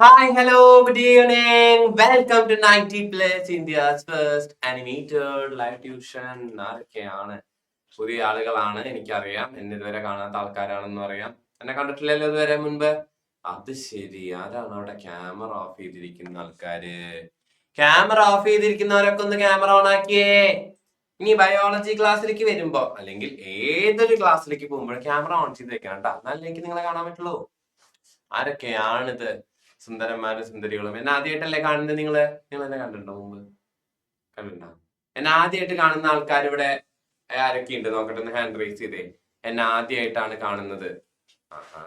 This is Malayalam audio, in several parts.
Hi, hello, good evening. Welcome to 90 Plus India's first animated live tuition. ആരൊക്കെയാണ്? പുതിയ ആളുകളാണ്, എനിക്കറിയാം. എന്നെ ഇതുവരെ കാണാത്ത ആൾക്കാരാണെന്നും അറിയാം. എന്നെ കണ്ടിട്ടില്ലല്ലോ ഇതുവരെ മുൻപ്. അത് ശരി, ആരാണ് അവിടെ ക്യാമറ ഓഫ് ചെയ്തിരിക്കുന്ന ആൾക്കാര്? ക്യാമറ ഓഫ് ചെയ്തിരിക്കുന്നവരൊക്കെ ഒന്ന് ക്യാമറ ഓൺ ആക്കിയേ. ഇനി ബയോളജി ക്ലാസ്സിലേക്ക് വരുമ്പോ അല്ലെങ്കിൽ ഏതൊരു ക്ലാസ്സിലേക്ക് പോകുമ്പോഴും ക്യാമറ ഓൺ ചെയ്ത് വെക്കണം കേട്ടോ. എന്നാലും എനിക്ക് നിങ്ങളെ കാണാൻ പറ്റുള്ളൂ. ആരൊക്കെയാണിത്? സുന്ദരന്മാരും സുന്ദരികളും. എന്നെ ആദ്യമായിട്ടല്ലേ കാണുന്നത് നിങ്ങൾ എന്നെ കണ്ടിട്ടുണ്ടോ മുമ്പ്? കണ്ടിട്ടുണ്ടോ? എന്നെ ആദ്യമായിട്ട് കാണുന്ന ആൾക്കാർ ഇവിടെ ആരൊക്കെ ഉണ്ട് നോക്കട്ടെ, ഒന്ന് ഹാൻഡ് റൈസ് ചെയ്തേ. എന്നെ ആദ്യമായിട്ടാണ് കാണുന്നത്. ആഹാ,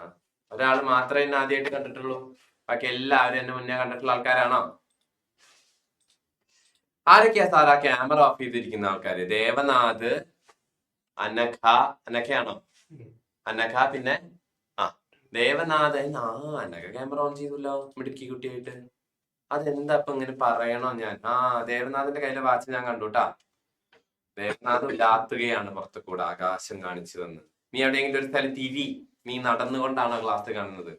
ഒരാൾ മാത്രമേ എന്നെ ആദ്യമായിട്ട് കണ്ടിട്ടുള്ളൂ. ബാക്കി എല്ലാവരും എന്നെ മുന്നേ കണ്ടിട്ടുള്ള ആൾക്കാരാണോ? ആരൊക്കെയാ സാർ ആ ക്യാമറ ഓഫ് ചെയ്തിരിക്കുന്ന ആൾക്കാര്? ദേവനാഥ്, അനഘ. അനഘയാണോ? അനഘ, പിന്നെ ദേവനാഥൻ. അനഘ ക്യാമറ ഓൺ ചെയ്തല്ലോ, മിടുക്കി കുട്ടിയായിട്ട്. അതെന്താ ഇപ്പൊ ഇങ്ങനെ പറയണോ ഞാൻ? ദേവനാഥന്റെ കയ്യിലെ വാച്ച് ഞാൻ കണ്ടുട്ടാ. ദേവനാഥ് ഉലാത്തുകയാണ് പുറത്തു കൂടെ ആകാശം കാണിച്ചു തന്ന്. നീ എവിടെയെങ്കിലും ഒരു സ്ഥലത്ത് ഇരി. നീ നടന്നുകൊണ്ടാണോ ക്ലാസ് കാണുന്നത്?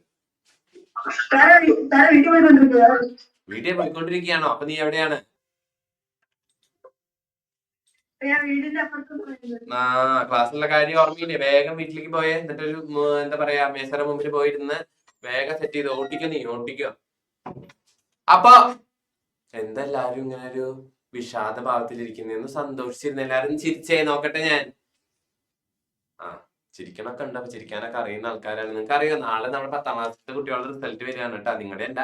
വീഡിയോ പോയിക്കൊണ്ടിരിക്കുകയാണോ? അപ്പൊ നീ എവിടെയാണ്? ക്ലാസ്സിലുള്ള കാര്യം ഓർമ്മയില്ലേ? വേഗം വീട്ടിലേക്ക് പോയേ. എന്നിട്ടൊരു എന്താ പറയാ, മേശയുടെ മുമ്പിൽ പോയിരുന്ന് വേഗം സെറ്റ് ചെയ്ത് ഓട്ടിക്കോ. നീ ഓട്ടിക്കോ. അപ്പൊ എന്തെല്ലാരും ഇങ്ങനെ ഒരു വിഷാദ ഭാവത്തിലിരിക്കുന്നതെന്ന് സന്തോഷിച്ചിരുന്ന എല്ലാരും ചിരിച്ചേ നോക്കട്ടെ ഞാൻ. ചിരിക്കണൊക്കെ ഉണ്ട്. അപ്പൊ ചിരിക്കാനൊക്കെ അറിയുന്ന ആൾക്കാരാണ്. നിങ്ങൾക്ക് അറിയാം, നാളെ നമ്മുടെ 10ാം ക്ലാസ്സിലെ കുട്ടികളുടെ റിസൾട്ട് വരികയാണ് കേട്ടോ. നിങ്ങളുടെ അല്ല,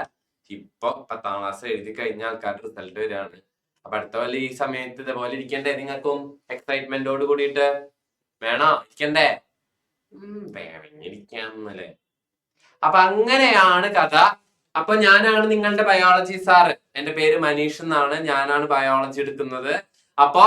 ഇപ്പൊ 10ാം ക്ലാസ് എഴുതി കഴിഞ്ഞ ആൾക്കാരുടെ റിസൾട്ട് വരികയാണ്. അപ്പൊ അടുത്ത പോലെ ഈ സമയത്ത് ഇതേപോലെ ഇരിക്കണ്ടേ നിങ്ങൾക്കും? എക്സൈറ്റ്മെന്റോട് കൂടിയിട്ട് വേണോ? ഇരിക്കണ്ടേ? ഇരിക്കാന്നല്ലേ. അപ്പൊ അങ്ങനെയാണ് കഥ. അപ്പൊ ഞാനാണ് നിങ്ങളുടെ ബയോളജി സാറ്. എന്റെ പേര് മനീഷ് എന്നാണ്. ഞാനാണ് ബയോളജി എടുക്കുന്നത്. അപ്പൊ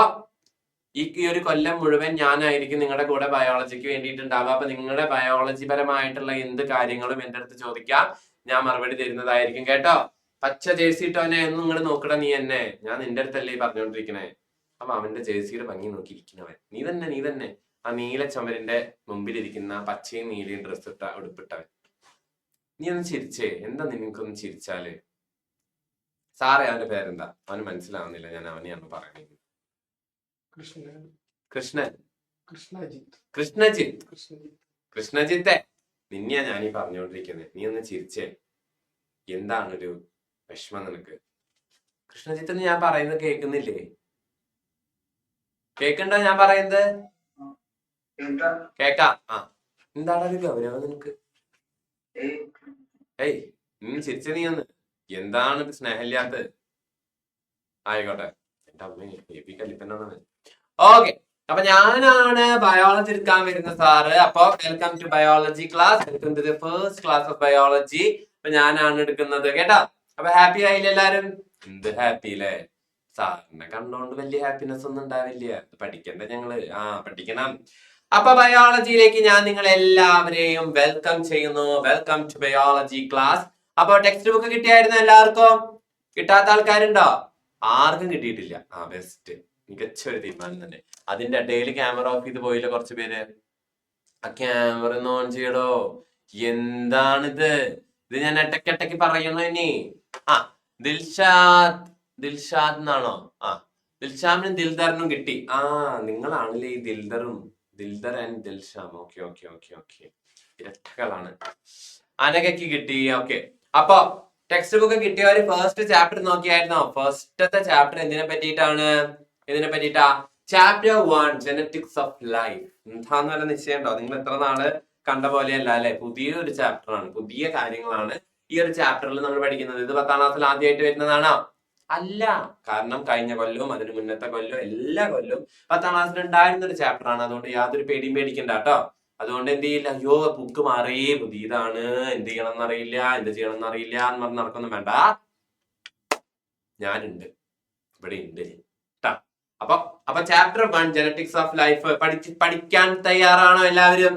ഈ ഒരു കൊല്ലം മുഴുവൻ ഞാനായിരിക്കും നിങ്ങളുടെ കൂടെ ബയോളജിക്ക് വേണ്ടിയിട്ടുണ്ടാവുക. അപ്പൊ നിങ്ങളുടെ ബയോളജി പരമായിട്ടുള്ള എന്ത് കാര്യങ്ങളും എന്റെ അടുത്ത് ചോദിക്കാം, ഞാൻ മറുപടി തരുന്നതായിരിക്കും കേട്ടോ. പച്ച ജേഴ്സി ഇട്ടവനെ ഒന്നും ഇങ്ങോട്ട് നോക്കട നീ എന്നെ. ഞാൻ നിന്റെ അടുത്തല്ലേ പറഞ്ഞോണ്ടിരിക്കണേ. അപ്പൊ അവന്റെ ജേഴ്സിയുടെ ഭംഗി നോക്കിയിരിക്കുന്നവൻ നീ തന്നെ. ആ നീല ചുമരിന്റെ മുമ്പിലിരിക്കുന്ന പച്ചയും നീലയും ഡ്രസ് ഉടുപ്പിട്ടവൻ. നീ ഒന്ന് ചിരിച്ചേ. എന്താ നിനക്കൊന്ന് ചിരിച്ചാല്? സാറേ, അവന്റെ പേരെന്താ? അവന് മനസ്സിലാവുന്നില്ല. ഞാൻ അവനെയാണ് പറയുന്നത്. കൃഷ്ണജിത്തെ, നിന്നെയാ ഞാനീ പറഞ്ഞോണ്ടിരിക്കുന്നത്. നീ ഒന്ന് ചിരിച്ചേ. എന്താണൊരു വിഷമം നിനക്ക്? കൃഷ്ണജിത്ത്, ഞാൻ പറയുന്നത് കേൾക്കുന്നില്ലേ? കേൾക്കണ്ടോ ഞാൻ പറയുന്നത്? കേക്കാം. എന്താണ് ഒരു ഗൗരവം നിനക്ക്? നീ ചിരിച്ച നീ ഒന്ന്. എന്താണ് ഒരു സ്നേഹമില്ലാത്ത? ആയിക്കോട്ടെ, എന്റെ അമ്മ കലിപ്പനാണ്. ഓക്കെ, അപ്പൊ ഞാനാണ് ബയോളജി എടുക്കാൻ വരുന്ന സാറ്. അപ്പൊ welcome to biology class. Welcome to the first class of biology. അപ്പൊ ഞാനാണ് എടുക്കുന്നത് കേട്ടോ. അപ്പൊ ഹാപ്പി ആയില്ലേ എല്ലാരും? എന്ത് ഹാപ്പി അല്ലേ? സാറിനെ കണ്ടോണ്ട് വലിയ ഹാപ്പിനെസ് ഒന്നും ഉണ്ടാവില്ല. പഠിക്കണ്ടേ ഞങ്ങള്? പഠിക്കണം. അപ്പൊ ബയോളജിയിലേക്ക് ഞാൻ നിങ്ങൾ എല്ലാവരെയും വെൽക്കം ചെയ്യുന്നു. Welcome to biology class. അപ്പൊ ടെക്സ്റ്റ് ബുക്ക് കിട്ടിയായിരുന്നു എല്ലാവർക്കും? കിട്ടാത്ത ആൾക്കാരുണ്ടോ? ആർക്കും കിട്ടിയിട്ടില്ല. ബെസ്റ്റ്, മികച്ച ഒരു തീരുമാനം തന്നെ. അതിന്റെ ഇടയിൽ ക്യാമറ ഓഫ് ചെയ്ത് പോയില്ല കുറച്ചു പേര്. ആ ക്യാമറ ഒന്ന് ഓൺ ചെയ്യടോ. എന്താണിത്? ഇത് ഞാൻ ഇടയ്ക്കിടയ്ക്ക് പറയുന്നു. ഇനി ദിൽഷാദ് എന്നാണോ? ദിൽഷാമിനും ദിൽദറിനും കിട്ടി. നിങ്ങളാണല്ലേ ഈ ദിൽദർ ആൻഡ് ദിൽഷാം. ഓക്കെ, ഇരട്ടകളാണ്. അനഘയ്ക്ക് കിട്ടി. ഓക്കെ, അപ്പൊ ടെക്സ്റ്റ് ബുക്ക് കിട്ടിയവര് ഫസ്റ്റ് ചാപ്റ്റർ നോക്കിയായിരുന്നോ? ഫസ്റ്റത്തെ ചാപ്റ്റർ എന്തിനെ പറ്റിയിട്ടാ? Chapter 1 genetics of life. എന്താന്ന് വല്ല നിശ്ചയമുണ്ടോ? നിങ്ങൾ എത്ര നാള് കണ്ട പോലെയല്ല അല്ലെ? പുതിയൊരു ചാപ്റ്റർ ആണ്, പുതിയ കാര്യങ്ങളാണ് ഈ ഒരു ചാപ്റ്ററിൽ നമ്മൾ പഠിക്കുന്നത്. ഇത് 10ാം ക്ലാസ്സിൽ ആദ്യമായിട്ട് വരുന്നതാണോ? അല്ല. കാരണം കഴിഞ്ഞ കൊല്ലവും അതിന് മുന്നത്തെ കൊല്ലവും എല്ലാ കൊല്ലവും 10ാം ക്ലാസ്സിൽ ഉണ്ടായിരുന്ന ഒരു ചാപ്റ്റർ ആണ്. അതുകൊണ്ട് യാതൊരു പേടിയും പേടിക്കണ്ട കേട്ടോ. അതുകൊണ്ട് എന്ത് ചെയ്യില്ല, അയ്യോ ബുക്ക് മാറി പുതിയതാണ്, എന്ത് ചെയ്യണം എന്നറിയില്ല എന്ന് പറഞ്ഞ് നടക്കൊന്നും വേണ്ട. ഞാനുണ്ട്, ഇവിടെ ഉണ്ട് കേട്ടാ. അപ്പൊ ചാപ്റ്റർ 1 ജനറ്റിക്സ് ഓഫ് ലൈഫ് പഠിക്കാൻ തയ്യാറാണോ എല്ലാവരും?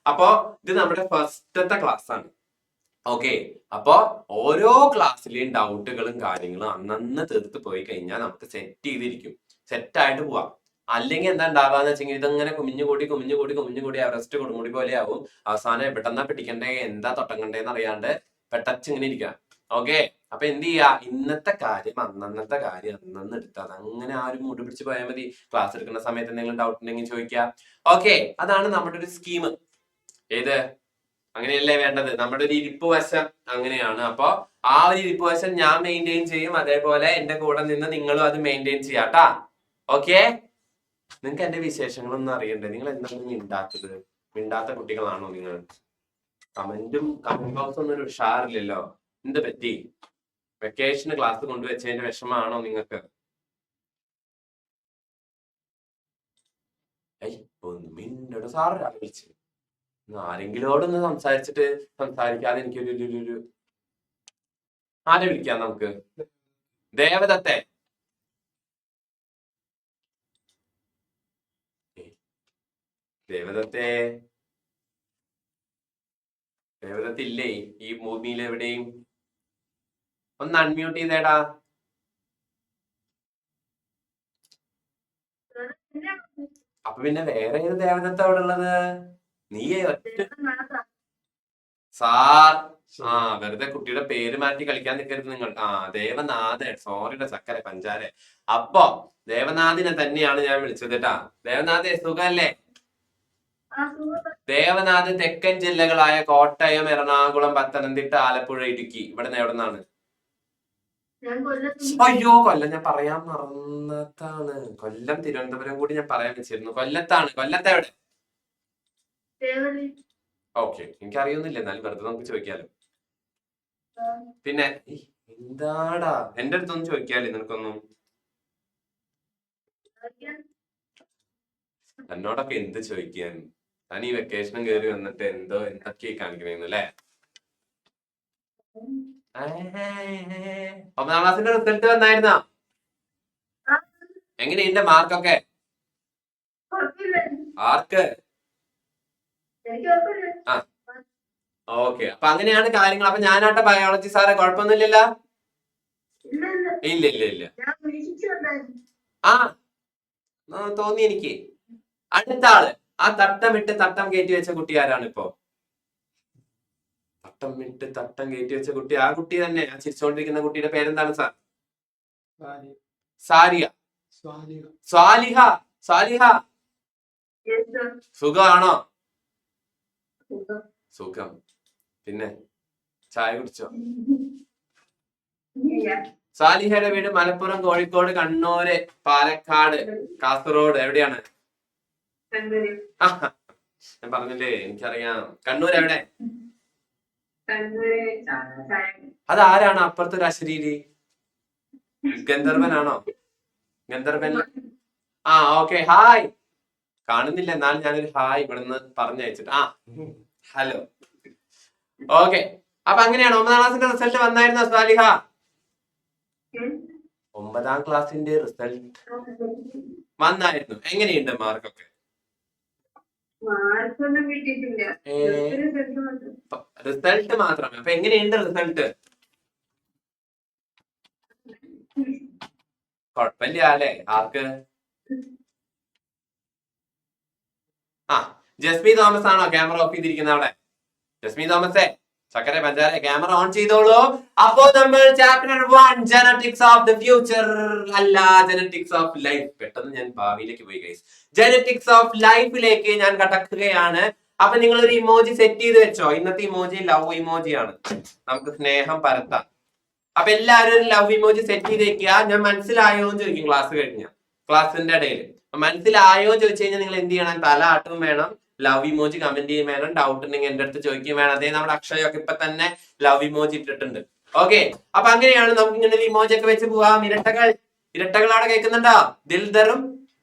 അപ്പൊ ഇത് നമ്മുടെ ഫസ്റ്റത്തെ ക്ലാസ് ആണ്. ഓക്കെ, അപ്പൊ ഓരോ ക്ലാസ്സിലെയും ഡൗട്ടുകളും കാര്യങ്ങളും അന്നന്ന് തീർത്ത് പോയി കഴിഞ്ഞാൽ നമുക്ക് സെറ്റ് ചെയ്തിരിക്കും, സെറ്റായിട്ട് പോവാം. അല്ലെങ്കിൽ എന്താ ഉണ്ടാവാന്ന് വെച്ചെങ്കിൽ ഇതങ്ങനെ കുമിഞ്ഞുകൂടി എവറസ്റ്റ് കൊടുമുടി പോലെ ആവും. അവസാനം എവിടെന്നാ പിടിക്കണ്ടേ, എന്താ തൊട്ടം കണ്ടേന്ന് അറിയാണ്ട് പെട്ടച്ചിങ്ങനെ ഇരിക്കാം. ഓക്കെ. അപ്പൊ എന്ത് ചെയ്യാ, ഇന്നത്തെ കാര്യം അന്നത്തെ കാര്യം അന്നന്ന് എടുത്താൽ അങ്ങനെ ആരും മൂട് പിടിച്ച് പോയാൽ മതി. ക്ലാസ് എടുക്കുന്ന സമയത്ത് എന്തെങ്കിലും ഡൗട്ട് ഉണ്ടെങ്കിൽ ചോദിക്കാം. ഓക്കെ, അതാണ് നമ്മുടെ ഒരു സ്കീം. ഏത് അങ്ങനെയല്ലേ വേണ്ടത്? നമ്മുടെ ഒരു ഇരിപ്പ് വശം അങ്ങനെയാണ്. അപ്പൊ ആ ഒരു ഇരിപ്പ് വശം ഞാൻ മെയിൻറ്റെയിൻ ചെയ്യും, അതേപോലെ എന്റെ കൂടെ നിന്ന് നിങ്ങളും അത് മെയിൻറ്റെയിൻ ചെയ്യാട്ടാ. ഓക്കെ, നിങ്ങൾക്ക് എന്റെ വിശേഷങ്ങളൊന്നും അറിയണ്ടേ? നിങ്ങൾ എന്താണ് മിണ്ടാത്തത്? മിണ്ടാത്ത കുട്ടികളാണോ നിങ്ങൾ? കമന്റ് ബോക്സ് ഒന്നും ഒരു ഉഷാറില്ലല്ലോ. എന്ത് പറ്റി? വെക്കേഷന് ക്ലാസ് കൊണ്ടുവച്ചതിന്റെ വിഷമാണോ നിങ്ങൾക്ക്? ഒന്ന് മിണ്ടോ സാറ് വിളിച്ച് ആരെങ്കിലോടൊന്ന് സംസാരിക്കാതെ എനിക്കൊരു ആരെ വിളിക്കാം നമുക്ക്? ദേവദത്തെ. ദേവദത്തെ ഇല്ലേ ഈ ഭൂമിയിൽ എവിടെയും? ഒന്ന് അൺമ്യൂട്ട് ചെയ്തേടാ. അപ്പൊ പിന്നെ വേറെ ഏത് ദേവദത്ത അവിടെ ഉള്ളത്? നീയേ ഒറ്റ സാർ. വെറുതെ കുട്ടിയുടെ പേര് മാറ്റി കളിക്കാൻ നിൽക്കരുത് നിങ്ങൾ. ദേവനാഥൻ. സോറിയുടെ ചക്കര പഞ്ചാര. അപ്പൊ ദേവനാഥിനെ തന്നെയാണ് ഞാൻ വിളിച്ചത് കേട്ടാ. ദേവനാഥെ സുഖല്ലേ? ദേവനാഥ് തെക്കൻ ജില്ലകളായ കോട്ടയം, എറണാകുളം, പത്തനംതിട്ട, ആലപ്പുഴ, ഇടുക്കി. ഇവിടെ നിന്ന് എവിടെ നിന്നാണ്? അയ്യോ, കൊല്ലം ഞാൻ പറയാൻ മറന്നതാണ്. കൊല്ലം തിരുവനന്തപുരം കൂടി ഞാൻ പറയാൻ വെച്ചിരുന്നു. കൊല്ലത്താണ്. കൊല്ലത്ത് എവിടെ? ഓക്കെ, എനിക്കറിയൊന്നുമില്ല, എന്നാലും വെറുതെ നമുക്ക് ചോദിക്കാലോ. പിന്നെ എന്താടാ എന്റെ അടുത്തൊന്നും ചോദിക്കാല്ലേ നിനക്കൊന്നും? എന്നോടൊക്കെ എന്ത് ചോദിക്കാൻ? ഞാൻ ഈ വെക്കേഷനും കയറി വന്നിട്ട് എന്തൊക്കെ കാണിക്കണേന്ന് അല്ലേ? 9ാം ക്ലാസ്സിന്റെ റിസൾട്ട് വന്നായിരുന്നോ? എങ്ങനെയുണ്ട് മാർക്കൊക്കെ? ആർക്ക്? ഓക്കെ, അപ്പൊ അങ്ങനെയാണ് കാര്യങ്ങൾ. അപ്പൊ ഞാനാട്ടെ ബയോളജി സാറെ, കുഴപ്പമൊന്നുമില്ലല്ലോ? ഇല്ല. തോന്നി എനിക്ക്. അടുത്ത ആള്, ആ തട്ടമിട്ട് തട്ടം കയറ്റി വെച്ച കുട്ടി ആരാണ് ഇപ്പോ? തട്ടമിട്ട് തട്ടം കയറ്റി വെച്ച കുട്ടി ആ കുട്ടി തന്നെ. ആ ചിരിച്ചോണ്ടിരിക്കുന്ന കുട്ടിയുടെ പേരെന്താണ് സാർ? സാരിയ. സ്വാലിഹ. സുഖമാണോ? സുഖം. പിന്നെ ചായ കുടിച്ചോ? സാലിഹയുടെ വീട് മലപ്പുറം, കോഴിക്കോട്, കണ്ണൂര്, പാലക്കാട്, കാസർഗോഡ്. എവിടെയാണ്? ഞാൻ പറഞ്ഞില്ലേ, എനിക്കറിയാം. കണ്ണൂർ എവിടെ? അതാരാണ് അപ്പുറത്തൊരു അശരീരി? ഗന്ധർവനാണോ? ഗന്ധർവൻ. ഓക്കെ. ഹായ്. കാണുന്നില്ല, എന്നാലും ഞാനൊരു ഹായ് ഇവിടെ നിന്ന് പറഞ്ഞയച്ചിട്ട്. ഹലോ. ഓക്കെ, അപ്പൊ അങ്ങനെയാണ്. 9ാം ക്ലാസ്സിന്റെ റിസൾട്ട് വന്നായിരുന്നോ സാലിഹ? 9ാം ക്ലാസ്സിന്റെ റിസൾട്ട് വന്നായിരുന്നു. എങ്ങനെയുണ്ട് മാർക്കൊക്കെ? റിസൾട്ട് മാത്രമേ. അപ്പൊ എങ്ങനെയുണ്ട് റിസൾട്ട്? കുഴപ്പമില്ല അല്ലേ? ആർക്ക്? ജസ്മി തോമസ് ആണോ ക്യാമറ ഓഫ് ചെയ്തിരിക്കുന്ന അവിടെ? ജസ്മി തോമസേ, ചക്കര പഞ്ചാര, ക്യാമറ ഓൺ ചെയ്തോളൂ. അപ്പോ നമ്മൾ chapter 1 genetics of the future, അല്ല ജനറ്റിക്സ് ഓഫ് ലൈഫ്. പെട്ടെന്ന് ഞാൻ ഭാവിയിലേക്ക് പോയി ഗൈസ്. ജനറ്റിക്സ് ഓഫ് ലൈഫിലേക്ക് ഞാൻ കടക്കുകയാണ്. അപ്പൊ നിങ്ങൾ ഒരു ഇമോജി സെറ്റ് ചെയ്ത് വെച്ചോ. ഇന്നത്തെ ഇമോജി ലവ് ഇമോജിയാണ്. നമുക്ക് സ്നേഹം പരത്താം. അപ്പൊ എല്ലാവരും ഒരു ലവ് ഇമോജി സെറ്റ് ചെയ്ത് വെക്കുക. ഞാൻ മനസ്സിലായോ എന്ന് ചോദിക്കും ക്ലാസ് കഴിഞ്ഞ, ക്ലാസ്സിന്റെ ഇടയിൽ. മനസ്സിലായോ എന്ന് ചോദിച്ചു കഴിഞ്ഞാൽ നിങ്ങൾ എന്ത് ചെയ്യണം? തല ആട്ടും വേണം, ലവ് ഇമോജി കമന്റ് ചെയ്യും വേണം, ഡൗട്ട് ഉണ്ടെങ്കിൽ എന്റെ അടുത്ത് ചോദിക്കുകയും വേണം. അതേ നമ്മുടെ അക്ഷയൊക്കെ ഇപ്പൊ തന്നെ ലവ് ഇമോജി ഇട്ടിട്ടുണ്ട്. ഓക്കെ, അപ്പൊ അങ്ങനെയാണ് നമുക്ക് ഇങ്ങനെ ഒരു ഇമോജി ഒക്കെ വെച്ച് പോവാം. ഇരട്ടകൾ അവിടെ കേൾക്കുന്നുണ്ടോ? ദിൽദർ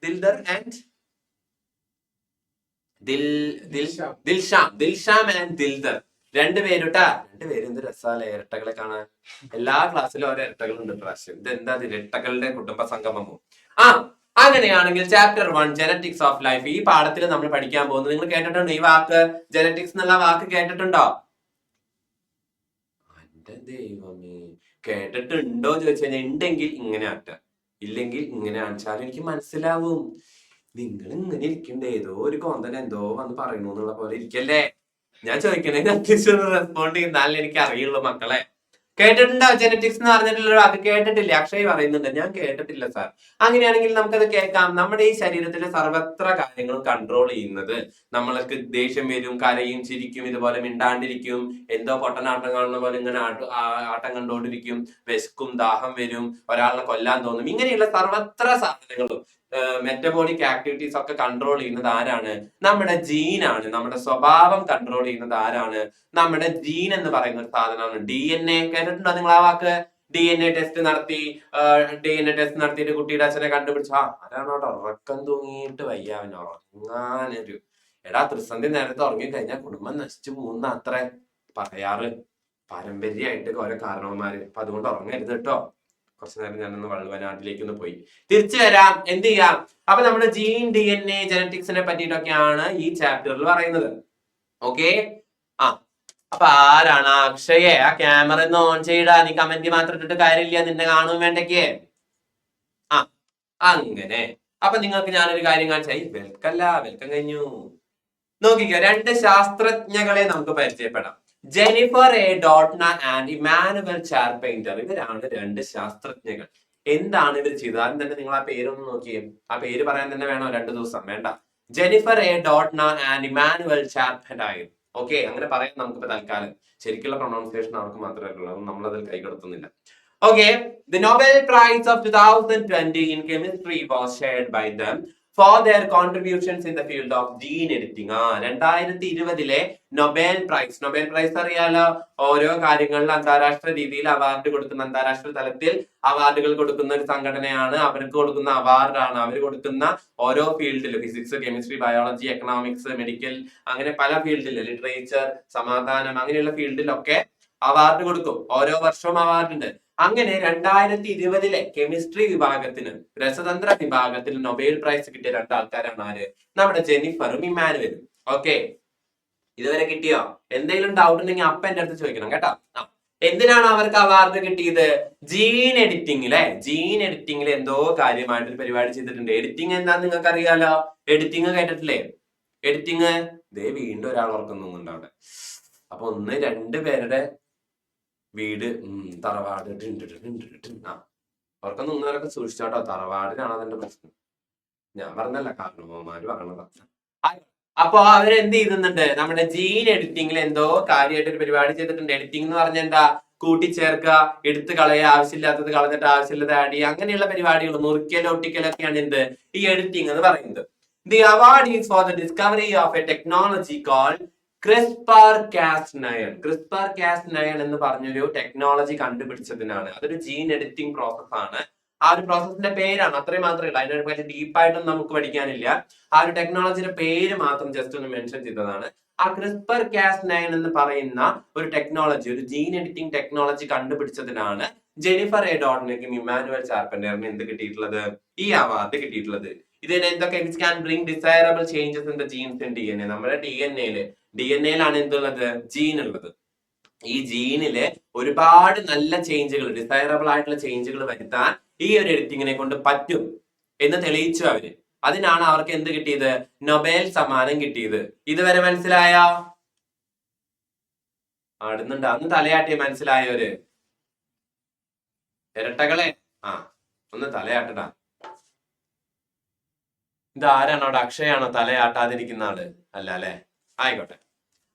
ആൻഡ് ദിൽഷാം ആൻഡ് ദിൽദർ. രണ്ടുപേരുട്ടാ. രണ്ടുപേരും എന്ത് രസാലേ ഇരട്ടകളെ കാണാൻ. എല്ലാ ക്ലാസ്സിലും ഓരോ ഇരട്ടകളുണ്ട് പ്രാവശ്യം. ഇത് എന്താ ഇരട്ടകളുടെ കുടുംബ സംഗമമോ? അങ്ങനെയാണെങ്കിൽ ചാപ്റ്റർ 1 ജനറ്റിക്സ് ഓഫ് ലൈഫ് ഈ പാഠത്തിൽ നമ്മൾ പഠിക്കാൻ പോകുന്നത്, നിങ്ങൾ കേട്ടിട്ടുണ്ടോ ഈ വാക്ക്? ജനറ്റിക്സ് എന്നുള്ള വാക്ക് കേട്ടിട്ടുണ്ടോ? എന്റെ ദൈവമേ, കേട്ടിട്ടുണ്ടോ ചോദിച്ചു കഴിഞ്ഞാൽ ഉണ്ടെങ്കിൽ ഇങ്ങനെ ആട്ട, ഇല്ലെങ്കിൽ ഇങ്ങനെ ആണിച്ചാലും എനിക്ക് മനസ്സിലാവും. നിങ്ങൾ ഇങ്ങനെ ഇരിക്കണ്ടേ, ഏതോ ഒരു കോന്തൻ എന്തോ വന്ന് പറയുന്നു എന്നുള്ള പോലെ ഇരിക്കല്ലേ. ഞാൻ ചോദിക്കണേ അത്യാവശ്യം റെസ്പോണ്ട് ചെയ്യുന്നാലേ എനിക്ക് അറിയുള്ളൂ മക്കളെ. കേട്ടിട്ടുണ്ടോ? ജെനറ്റിക്സ് എന്ന് പറഞ്ഞിട്ടുള്ള അത് കേട്ടിട്ടില്ല? അക്ഷയ് പറയുന്നുണ്ട്, ഞാൻ കേട്ടിട്ടില്ല സാർ. അങ്ങനെയാണെങ്കിൽ നമുക്കത് കേൾക്കാം. നമ്മുടെ ഈ ശരീരത്തിലെ സർവത്ര കാര്യങ്ങളും കൺട്രോൾ ചെയ്യുന്നത്, നമ്മൾക്ക് ദേഷ്യം വരും, കരയും, ചിരിക്കും, ഇതുപോലെ മിണ്ടാണ്ടിരിക്കും, എന്തോ പൊട്ടനാട്ടം കാണുന്ന പോലെ ഇങ്ങനെ ആട്ടം കണ്ടുകൊണ്ടിരിക്കും, വിശക്കും, ദാഹം വരും, ഒരാളെ കൊല്ലാൻ തോന്നും, ഇങ്ങനെയുള്ള സർവത്ര സാധനങ്ങളും മെറ്റബോളിക് ആക്ടിവിറ്റീസ് ഒക്കെ കൺട്രോൾ ചെയ്യുന്നത് ആരാണ്? നമ്മുടെ ജീനാണ്. നമ്മുടെ സ്വഭാവം കൺട്രോൾ ചെയ്യുന്നത് ആരാണ്? നമ്മുടെ ജീൻ എന്ന് പറയുന്ന ഒരു സാധനമാണ്. DNA കേട്ടിട്ടുണ്ടോ നിങ്ങൾ ആ വാക്ക്? DNA ടെസ്റ്റ് നടത്തി, DNA ടെസ്റ്റ് നടത്തിയിട്ട് കുട്ടിയുടെ അച്ഛനെ കണ്ടുപിടിച്ചു. ആരാണ് അവിടെ ഉറക്കം തൂങ്ങിയിട്ട് വയ്യ, അവൻ ഉറങ്ങാനൊരു എടാ ത്രിസന്ധി നേരത്തെ ഉറങ്ങിക്കഴിഞ്ഞാൽ കുടുംബം നശിച്ചു പോകുന്ന അത്ര പറയാറ് പാരമ്പര്യമായിട്ട് ഓരോ കാരണവന്മാര്. അപ്പൊ അതുകൊണ്ട് ഉറങ്ങരുത് കേട്ടോ. കുറച്ചു നേരം ഞാനൊന്ന് വള്ളുവനാട്ടിലേക്ക് ഒന്ന് പോയി തിരിച്ചു വരാം. എന്ത് ചെയ്യാം? അപ്പൊ നമ്മുടെ ജീൻ, DNA, ജെനറ്റിക്സിനെ പറ്റിയിട്ടൊക്കെയാണ് ഈ ചാപ്റ്ററിൽ പറയുന്നത്. ഓക്കെ. അപ്പൊ ആരാണ് അക്ഷയെ? ആ ക്യാമറ ഒന്ന് ഓൺ ചെയ്യടാ. നീ കമന്റ് മാത്രം ഇട്ടിട്ട് കാര്യമില്ല, നിന്നെ കാണും വേണ്ടക്ക്. അങ്ങനെ അപ്പൊ നിങ്ങൾക്ക് ഞാനൊരു കാര്യം കാണിച്ചായി. വെൽക്കം കഴിഞ്ഞു. നോക്കിക്കോ, രണ്ട് ശാസ്ത്രജ്ഞകളെ നമുക്ക് പരിചയപ്പെടാം. Jennifer A Doudna and Emmanuelle Charpentier. ഇവരാണ് രണ്ട് ശാസ്ത്രജ്ഞകൾ. എന്താണ് ഇവർ ചെയ്തത്? ആദ്യം തന്നെ നിങ്ങൾ ആ പേരൊന്ന് നോക്കിയേ. ആ പേര് പറയാൻ തന്നെ വേണോ 2 ദിവസം? വേണ്ട. Jennifer A Doudna and Emmanuelle Charpentier. Okay, അങ്ങനെ പറയാം നമുക്കിപ്പോ തൽക്കാലം. ശരിക്കുള്ള പ്രൊണൗൺസിയേഷൻ അവർക്ക് മാത്രമേ ഉള്ളൂ, നമ്മളതിൽ കൈകടത്തുന്നില്ല. Okay, the Nobel Prize of 2020 in chemistry was shared by them for their contributions in the field of gene editing. 2020 Nobel prize അറിയാലോ. ഓരോ കാര്യങ്ങളിൽ അന്താരാഷ്ട്ര രീതിയിൽ അവാർഡ് കൊടുക്കുന്ന, അന്താരാഷ്ട്ര തലത്തിൽ അവാർഡുകൾ കൊടുക്കുന്ന ഒരു സംഘടനയാണ്. അവർക്ക് കൊടുക്കുന്ന അവാർഡാണ്. അവർ കൊടുക്കുന്ന ഓരോ ഫീൽഡിൽ, physics, chemistry, biology, economics, medical, അങ്ങനെ പല ഫീൽഡിൽ, ലിറ്ററേച്ചർ, സമാധാനം, അങ്ങനെയുള്ള ഫീൽഡിലൊക്കെ അവാർഡ് കൊടുക്കും. ഓരോ വർഷവും അവാർഡ് ഉണ്ട്. അങ്ങനെ 2020 കെമിസ്ട്രി വിഭാഗത്തിന്, രസതന്ത്ര വിഭാഗത്തിൽ നൊബേൽ പ്രൈസ് കിട്ടിയ 2 ആൾക്കാരാണ് ആര്? നമ്മുടെ ജെനിഫറും ഇമാനുവലും. ഓക്കെ, ഇതുവരെ കിട്ടിയോ? എന്തെങ്കിലും ഡൗട്ട് ഉണ്ടെങ്കിൽ അപ്പ എന്റെ അടുത്ത് ചോദിക്കണം കേട്ടോ. എന്തിനാണ് അവർക്ക് അവാർഡ് കിട്ടിയത്? ജീൻ എഡിറ്റിംഗിലെ, ജീൻ എഡിറ്റിംഗിൽ എന്തോ കാര്യമായിട്ടൊരു പരിപാടി ചെയ്തിട്ടുണ്ട്. എഡിറ്റിംഗ് എന്താന്ന് നിങ്ങൾക്ക് അറിയാലോ. എഡിറ്റിംഗ് കേട്ടിട്ടില്ലേ? എഡിറ്റിംഗ് വീണ്ടും ഒരാൾ ഓർക്കുന്നുണ്ട് അവിടെ. അപ്പൊ 1-2 പേരുടെ വീട്, തറവാട്, അവർക്കൊന്നും ഒന്നവരൊക്കെ സൂക്ഷിച്ചോട്ടോ. തറവാടിനാണ് അതിന്റെ പ്രശ്നം. ഞാൻ പറഞ്ഞല്ല, കാരണവന്മാര് പറഞ്ഞതാ. അപ്പൊ അവരെന്ത് ചെയ്യുന്നുണ്ട്? നമ്മുടെ ജീൻ എഡിറ്റിംഗിൽ എന്തോ കാര്യമായിട്ട് ഒരു പരിപാടി ചെയ്തിട്ടുണ്ട്. എഡിറ്റിംഗ് എന്ന് പറഞ്ഞാൽ എന്താ? കൂട്ടിച്ചേർക്കുക, എടുത്ത് കളയുക, ആവശ്യമില്ലാത്തത് കളഞ്ഞിട്ട് ആവശ്യമില്ലാതെ ആഡ് ചെയ്യുക, അങ്ങനെയുള്ള പരിപാടികൾ, മുറിക്കൽ, ഒട്ടിക്കലൊക്കെയാണ് എന്ത്? ഈ എഡിറ്റിംഗ് എന്ന് പറയുന്നത്. The award is for the discovery of a technology called CRISPR-Cas9. CRISPR-Cas9 എന്ന് പറഞ്ഞൊരു ടെക്നോളജി കണ്ടുപിടിച്ചതിനാണ്. അതൊരു ജീൻ എഡിറ്റിംഗ് പ്രോസസ് ആണ്. ആ ഒരു പ്രോസസ്സിന്റെ പേരാണ്, അത്രയും മാത്രമേ ഉള്ളൂ. അതിനെ പറ്റി ഡീപ്പായിട്ടൊന്നും നമുക്ക് പഠിക്കാനില്ല. ആ ഒരു ടെക്നോളജിയുടെ പേര് മാത്രം ജസ്റ്റ് ഒന്ന് മെൻഷൻ ചെയ്തതാണ്. ആ CRISPR-Cas9 എന്ന് പറയുന്ന ഒരു ടെക്നോളജി, ഒരു ജീൻ എഡിറ്റിംഗ് ടെക്നോളജി കണ്ടുപിടിച്ചതിനാണ് ജെനിഫർ എ ഡോട്ട്നയ്ക്കും ഇമാനുവൽ ചാർപെന്ററിനും എന്ത് കിട്ടിയിട്ടുള്ളത്? ഈ അവാർഡ് കിട്ടിയിട്ടുള്ളത്. ഇതിന് എന്തൊക്കെ? Which can bring desirable changes in the genes in DNA. നമ്മുടെ DNA-യിലാണ് എന്തുള്ളത്? ജീൻ ഉള്ളത്. ഈ ജീനില് ഒരുപാട് നല്ല ചേഞ്ചുകൾ, ഡിസൈറബിൾ ആയിട്ടുള്ള ചേഞ്ചുകൾ വരുത്താൻ ഈ ഒരു എഡിറ്റിങ്ങിനെ കൊണ്ട് പറ്റും എന്ന് തെളിയിച്ചു അവര്. അതിനാണ് അവർക്ക് എന്ത് കിട്ടിയത്? നൊബേൽ സമ്മാനം കിട്ടിയത്. ഇതുവരെ മനസ്സിലായോ? ആടുന്നുണ്ട്. അന്ന് തലയാട്ടി മനസ്സിലായവര് ഇരട്ടകളെ ഒന്ന് തലയാട്ടടാ. ഇത് ആരാണ് അവിടെ? അക്ഷയാണോ തലയാട്ടാതിരിക്കുന്ന ആള്? അല്ല അല്ലെ? ആയിക്കോട്ടെ.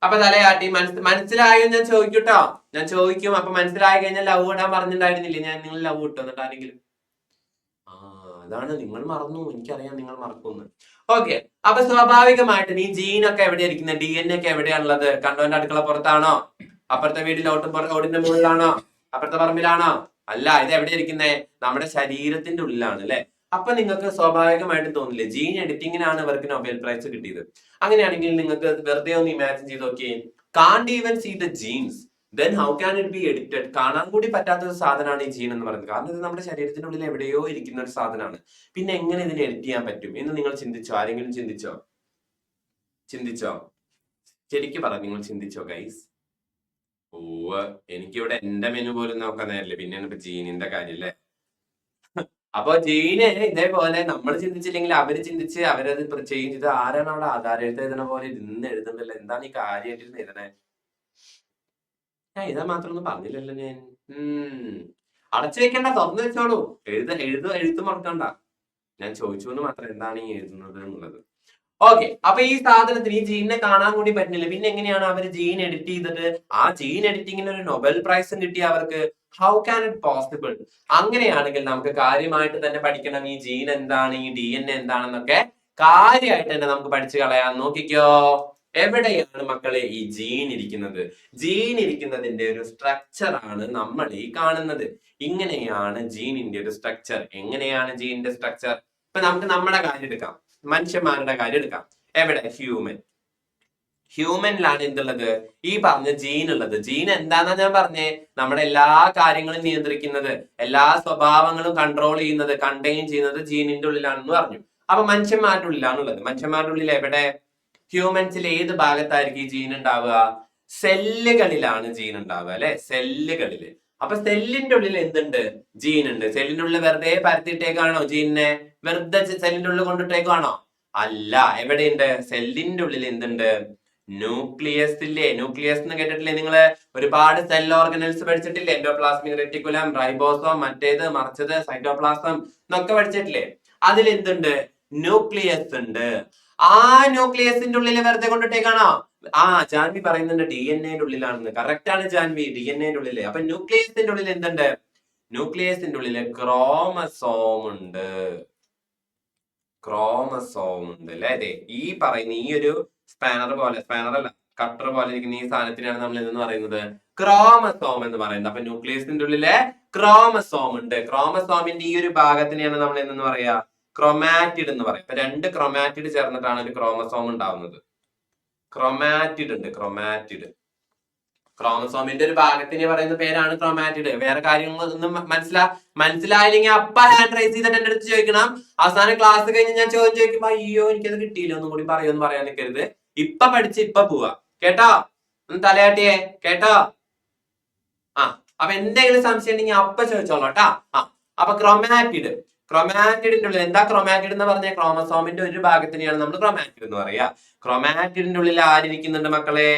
അപ്പൊ തലയാട്ടി. മനസ്സിലായോ? ഞാൻ ചോദിക്കൂട്ടോ, ഞാൻ ചോദിക്കും. അപ്പൊ മനസ്സിലായി കഴിഞ്ഞാൽ ലവ് ഇടാൻ പറഞ്ഞിട്ടുണ്ടായിരുന്നില്ലേ ഞാൻ? നിങ്ങൾ ലവ് ഇട്ടോ എന്നിട്ട് ആരെങ്കിലും? അതാണ്, നിങ്ങൾ മറന്നു. എനിക്കറിയാം നിങ്ങൾ മറക്കുന്നു. ഓക്കെ, അപ്പൊ സ്വാഭാവികമായിട്ട് ഈ ജീനൊക്കെ എവിടെ ഇരിക്കുന്നത്? DNA ഒക്കെ എവിടെയാണുള്ളത്? കണ്ടോന്റെ അടുക്കള പുറത്താണോ? അപ്പുറത്തെ വീട്ടിൽ ഓടിന്റെ മുകളിലാണോ? അപ്പുറത്തെ പറമ്പിലാണോ? അല്ല, ഇത് എവിടെ ഇരിക്കുന്നേ? നമ്മുടെ ശരീരത്തിന്റെ ഉള്ളിലാണ് അല്ലെ? അപ്പൊ നിങ്ങൾക്ക് സ്വാഭാവികമായിട്ട് തോന്നില്ലേ, ജീൻ എഡിറ്റിങ്ങിനാണ് ഇവർക്ക് നൊബേൽ പ്രൈസ് കിട്ടിയത്. അങ്ങനെയാണെങ്കിൽ നിങ്ങൾക്ക് വെറുതെ ഒന്ന് ഇമാജിൻ ചെയ്ത് നോക്കിയേ. Can't even see the genes, then how can it be edited? കാണാൻ കൂടി പറ്റാത്ത ഒരു സാധനമാണ് ഈ ജീൻ എന്ന് പറയുന്നത്. കാരണം ഇത് നമ്മുടെ ശരീരത്തിന്റെ ഉള്ളിൽ എവിടെയോ ഇരിക്കുന്ന ഒരു സാധനമാണ്. പിന്നെ എങ്ങനെ ഇതിനെ എഡിറ്റ് ചെയ്യാൻ പറ്റും എന്ന് നിങ്ങൾ ചിന്തിച്ചോ? ആരെങ്കിലും ചിന്തിച്ചോ? ശരിക്കും പറ, നിങ്ങൾ ചിന്തിച്ചോ ഗൈസ്? എനിക്കിവിടെ എന്റെ മെനു പോലും നോക്കാൻ നേരില്ല, പിന്നെയാണ് ഇപ്പൊ ജീനിന്റെ കാര്യം അല്ലേ? അപ്പൊ ജീന് ഇതേപോലെ നമ്മൾ ചിന്തിച്ചില്ലെങ്കിൽ അവര് ചിന്തിച്ച് അവരത് ചേഞ്ച് ചെയ്ത്. ആരാണ് അവിടെ ആധാരം എഴുതുന്ന പോലെ ഇരുന്ന് എഴുതുന്നുണ്ടല്ലോ? എന്താണ് ഈ കാര്യമായിട്ടിരുന്ന് എഴുതണേ? എഴുതാൻ മാത്രമൊന്നും പറഞ്ഞില്ലല്ലോ ഞാൻ. അടച്ചു വെക്കണ്ട, തുറന്നു വെച്ചോളൂ. എഴുത്ത് മുടക്കണ്ട. ഞാൻ ചോദിച്ചു എന്ന് മാത്രം എന്താണ് ഈ എഴുതുന്നത് എന്നുള്ളത്. ഓക്കെ, അപ്പൊ ഈ സാധനത്തിന് ഈ ജീനിനെ കാണാൻ കൂടി പറ്റുന്നില്ല. പിന്നെ എങ്ങനെയാണ് അവർ ജീൻ എഡിറ്റ് ചെയ്തിട്ട് ആ ജീൻ എഡിറ്റിങ്ങിന് ഒരു നൊബൽ പ്രൈസും കിട്ടിയ അവർക്ക്? How can it possible? അങ്ങനെയാണെങ്കിൽ നമുക്ക് കാര്യമായിട്ട് തന്നെ പഠിക്കണം ഈ ജീൻ എന്താണ്, ഈ DNA എന്താണെന്നൊക്കെ കാര്യമായിട്ട് തന്നെ നമുക്ക് പഠിച്ചു കളയാൻ. നോക്കിക്കോ, എവിടെയാണ് മക്കളെ ഈ ജീൻ ഇരിക്കുന്നത്? ജീൻ ഇരിക്കുന്നതിന്റെ ഒരു സ്ട്രക്ചർ ആണ് നമ്മൾ ഈ കാണുന്നത്. ഇങ്ങനെയാണ് ജീനിന്റെ ഒരു സ്ട്രക്ചർ. എങ്ങനെയാണ് ജീനിന്റെ സ്ട്രക്ചർ? ഇപ്പൊ നമുക്ക് നമ്മുടെ കാര്യം എടുക്കാം, മനുഷ്യന്മാരുടെ കാര്യം എടുക്കാം. എവിടെ? ഹ്യൂമനിലാണ് എന്തുള്ളത്? ഈ പറഞ്ഞ ജീൻ ഉള്ളത്. ജീൻ എന്താന്നാ ഞാൻ പറഞ്ഞേ? നമ്മുടെ എല്ലാ കാര്യങ്ങളും നിയന്ത്രിക്കുന്നത്, എല്ലാ സ്വഭാവങ്ങളും കൺട്രോൾ ചെയ്യുന്നത്, കണ്ടെയ്ൻ ചെയ്യുന്നത് ജീനിന്റെ ഉള്ളിലാണെന്ന് പറഞ്ഞു. അപ്പൊ മനുഷ്യന്മാരുടെ ഉള്ളിലാണുള്ളത്. മനുഷ്യന്മാരുടെ ഉള്ളിൽ എവിടെ? ഹ്യൂമൻസിൽ ഏത് ഭാഗത്തായിരിക്കും ഈ ജീൻ ഉണ്ടാവുക? സെല്ലുകളിലാണ് ജീൻ ഉണ്ടാവുക, അല്ലെ? സെല്ലുകളില്. അപ്പൊ സെല്ലിന്റെ ഉള്ളിൽ എന്തുണ്ട്? ജീൻ ഉണ്ട്. സെല്ലിന്റെ ഉള്ളിൽ വെറുതെ പരത്തിയിട്ടേക്കാണോ ജീനിനെ? വെറുതെ സെല്ലിന്റെ ഉള്ളിൽ കൊണ്ടിട്ടേക്കാണോ? അല്ല. എവിടെയുണ്ട്? സെല്ലിന്റെ ഉള്ളിൽ എന്തുണ്ട്? ന്യൂക്ലിയസ് ഇല്ലേ? ന്യൂക്ലിയസ് എന്ന് കേട്ടിട്ടില്ലേ നിങ്ങള്? ഒരുപാട് സെൽ ഓർഗനൽസ് പഠിച്ചിട്ടില്ലേ? എൻഡോപ്ലാസ്മിക് റെറ്റിക്കുലം, റൈബോസോം, മറ്റേത് മറിച്ചത്, സൈറ്റോപ്ലാസം എന്നൊക്കെ പഠിച്ചിട്ടില്ലേ? അതിൽ എന്തുണ്ട്? ന്യൂക്ലിയസ് ഉണ്ട്. ആ ന്യൂക്ലിയസിന്റെ ഉള്ളിൽ വെറുതെ കൊണ്ടിട്ടേക്കാണോ? ജാൻവി പറയുന്നുണ്ട് DNA ഉള്ളിലാണെന്ന്. കറക്റ്റ് ആണ് ജാൻവി, DNA ഉള്ളില്. അപ്പൊ ന്യൂക്ലിയസിന്റെ ഉള്ളിൽ എന്തുണ്ട്? ന്യൂക്ലിയസിന്റെ ഉള്ളില് ക്രോമസോം ഉണ്ട്. ക്രോമസോം ഉണ്ട്, അല്ലെ? അതെ, ഈ പറയുന്ന ഈ ഒരു സ്പാനർ അല്ല, കട്ടർ പോലെ ഇരിക്കുന്ന ഈ സാധനത്തിനാണ് നമ്മൾ എന്തെന്ന് പറയുന്നത്? ക്രോമസോം എന്ന് പറയുന്നത്. അപ്പൊ ന്യൂക്ലിയസിന്റെ ഉള്ളിലെ ക്രോമസോം ഉണ്ട്. ക്രോമസോമിന്റെ ഈ ഒരു ഭാഗത്തിനെയാണ് നമ്മൾ എന്തെന്ന് പറയാ? ക്രൊമാറ്റിഡ് എന്ന് പറയും. ഇപ്പൊ 2 ക്രൊമാറ്റിഡ് ചേർന്നിട്ടാണ് ഒരു ക്രോമസോം ഉണ്ടാവുന്നത്. ക്രൊമാറ്റിഡ് ഉണ്ട്, ക്രൊമാറ്റിഡ്. ക്രോമസോമിന്റെ ഒരു ഭാഗത്തിന് പറയുന്ന പേരാണ് ക്രൊമാറ്റിഡ്. വേറെ കാര്യങ്ങളൊന്നും മനസ്സിലായില്ലെങ്കിൽ അപ്പ ഹാൻഡ് റൈസ് ചെയ്തിട്ട് എന്റെ അടുത്ത് ചോദിക്കണം. അവസാനം ക്ലാസ് കഴിഞ്ഞ് ഞാൻ ചോദ്യം ചോദിക്കുമ്പോ അയ്യോ എനിക്കത് കിട്ടിയില്ല, ഒന്നും കൂടി പറയുമെന്ന് പറയാൻ നിൽക്കരുത്. ഇപ്പൊ പഠിച്ച് ഇപ്പൊ പോവാ, കേട്ടോ? ഒന്ന് തലയാട്ടിയേ, കേട്ടോ? അപ്പൊ എന്തെങ്കിലും സംശയം ഉണ്ടെങ്കിൽ അപ്പൊ ചോദിച്ചോളൂ കേട്ടാ. അപ്പൊ ക്രൊമാറ്റിഡിന്റെ ഉള്ളിൽ എന്താ ക്രൊമാറ്റിഡ് എന്ന് പറഞ്ഞ? ക്രോമസോമിന്റെ ഒരു ഭാഗത്തിനെയാണ് നമ്മൾ ക്രൊമാറ്റിഡ് എന്ന് പറയാ. ക്രൊമാറ്റിഡിന്റെ ഉള്ളിൽ ആരിയ്ക്കുന്നുണ്ട് മക്കളെ?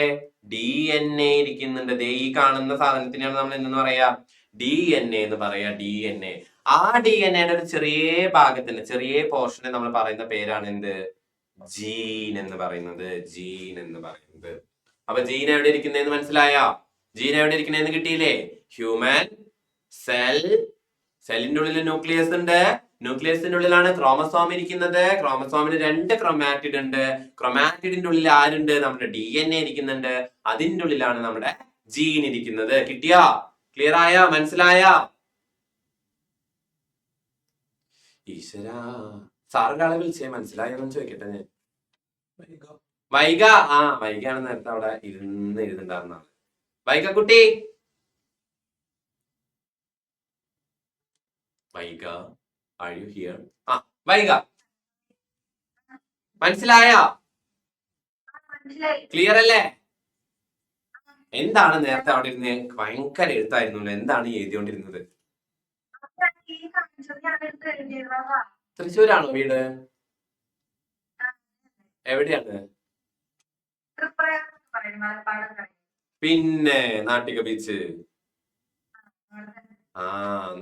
DNA ഇരിക്കുന്നുണ്ട്. ഈ കാണുന്ന സാധനത്തിനെയാണ് നമ്മൾ എന്തെന്ന് പറയാ? DNA എന്ന് പറയാ. DNA. ആ DNAയുടെ ഒരു ചെറിയ ഭാഗത്തിന്, ചെറിയ പോർഷനെ നമ്മൾ പറയുന്ന പേരാണ് എന്ത്? ജീൻ എന്ന് പറയുന്നത്. ജീൻ എന്ന് പറയുന്നത്. അപ്പൊ ജീൻ എവിടെ ഇരിക്കുന്നതെന്ന് മനസ്സിലായോ? ജീൻ എവിടെ ഇരിക്കുന്നതെന്ന് കിട്ടിയില്ലേ? ഹ്യൂമൻ സെല്ലിന്റെ ഉള്ളിൽ ന്യൂക്ലിയസ് ഉണ്ട്. ന്യൂക്ലിയസിന്റെ ഉള്ളിലാണ് ക്രോമസോം ഇരിക്കുന്നത്. ക്രോമസോമിന് 2 ക്രൊമാറ്റിഡ് ഉണ്ട്. ക്രൊമാറ്റിഡിന്റെ ഉള്ളിൽ ആരുണ്ട്? നമ്മുടെ DNA ഇരിക്കുന്നുണ്ട്. അതിന്റെ ഉള്ളിലാണ് നമ്മുടെ ജീൻ ഇരിക്കുന്നത്. കിട്ടിയോ? ക്ലിയർ ആയോ? മനസ്സിലായോ? ഈശ്വരാ, സാറിന്റെ ആളെ വിളിച്ചേ, മനസ്സിലായോന്ന് ചോദിക്കട്ടെ ഞാൻ. വൈക വൈകാണ് നേരത്തെ അവിടെ ഇരുന്ന് എഴുതുണ്ടായിരുന്നാണ്. വൈക കുട്ടി, വൈക, are you here? വൈക, മനസ്സിലായോ? ക്ലിയർ അല്ലേ? എന്താണ് നേരത്തെ അവിടെ ഇരുന്ന് ഭയങ്കര എഴുത്തായിരുന്നല്ലോ, എന്താണ് ഈ എഴുതിക്കൊണ്ടിരുന്നത്? തൃശ്ശൂരാണോ വീട്? എവിടെയാണ്? പിന്നെ നാട്ടിക ബീച്ച്.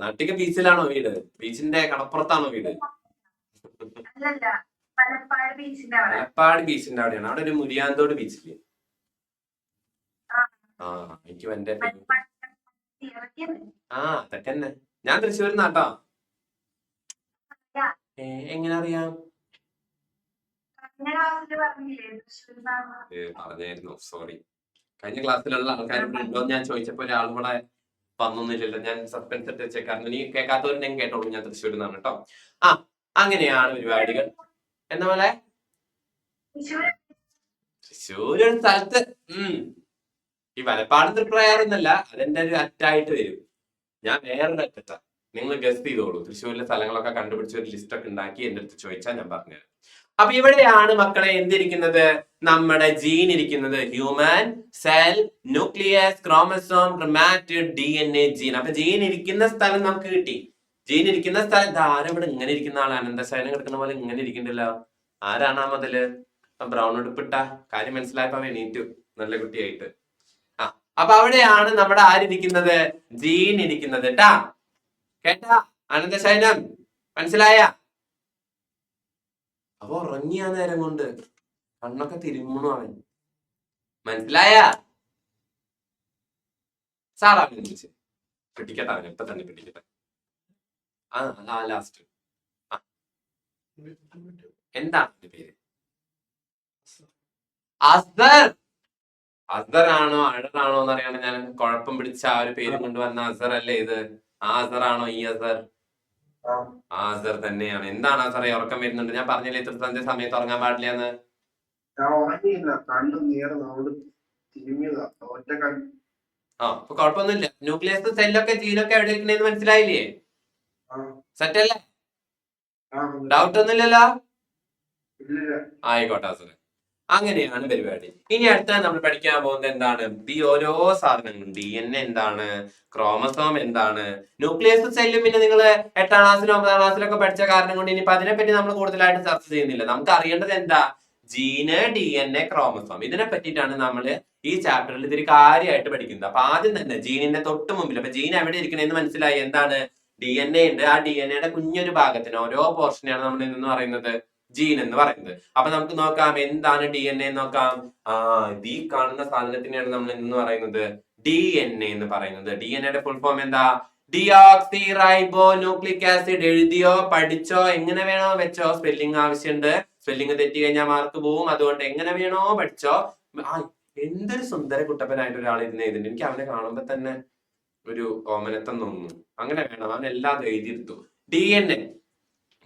നാട്ടിക ബീച്ചിലാണോ വീട്? ബീച്ചിന്റെ കടപ്പുറത്താണോ വീട്? മലപ്പാട് ബീച്ചിന്റെ അവിടെയാണ്. അവിടെ ഒരു മുരിയാന്തോട് ബീച്ചില്. എനിക്ക് എന്റെ അതൊക്കെ തന്നെ. ഞാൻ തൃശ്ശൂർ നാട്ടോ. എങ്ങനെ അറിയാം? പറഞ്ഞായിരുന്നു, സോറി. കഴിഞ്ഞ ക്ലാസ്സിലുള്ള ആൾക്കാരോട് ഉണ്ടോന്ന് ഞാൻ ചോദിച്ചപ്പോ ഒരാളും കൂടെ വന്നൊന്നുമില്ലല്ലോ. ഞാൻ സസ്പെൻസ് ഇട്ട് വെച്ചേക്കായിരുന്നു. നീ കേൾക്കാത്തവരുണ്ടെങ്കിൽ കേട്ടോളൂ, ഞാൻ തൃശ്ശൂരിൽ നിന്നാണ് കേട്ടോ. അങ്ങനെയാണ് പരിപാടികൾ. എന്ന പോലെ തൃശ്ശൂർ ഒരു സ്ഥലത്ത് ഈ വലപ്പാട് തൃപ്രയാറൊന്നല്ല, അതെന്റെ ഒരു അറ്റായിട്ട് വരും. ഞാൻ വേറൊരു അറ്റത്താ. നിങ്ങൾ ഗസ് ചെയ്തോളൂ. തൃശ്ശൂരിലെ സ്ഥലങ്ങളൊക്കെ കണ്ടുപിടിച്ച് ഒരു ലിസ്റ്റ് ഒക്കെ ഉണ്ടാക്കി എന്റെ അടുത്ത് ചോദിച്ചാൽ ഞാൻ പറഞ്ഞുതരാം. അപ്പൊ ഇവിടെയാണ് മക്കളെ എന്തിരിക്കുന്നത്? നമ്മുടെ ജീൻ ഇരിക്കുന്നത്. Human cell, nucleus, chromosome, chromatid, DNA, gene. അപ്പൊ ജീൻ ഇരിക്കുന്ന സ്ഥലം നമുക്ക് കിട്ടി. ജീൻ ഇരിക്കുന്ന സ്ഥലം ആരവിടെ ഇങ്ങനെ ഇരിക്കുന്ന ആളാണ്. അനന്തശയനം കിടക്കുന്ന പോലെ ഇങ്ങനെ ഇരിക്കണ്ടല്ലോ. ആരാണ് ആ മുതല്? ബ്രൗൺ ഉടുപ്പിട്ട കാര്യം മനസ്സിലായപ്പോ എണീറ്റു, നല്ല കുട്ടിയായിട്ട്. അപ്പൊ അവിടെയാണ് നമ്മുടെ ആരിരിക്കുന്നത്, ജീൻ ഇരിക്കുന്നത് കേട്ടാ. കേട്ടാ അനന്തശയനം, മനസ്സിലായ? അപ്പൊ ഉറങ്ങിയ നേരം കൊണ്ട് കണ്ണൊക്കെ തിരുമ്മണു അവൻ, മനസ്സിലായ? സാറാ വിളിച്ച് പിടിക്കട്ടെ അവൻ, ഇപ്പൊ തന്നെ പിടിക്കട്ടെ. ലാസ്റ്റ് എന്താണ് പേര്? അസ്ദർ. അസ്ദർ ആണോ അഴറാണോ എന്നറിയാണ്ട് ഞാൻ കുഴപ്പം പിടിച്ച ആ ഒരു പേര് കൊണ്ടുവന്ന അസർ അല്ലേ ഇത്? ആ അസർ ആണോ ഈ അസർ? ആ അസർ തന്നെയാണ്. എന്താണ് അസറെ ഉറക്കം വരുന്നുണ്ട്? ഞാൻ പറഞ്ഞില്ലേ ഇത്ര തന്റെ സമയത്ത് ഉറങ്ങാൻ പാടില്ല എന്ന്. അപ്പൊ കുഴപ്പമൊന്നുമില്ല. ന്യൂക്ലിയസ് സെല്ലൊക്കെ ജീനൊക്കെ എവിടെ ഇരിക്കണേന്ന് മനസ്സിലായില്ലേ? സെറ്റ് അല്ലേ? ഡൗട്ട് ഒന്നുമില്ലല്ലോ? ആയിക്കോട്ടെ അസറെ. അങ്ങനെയാണ് പരിപാടി. ഇനി അടുത്ത നമ്മൾ പഠിക്കാൻ പോകുന്നത് എന്താണ്? ഈ ഓരോ സാധനങ്ങളും DNA എന്താണ്, ക്രോമസോം എന്താണ്, ന്യൂക്ലിയസ് സെല്ലും പിന്നെ നിങ്ങൾ 8ാം ക്ലാസ്സിലും 9ാം ക്ലാസ്സിലൊക്കെ പഠിച്ച കാരണം കൊണ്ട് ഇനിയിപ്പോ അതിനെപ്പറ്റി നമ്മൾ കൂടുതലായിട്ട് ചർച്ച ചെയ്യുന്നില്ല. നമുക്ക് അറിയേണ്ടത് എന്താ? ജീന്, DNA, ക്രോമസോം. ഇതിനെ പറ്റിയിട്ടാണ് നമ്മൾ ഈ ചാപ്റ്ററിൽ ഇത്തിരി കാര്യമായിട്ട് പഠിക്കുന്നത്. അപ്പൊ ആദ്യം തന്നെ ജീനിന്റെ തൊട്ട് മുമ്പിൽ, അപ്പൊ ജീൻ എവിടെ ഇരിക്കണേന്ന് മനസ്സിലായി. എന്താണ്? DNA ഉണ്ട്. ആ DNAയുടെ കുഞ്ഞൊരു ഭാഗത്തിന് ഓരോ പോർഷനെയാണ് നമ്മൾ എന്ന് പറയുന്നത് ജീൻ എന്ന് പറയുന്നത്. അപ്പൊ നമുക്ക് നോക്കാം എന്താണ് DNA നോക്കാം. ഈ കാണുന്ന സാധനത്തിനെയാണ് നമ്മൾ എന്ന് പറയുന്നത് DNA എന്ന് പറയുന്നത്. DNAയുടെ ഫുൾ ഫോം എന്താ? Deoxy ribo nucleic acid. എഴുതിയോ പഠിച്ചോ എങ്ങനെ വേണോ വെച്ചോ. സ്പെല്ലിംഗ് ആവശ്യമുണ്ട്. സ്പെല്ലിംഗ് തെറ്റി കഴിഞ്ഞാൽ മാർക്ക് പോവും. അതുകൊണ്ട് എങ്ങനെ വേണോ പഠിച്ചോ. എന്തൊരു സുന്ദര കുട്ടപ്പനായിട്ട് ഒരാൾ ഇരുന്ന് എഴുതുന്നുണ്ട്. എനിക്ക് അവനെ കാണുമ്പോ തന്നെ ഒരു ഓമനത്തം തോന്നുന്നു. അങ്ങനെ വേണം, അവൻ എല്ലാം എഴുതിയെടുത്തു. DNA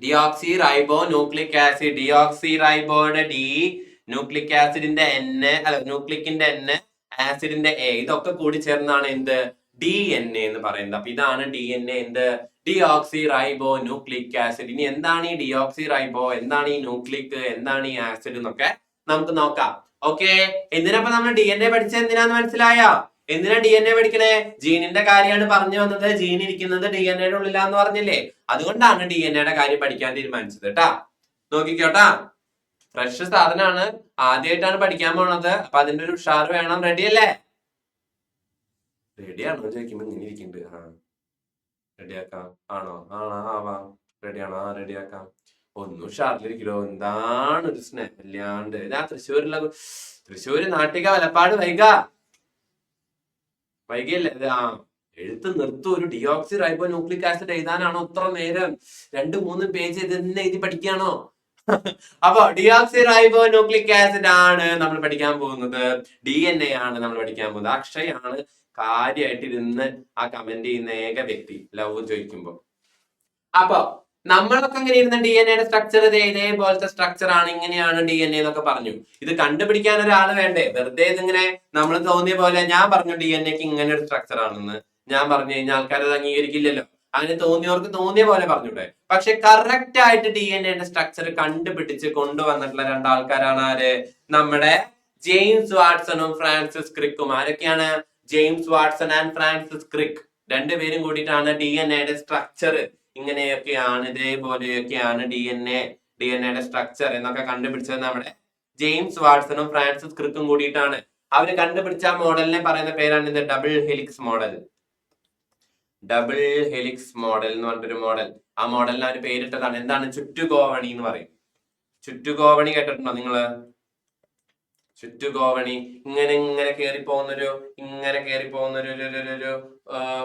deoxy ribo nucleic acid. Deoxy റൈബോയുടെ D, ന്യൂക്ലിക് ആസിഡിന്റെ N, അല്ല ന്യൂക്ലിക്കിന്റെ N, ആസിഡിന്റെ A, ഇതൊക്കെ കൂടി ചേർന്നാണ് എന്ത്? DNA എന്ന് പറയുന്നത്. അപ്പൊ ഇതാണ് DNA, എന്ത്? Deoxy ribo nucleic acid. ഇനി എന്താണ് ഈ ഡിയോക്സി റൈബോ, എന്താണ് ഈ ന്യൂക്ലിക്, എന്താണ് ഈ ആസിഡ് എന്നൊക്കെ നമുക്ക് നോക്കാം. ഓക്കെ, എന്തിനപ്പോ നമ്മൾ DNA പഠിച്ചത് എന്തിനാന്ന് മനസ്സിലായോ? എന്തിനാ DNA പഠിക്കണേ? ജീനിന്റെ കാര്യമാണ് പറഞ്ഞു വന്നത്. ജീൻ ഇരിക്കുന്നത് DNAയുടെ ഉള്ളിലാന്ന് പറഞ്ഞില്ലേ? അതുകൊണ്ടാണ് DNAയുടെ കാര്യം പഠിക്കാൻ തീരുമാനിച്ചത് കേട്ടാ. നോക്കിക്കോട്ടാ, ഫ്രഷ് സാധനമാണ്, ആദ്യമായിട്ടാണ് പഠിക്കാൻ പോണത്. അപ്പൊ അതിന്റെ ഒരു ഉഷാർ വേണം. റെഡി അല്ലേ? റെഡിയാണോ ചോദിക്കുമ്പോ ഇങ്ങനെ ഇരിക്കുന്നുണ്ട്. റെഡിയാക്കാം. ആണോ? ആവാം. റെഡിയാണോ? റെഡിയാക്കാം. ഒന്നും ഉഷാറിലിരിക്കലോ. എന്താണ് ഒരു സ്നേഹമില്ലാണ്ട്. തൃശ്ശൂര് നാട്ടിക വലപ്പാട് വൈകിയല്ലേ? എഴുത്ത് നിർത്തും. ഒരു ഡിയോക്സി റൈബോ ന്യൂക്ലിക് ആസിഡ് എഴുതാനാണോ ഇത്ര നേരം? 2-3 പേജ് ഇതന്നെ എഴുതി പഠിക്കാണോ? അപ്പൊ ഡിയോക്സി റൈബോ ന്യൂക്ലിക് ആസിഡ് ആണ് നമ്മൾ പഠിക്കാൻ പോകുന്നത്. DNA ആണ് നമ്മൾ പഠിക്കാൻ പോകുന്നത്. അക്ഷയാണ് കാര്യമായിട്ട് ഇരുന്ന് ആ കമന്റ് ചെയ്യുന്ന ഏക വ്യക്തി ലവ് ചോദിക്കുമ്പോ. അപ്പൊ നമ്മളൊക്കെ എങ്ങനെ ഇരുന്ന DNAയുടെ സ്ട്രക്ചർ ഇതേപോലത്തെ സ്ട്രക്ചർ ആണ്, ഇങ്ങനെയാണ് DNA എന്നൊക്കെ പറഞ്ഞു. ഇത് കണ്ടുപിടിക്കാൻ ഒരാൾ വേണ്ടേ? വെറുതെ ഇതിങ്ങനെ നമ്മൾ തോന്നിയ പോലെ ഞാൻ പറഞ്ഞു DNAക്ക് ഇങ്ങനെ ഒരു സ്ട്രക്ചർ ആണെന്ന് ഞാൻ പറഞ്ഞു കഴിഞ്ഞാൽ ആൾക്കാരത് അംഗീകരിക്കില്ലല്ലോ. അങ്ങനെ തോന്നിയവർക്ക് തോന്നിയ പോലെ പറഞ്ഞൂടെ? പക്ഷെ കറക്റ്റ് ആയിട്ട് DNAയുടെ സ്ട്രക്ചർ കണ്ടുപിടിച്ച് കൊണ്ടുവന്നിട്ടുള്ള 2 ആൾക്കാരാണ് ആര്? നമ്മുടെ ജെയിംസ് വാട്സണും ഫ്രാൻസിസ് ക്രിക്കും. ആരൊക്കെയാണ്? James Watson and Francis Crick. 2 പേരും കൂടിയിട്ടാണ് DNAയുടെ സ്ട്രക്ചർ ഇങ്ങനെയൊക്കെയാണ്, ഇതേപോലെയൊക്കെയാണ് DNAയുടെ സ്ട്രക്ചർ എന്നൊക്കെ കണ്ടുപിടിച്ചത് നമ്മുടെ ജെയിംസ് വാട്സണും ഫ്രാൻസിസ് ക്രിക്കും കൂടിയിട്ടാണ്. അവര് കണ്ടുപിടിച്ച മോഡലിനെ പറയുന്ന പേരാണ് ഇത് double helix model. Double helix model എന്ന് പറഞ്ഞൊരു മോഡൽ. ആ മോഡലിന് അവർ പേരിട്ടതാണ്. എന്താണ്? ചുറ്റുകോവണി എന്ന് പറയും. ചുറ്റുകോവണി കേട്ടിട്ടുണ്ടോ നിങ്ങള്? ചുറ്റുകോവണി ഇങ്ങനെ കയറി പോകുന്നൊരു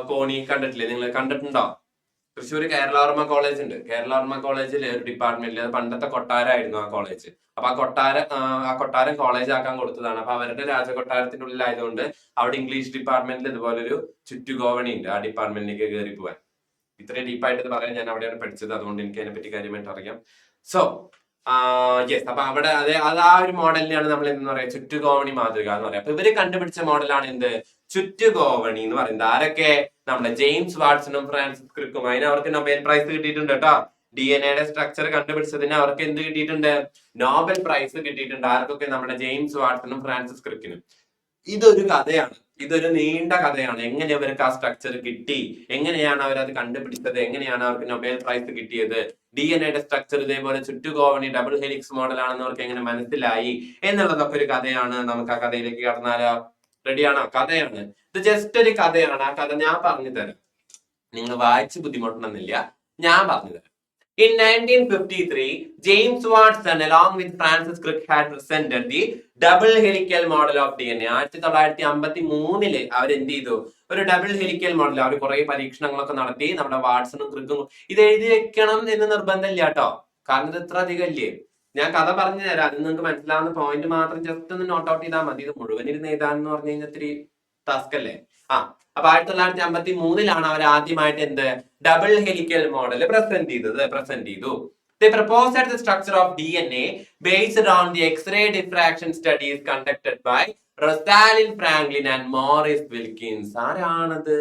കോണി കണ്ടിട്ടില്ലേ? നിങ്ങൾ കണ്ടിട്ടുണ്ടോ? തൃശ്ശൂർ കേരളവർമ്മ കോളേജ് ഉണ്ട്. കേരളവർമ്മ കോളേജിൽ ഒരു ഡിപ്പാർട്ട്മെന്റിൽ, അത് പണ്ടത്തെ കൊട്ടാരമായിരുന്നു ആ കോളേജ്. അപ്പൊ ആ കൊട്ടാരം കോളേജ് ആക്കാൻ കൊടുത്തതാണ്. അപ്പൊ അവരുടെ രാജകൊട്ടാരത്തിന്റെ ഉള്ളിലായതുകൊണ്ട് അവിടെ ഇംഗ്ലീഷ് ഡിപ്പാർട്ട്മെന്റിൽ ഇതുപോലൊരു ചുറ്റുകോവണി ഉണ്ട്. ആ ഡിപ്പാർട്ട്മെന്റിലേക്ക് കയറി പോവാൻ. ഇത്രയും ഡീപ്പായിട്ട് ഇത് പറയാൻ, ഞാൻ അവിടെയാണ് പഠിച്ചത്, അതുകൊണ്ട് എനിക്ക് അതിനെ പറ്റി കാര്യമായിട്ട് അറിയാം. സോ യെസ്, അപ്പൊ അവിടെ അത് ആ ഒരു മോഡലിനെയാണ് നമ്മൾ എന്ന് പറയാം ചുറ്റുകോവണി മാതൃക എന്ന് പറയാം. അപ്പൊ ഇവര് കണ്ടുപിടിച്ച മോഡലാണ് എന്ത്? ചുറ്റുകോവണി എന്ന് പറയുന്നത്. ആരൊക്കെ? നമ്മുടെ ജെയിംസ് വാട്സണും ഫ്രാൻസിസ് ക്രിക്കും. അതിന് അവർക്ക് നൊബേൽ പ്രൈസ് കിട്ടിയിട്ടുണ്ട് കേട്ടോ. DNAയുടെ സ്ട്രക്ചർ കണ്ടുപിടിച്ചതിന് അവർക്ക് എന്ത് കിട്ടിയിട്ടുണ്ട്? നോബൽ പ്രൈസ് കിട്ടിയിട്ടുണ്ട്. ആർക്കൊക്കെ? നമ്മുടെ ജെയിംസ് വാട്സണും ഫ്രാൻസിസ് ക്രിക്കിനും. ഇതൊരു കഥയാണ്, ഇതൊരു നീണ്ട കഥയാണ്. എങ്ങനെ അവർക്ക് ആ സ്ട്രക്ചർ കിട്ടി, എങ്ങനെയാണ് അവരത് കണ്ടുപിടിച്ചത്, എങ്ങനെയാണ് അവർക്ക് നൊബേൽ പ്രൈസ് കിട്ടിയത്, DNAയുടെ സ്ട്രക്ചർ ഇതേപോലെ ചുറ്റുകോവണി ഡബിൾ ഹെലിക്സ് മോഡൽ ആണെന്ന് അവർക്ക് എങ്ങനെ മനസ്സിലായി എന്നുള്ളതൊക്കെ ഒരു കഥയാണ്. നമുക്ക് ആ കഥയിലേക്ക് കടന്നാലോ? റെഡിയാണോ? കഥയാണ് ഇത്, ജസ്റ്റ് ഒരു കഥയാണ്. ആ കഥ ഞാൻ പറഞ്ഞു തരാം, നിങ്ങൾ വായിച്ച് ബുദ്ധിമുട്ടണമെന്നില്ല, ഞാൻ പറഞ്ഞു തരാം. In 1953, James Watson, along with Francis Crick, had presented the double helical model of DNA. 1953 അവരെന്ത് ചെയ്തു? ഒരു ഡബിൾ ഹെലിക്കൽ മോഡൽ, അവർ കുറെ പരീക്ഷണങ്ങളൊക്കെ നടത്തി. നമ്മുടെ വാട്സണും ക്രിക്കും ഇത് എഴുതി വെക്കണം എന്ന് നിർബന്ധമില്ല കേട്ടോ, കാരണം ഇത് ഇത്ര അധികം ഇല്ലേ. ഞാൻ കഥ പറഞ്ഞു തരാം, അത് നിങ്ങൾക്ക് മനസ്സിലാവുന്ന പോയിന്റ് മാത്രം ജസ്റ്റ് ഒന്ന് നോട്ട് ഔട്ട് ചെയ്താൽ മതി. ഇത് മുഴുവൻ ഇരുന്ന് എഴുതാന്ന് പറഞ്ഞു കഴിഞ്ഞാൽ ഇത്തിരി ടാസ്ക് അല്ലേ. അപ്പൊ 1953 അവർ ആദ്യമായിട്ട് എന്ത് ഡബിൾ ഹെലിക്കൽ മോഡൽ പ്രസന്റ് ചെയ്തു. They proposed the structure of DNA based on the X-ray diffraction studies conducted by Rosalind Franklin and Maurice Wilkins. ആരാണത്?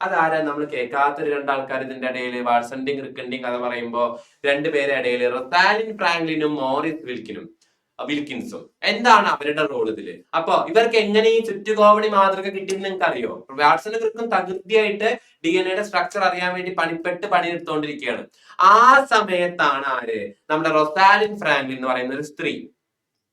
അതാരാ? നമ്മൾ കേൾക്കാത്തൊരു രണ്ടാൾക്കാർ ഇതിന്റെ ഇടയിൽ, വാട്സന്റെയും ക്രിക്കിന്റെയും കഥ പറയുമ്പോ രണ്ടുപേരെ ഇടയിൽ റൊസാലിൻ ഫ്രാങ്ക്ലിനും മോറിസ് വിൽക്കിൻസും. എന്താണ് അവരുടെ റോൾ ഇതില്? അപ്പൊ ഇവർക്ക് എങ്ങനെ ഈ ചുറ്റുകോവണി മാതൃക കിട്ടിയെന്ന് നിങ്ങൾക്ക് അറിയോ? വാട്സണും ക്രിക്കും തകൃതിയായിട്ട് DNA സ്ട്രക്ചർ അറിയാൻ വേണ്ടി പണിയെടുത്തോണ്ടിരിക്കുകയാണ്. ആ സമയത്താണ് ആര്? നമ്മുടെ റൊസാലിൻ ഫ്രാങ്ക്ലിൻ എന്ന് പറയുന്ന ഒരു സ്ത്രീ.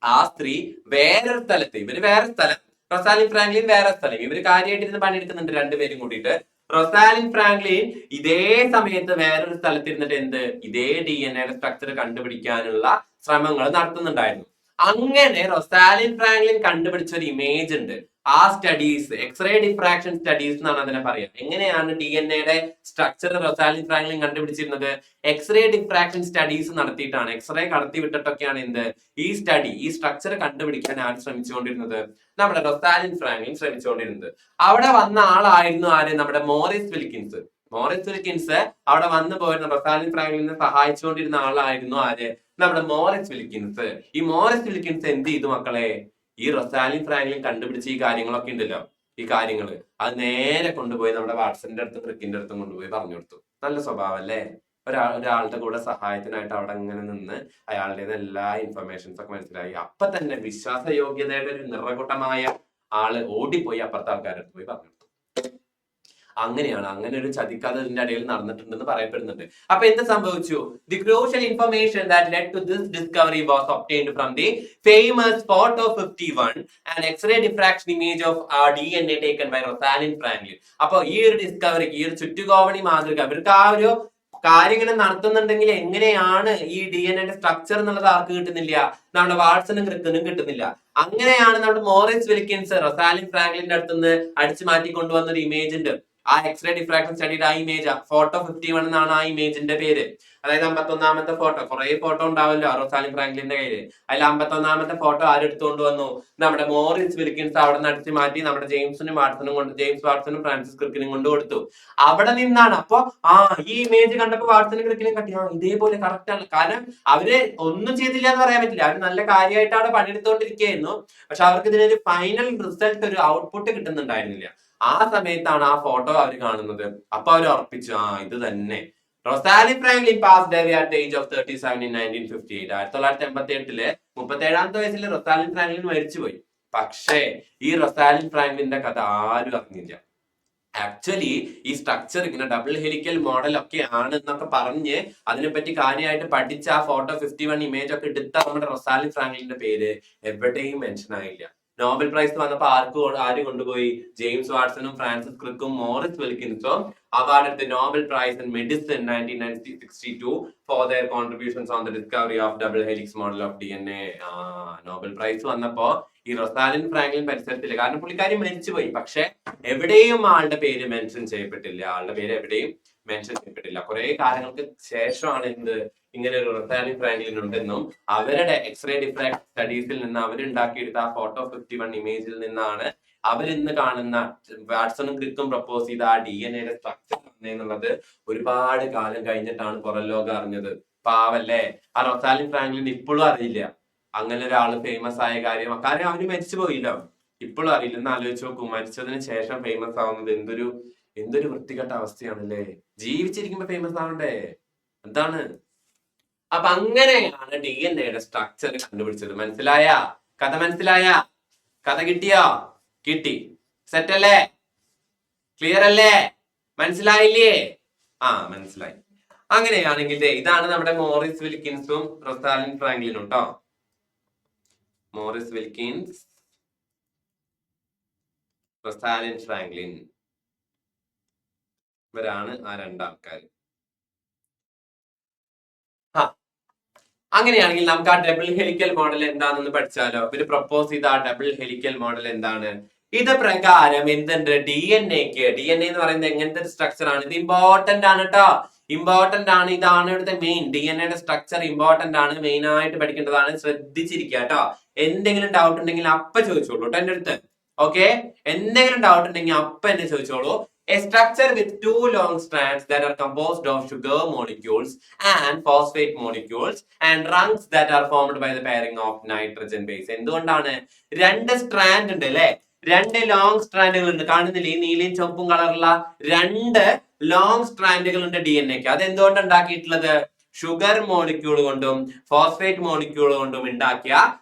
ആ സ്ത്രീ വേറൊരു സ്ഥലത്ത്, ഇവര് വേറെ സ്ഥലം, റൊസാലിൻ ഫ്രാങ്ക്ലിൻ വേറെ സ്ഥലം, ഇവര് കാര്യമായിട്ട് ഇരുന്ന് പണിയെടുക്കുന്നുണ്ട് രണ്ടുപേരും കൂടിയിട്ട്. റൊസാലിൻ ഫ്രാങ്ക്ലിൻ ഇതേ സമയത്ത് വേറൊരു സ്ഥലത്ത് ഇരുന്നിട്ട് എന്ത് ഇതേ DNA സ്ട്രക്ചർ കണ്ടുപിടിക്കാനുള്ള ശ്രമങ്ങൾ നടത്തുന്നുണ്ടായിരുന്നു. അങ്ങനെ റൊസാലിൻ ഫ്രാങ്ക്ലിൻ കണ്ടുപിടിച്ച ഒരു ഇമേജ് ഉണ്ട്. ആ സ്റ്റഡീസ് എക്സ്റേ ഡിഫ്രാക്ഷൻ സ്റ്റഡീസ് എന്നാണ് അതിനെ പറയാം. എങ്ങനെയാണ് DNA സ്ട്രക്ചർ റൊസാലിൻ ഫ്രാങ്ക്ലിൻ കണ്ടുപിടിച്ചിരുന്നത്? എക്സ്റേ ഡിഫ്രാക്ഷൻ സ്റ്റഡീസ് നടത്തിയിട്ടാണ്. എക്സ്റേ കടത്തി വിട്ടിട്ടൊക്കെയാണ് എന്ത് ഈ സ്ട്രക്ചർ കണ്ടുപിടിക്കാൻ ആര് ശ്രമിച്ചുകൊണ്ടിരുന്നത്? നമ്മുടെ റൊസാലിൻ ഫ്രാങ്ക്ലിൻ ശ്രമിച്ചുകൊണ്ടിരുന്നത്. അവിടെ വന്ന ആളായിരുന്നു ആര്? നമ്മുടെ മോറിസ് വിൽക്കിൻസ്. അവിടെ വന്നു പോയിരുന്ന റൊസാലിൻ ഫ്രാങ്ക്ലിനെ സഹായിച്ചുകൊണ്ടിരുന്ന ആളായിരുന്നു ആര്? നമ്മുടെ മോറിസ് വിൽക്കിൻസ്. ഈ മോറിസ് വിൽക്കിൻസ് എന്ത് ചെയ്തു മക്കളെ? ഈ റൊസാലിൻ ഫ്രാങ്ക്ലിൻ കണ്ടുപിടിച്ച ഈ കാര്യങ്ങളൊക്കെ ഉണ്ടല്ലോ, ഈ കാര്യങ്ങൾ അത് നേരെ കൊണ്ടുപോയി നമ്മുടെ വാട്സന്റെ അടുത്തും ക്രിക്കിന്റെ അടുത്തും കൊണ്ടുപോയി പറഞ്ഞു കൊടുത്തു. നല്ല സ്വഭാവം അല്ലേ? ഒരാളുടെ കൂടെ സഹായത്തിനായിട്ട് അവിടെ അങ്ങനെ നിന്ന് അയാളുടെ എല്ലാ ഇൻഫർമേഷൻസ് ഒക്കെ മനസ്സിലായി. അപ്പൊ തന്നെ വിശ്വാസയോഗ്യതയുടെ ഒരു നിറകൂട്ടമായ ആള് ഓടിപ്പോയി അപ്പുറത്തെ ആൾക്കാരുടെ അടുത്ത് പോയി പറഞ്ഞു. അങ്ങനെയാണ്, അങ്ങനെ ഒരു ചതിക്കഥ ഇതിന്റെ ഇടയിൽ നടന്നിട്ടുണ്ടെന്ന് പറയപ്പെടുന്നുണ്ട്. അപ്പൊ എന്ത് സംഭവിച്ചു? The crucial information that led to this discovery was obtained from the famous photo 51 and x ray diffraction image of DNA taken by Rosalind Franklin. അപ്പൊ ഈ ഒരു ഡിസ്കവറിക്ക്, ഈ ഒരു ചുറ്റുകോവണി മാതൃക, അവർക്ക് ആ ഒരു കാര്യം ഇങ്ങനെ നടത്തുന്നുണ്ടെങ്കിൽ എങ്ങനെയാണ് ഈ DNA സ്ട്രക്ചർ എന്നുള്ളത് ആർക്ക് കിട്ടുന്നില്ല? നമ്മുടെ വാട്സണും ക്രിക്കിനും കിട്ടുന്നില്ല. അങ്ങനെയാണ് നമ്മുടെ മോറിസ് വിൽക്കിൻസ് റൊസാലിൻ ഫ്രാങ്ക്ലിന്റെ അടുത്തുനിന്ന് അടിച്ചു മാറ്റി കൊണ്ടുവന്ന ഒരു ഇമേജ് ഉണ്ട്. ആ എക്സ്റേ ഡിഫ്രാക്ഷൻ സ്റ്റഡിയുടെ ആ ഇമേജ്, ഫോട്ടോ 51 എന്നാണ് ആ ഇമേജിന്റെ പേര്. അതായത് 51ാമത്തെ ഫോട്ടോ. കുറെ ഫോട്ടോ ഉണ്ടാവല്ലോ റൊസാലിൻ ഫ്രാങ്ക്ലിന്റെ കയ്യില്. അതിൽ 51ാമത്തെ ഫോട്ടോ ആരെടുത്തുകൊണ്ട് വന്നു? നമ്മുടെ മോറിസ് വിൽക്കിൻസ് അവിടെ നിന്ന് അടിച്ചു മാറ്റി നമ്മുടെ ജെയിംസ് വാട്സണും ഫ്രാൻസിസ് ക്രിക്കിനും കൊണ്ട് കൊടുത്തു. അവിടെ നിന്നാണ് അപ്പൊ ഈ ഇമേജ് കണ്ടപ്പോ വാട്സണും ക്രിക്കിനും കട്ടി ഇതേപോലെ കറക്റ്റ് ആണ്. കാരണം അവര് ഒന്നും ചെയ്തില്ല എന്ന് പറയാൻ പറ്റില്ല, അവര് നല്ല കാര്യമായിട്ടാണ് പണിയെടുത്തോണ്ടിരിക്കുകയായിരുന്നു. പക്ഷെ അവർക്ക് ഇതിനൊരു ഫൈനൽ റിസൾട്ട്, ഒരു ഔട്ട്പുട്ട് കിട്ടുന്നുണ്ടായിരുന്നില്ല. ആ സമയത്താണ് ആ ഫോട്ടോ അവർ കാണുന്നത്. അപ്പൊ അവർ ഉറപ്പിച്ചു, ഇത് തന്നെ. Rosalind Franklin passed away at the age of 37 in 1958. 1988 37ാമത്തെ വയസ്സിൽ റൊസാലിൻ ഫ്രാങ്ക്ലിൻ മരിച്ചുപോയി. പക്ഷേ ഈ റൊസാലിൻ ഫ്രാങ്ക്ലിന്റെ കഥ ആരും അറിഞ്ഞില്ല. ആക്ച്വലി ഈ സ്ട്രക്ചർ ഇങ്ങനെ ഡബിൾ ഹെലിക്കൽ മോഡൽ ഒക്കെ ആണ് എന്നൊക്കെ പറഞ്ഞ് അതിനെപ്പറ്റി കാര്യമായിട്ട് പഠിച്ച ആ ഫോട്ടോ 51 ഇമേജ് ഒക്കെ എടുത്ത നമ്മുടെ റൊസാലിൻ ഫ്രാങ്ക്ലിന്റെ പേര് എവിടെയും മെൻഷൻ ആയില്ല. നോബൽ പ്രൈസ് വന്നപ്പോ ആര് കൊണ്ടുപോയി? ജെയിംസ് വാട്സണും ഫ്രാൻസിസ് ക്രിക്കും മോറിസ് വിൽക്കിൻസും awarded the Nobel Prize in Medicine 1962 for their contributions on the discovery of double helix model of DNA. Nobel prize വന്നപ്പോ ഈ റൊസാലിൻ ഫ്രാങ്ക്ലിൻ പരിസരത്തില്ല, കാരണം പുള്ളിക്കാരി മരിച്ചുപോയി. പക്ഷെ എവിടെയും ആളുടെ പേര് മെൻഷൻ ചെയ്യപ്പെട്ടില്ല. കുറെ കാലങ്ങൾക്ക് ശേഷമാണ് ഇങ്ങനെ ഒരു റൊസാലിൻ ഫ്രാങ്ക്ലിൻ ഉണ്ടെന്നും അവരുടെ എക്സ്റേ ഡിഫ്രാക്ഷൻ സ്റ്റഡീസിൽ നിന്ന് അവരുണ്ടാക്കിയെടുത്ത ആ ഫോട്ടോ 51 ഇമേജിൽ നിന്നാണ് അവരിന്ന് കാണുന്ന വാട്സണും ക്രിക്കും പ്രപ്പോസ് ചെയ്ത ആ DNA സ്ട്രക്ചർ എന്നുള്ളത് ഒരുപാട് കാലം കഴിഞ്ഞിട്ടാണ് പുറം ലോകം അറിഞ്ഞത്. പാവല്ലേ, ആ റൊസാലിൻ ഫ്രാങ്ക്ലിൻ ഇപ്പോഴും അറിയില്ല അങ്ങനെ ഒരാള് ഫേമസ് ആയ കാര്യം അവര് മരിച്ചു പോയില്ലോ, ഇപ്പോഴും അറിയില്ല. എന്ന് ആലോചിച്ച് നോക്കൂ, മരിച്ചതിന് ശേഷം ഫേമസ് ആവുന്നത് എന്തൊരു വൃത്തികെട്ട അവസ്ഥയാണല്ലേ. ജീവിച്ചിരിക്കുമ്പോ ഫേമസ് ആവണ്ടേ? എന്താണ്? അപ്പൊ അങ്ങനെയാണ് DNA സ്ട്രക്ചർ കണ്ടുപിടിച്ചത്. മനസ്സിലായ? കഥ മനസ്സിലായ? കഥ കിട്ടിയോ? കിട്ടി. സെറ്റ് അല്ലേ? ക്ലിയർ അല്ലേ? മനസ്സിലായില്ലേ? മനസ്സിലായി. അങ്ങനെയാണെങ്കിൽ ഇതാണ് നമ്മുടെ മോറിസ് വിൽക്കിൻസും റൊസാലിൻ ഫ്രാങ്ക്ലിനും കേട്ടോ. Maurice Wilkins Rosalind Franklin. ഇവരാണ് ആ രണ്ടാൾക്കാർ. അങ്ങനെയാണെങ്കിൽ നമുക്ക് ആ ഡബിൾ ഹെലിക്കൽ മോഡൽ എന്താണെന്ന് പഠിച്ചാലോ? ഇവര് പ്രപ്പോസ് ചെയ്ത ആ ഡബിൾ ഹെലിക്കൽ മോഡൽ എന്താണ്? ഇത് പ്രകാരം എന്തുണ്ട്? ഡി എൻ എന്ന് പറയുന്നത് എങ്ങനത്തെ ഒരു സ്ട്രക്ചർ ആണ്? ഇത് ഇമ്പോർട്ടന്റ് ആണ് കേട്ടോ, ഇമ്പോർട്ടന്റ് ആണ്. ഇതാണ് ഇവിടുത്തെ മെയിൻ. ഡി എൻ എയുടെ സ്ട്രക്ചർ ഇമ്പോർട്ടന്റ് ആണ്, മെയിൻ ആയിട്ട് പഠിക്കേണ്ടതാണ്. ശ്രദ്ധിച്ചിരിക്കുക കേട്ടോ. എന്തെങ്കിലും ഡൗട്ട് ഉണ്ടെങ്കിൽ അപ്പ ചോദിച്ചോളൂ കേട്ടോ എന്റെ അടുത്ത്. ഓക്കെ, എന്തെങ്കിലും ഡൗട്ട് ഉണ്ടെങ്കിൽ അപ്പ എന്നെ ചോദിച്ചോളൂ. A structure with two long strands that are composed of sugar molecules and phosphate molecules and rungs that are formed by the pairing of nitrogen base. എന്തുകൊണ്ടാണ്? രണ്ട് സ്ട്രാൻഡ് ഉണ്ട് അല്ലെ, രണ്ട് ലോങ് സ്ട്രാൻഡുകൾ ഉണ്ട്. കാണുന്നില്ല ഈ നീലയും ചുവപ്പും കളറുള്ള രണ്ട് ലോങ് സ്ട്രാൻഡുകൾ ഉണ്ട് ഡി എൻ എക്ക്. അത് എന്തുകൊണ്ട് ഉണ്ടാക്കിയിട്ടുള്ളത്? ഷുഗർ മോളിക്യൂൾ കൊണ്ടും ഫോസ്ഫേറ്റ് മോളിക്യൂൾ കൊണ്ടും ഉണ്ടാക്കിയ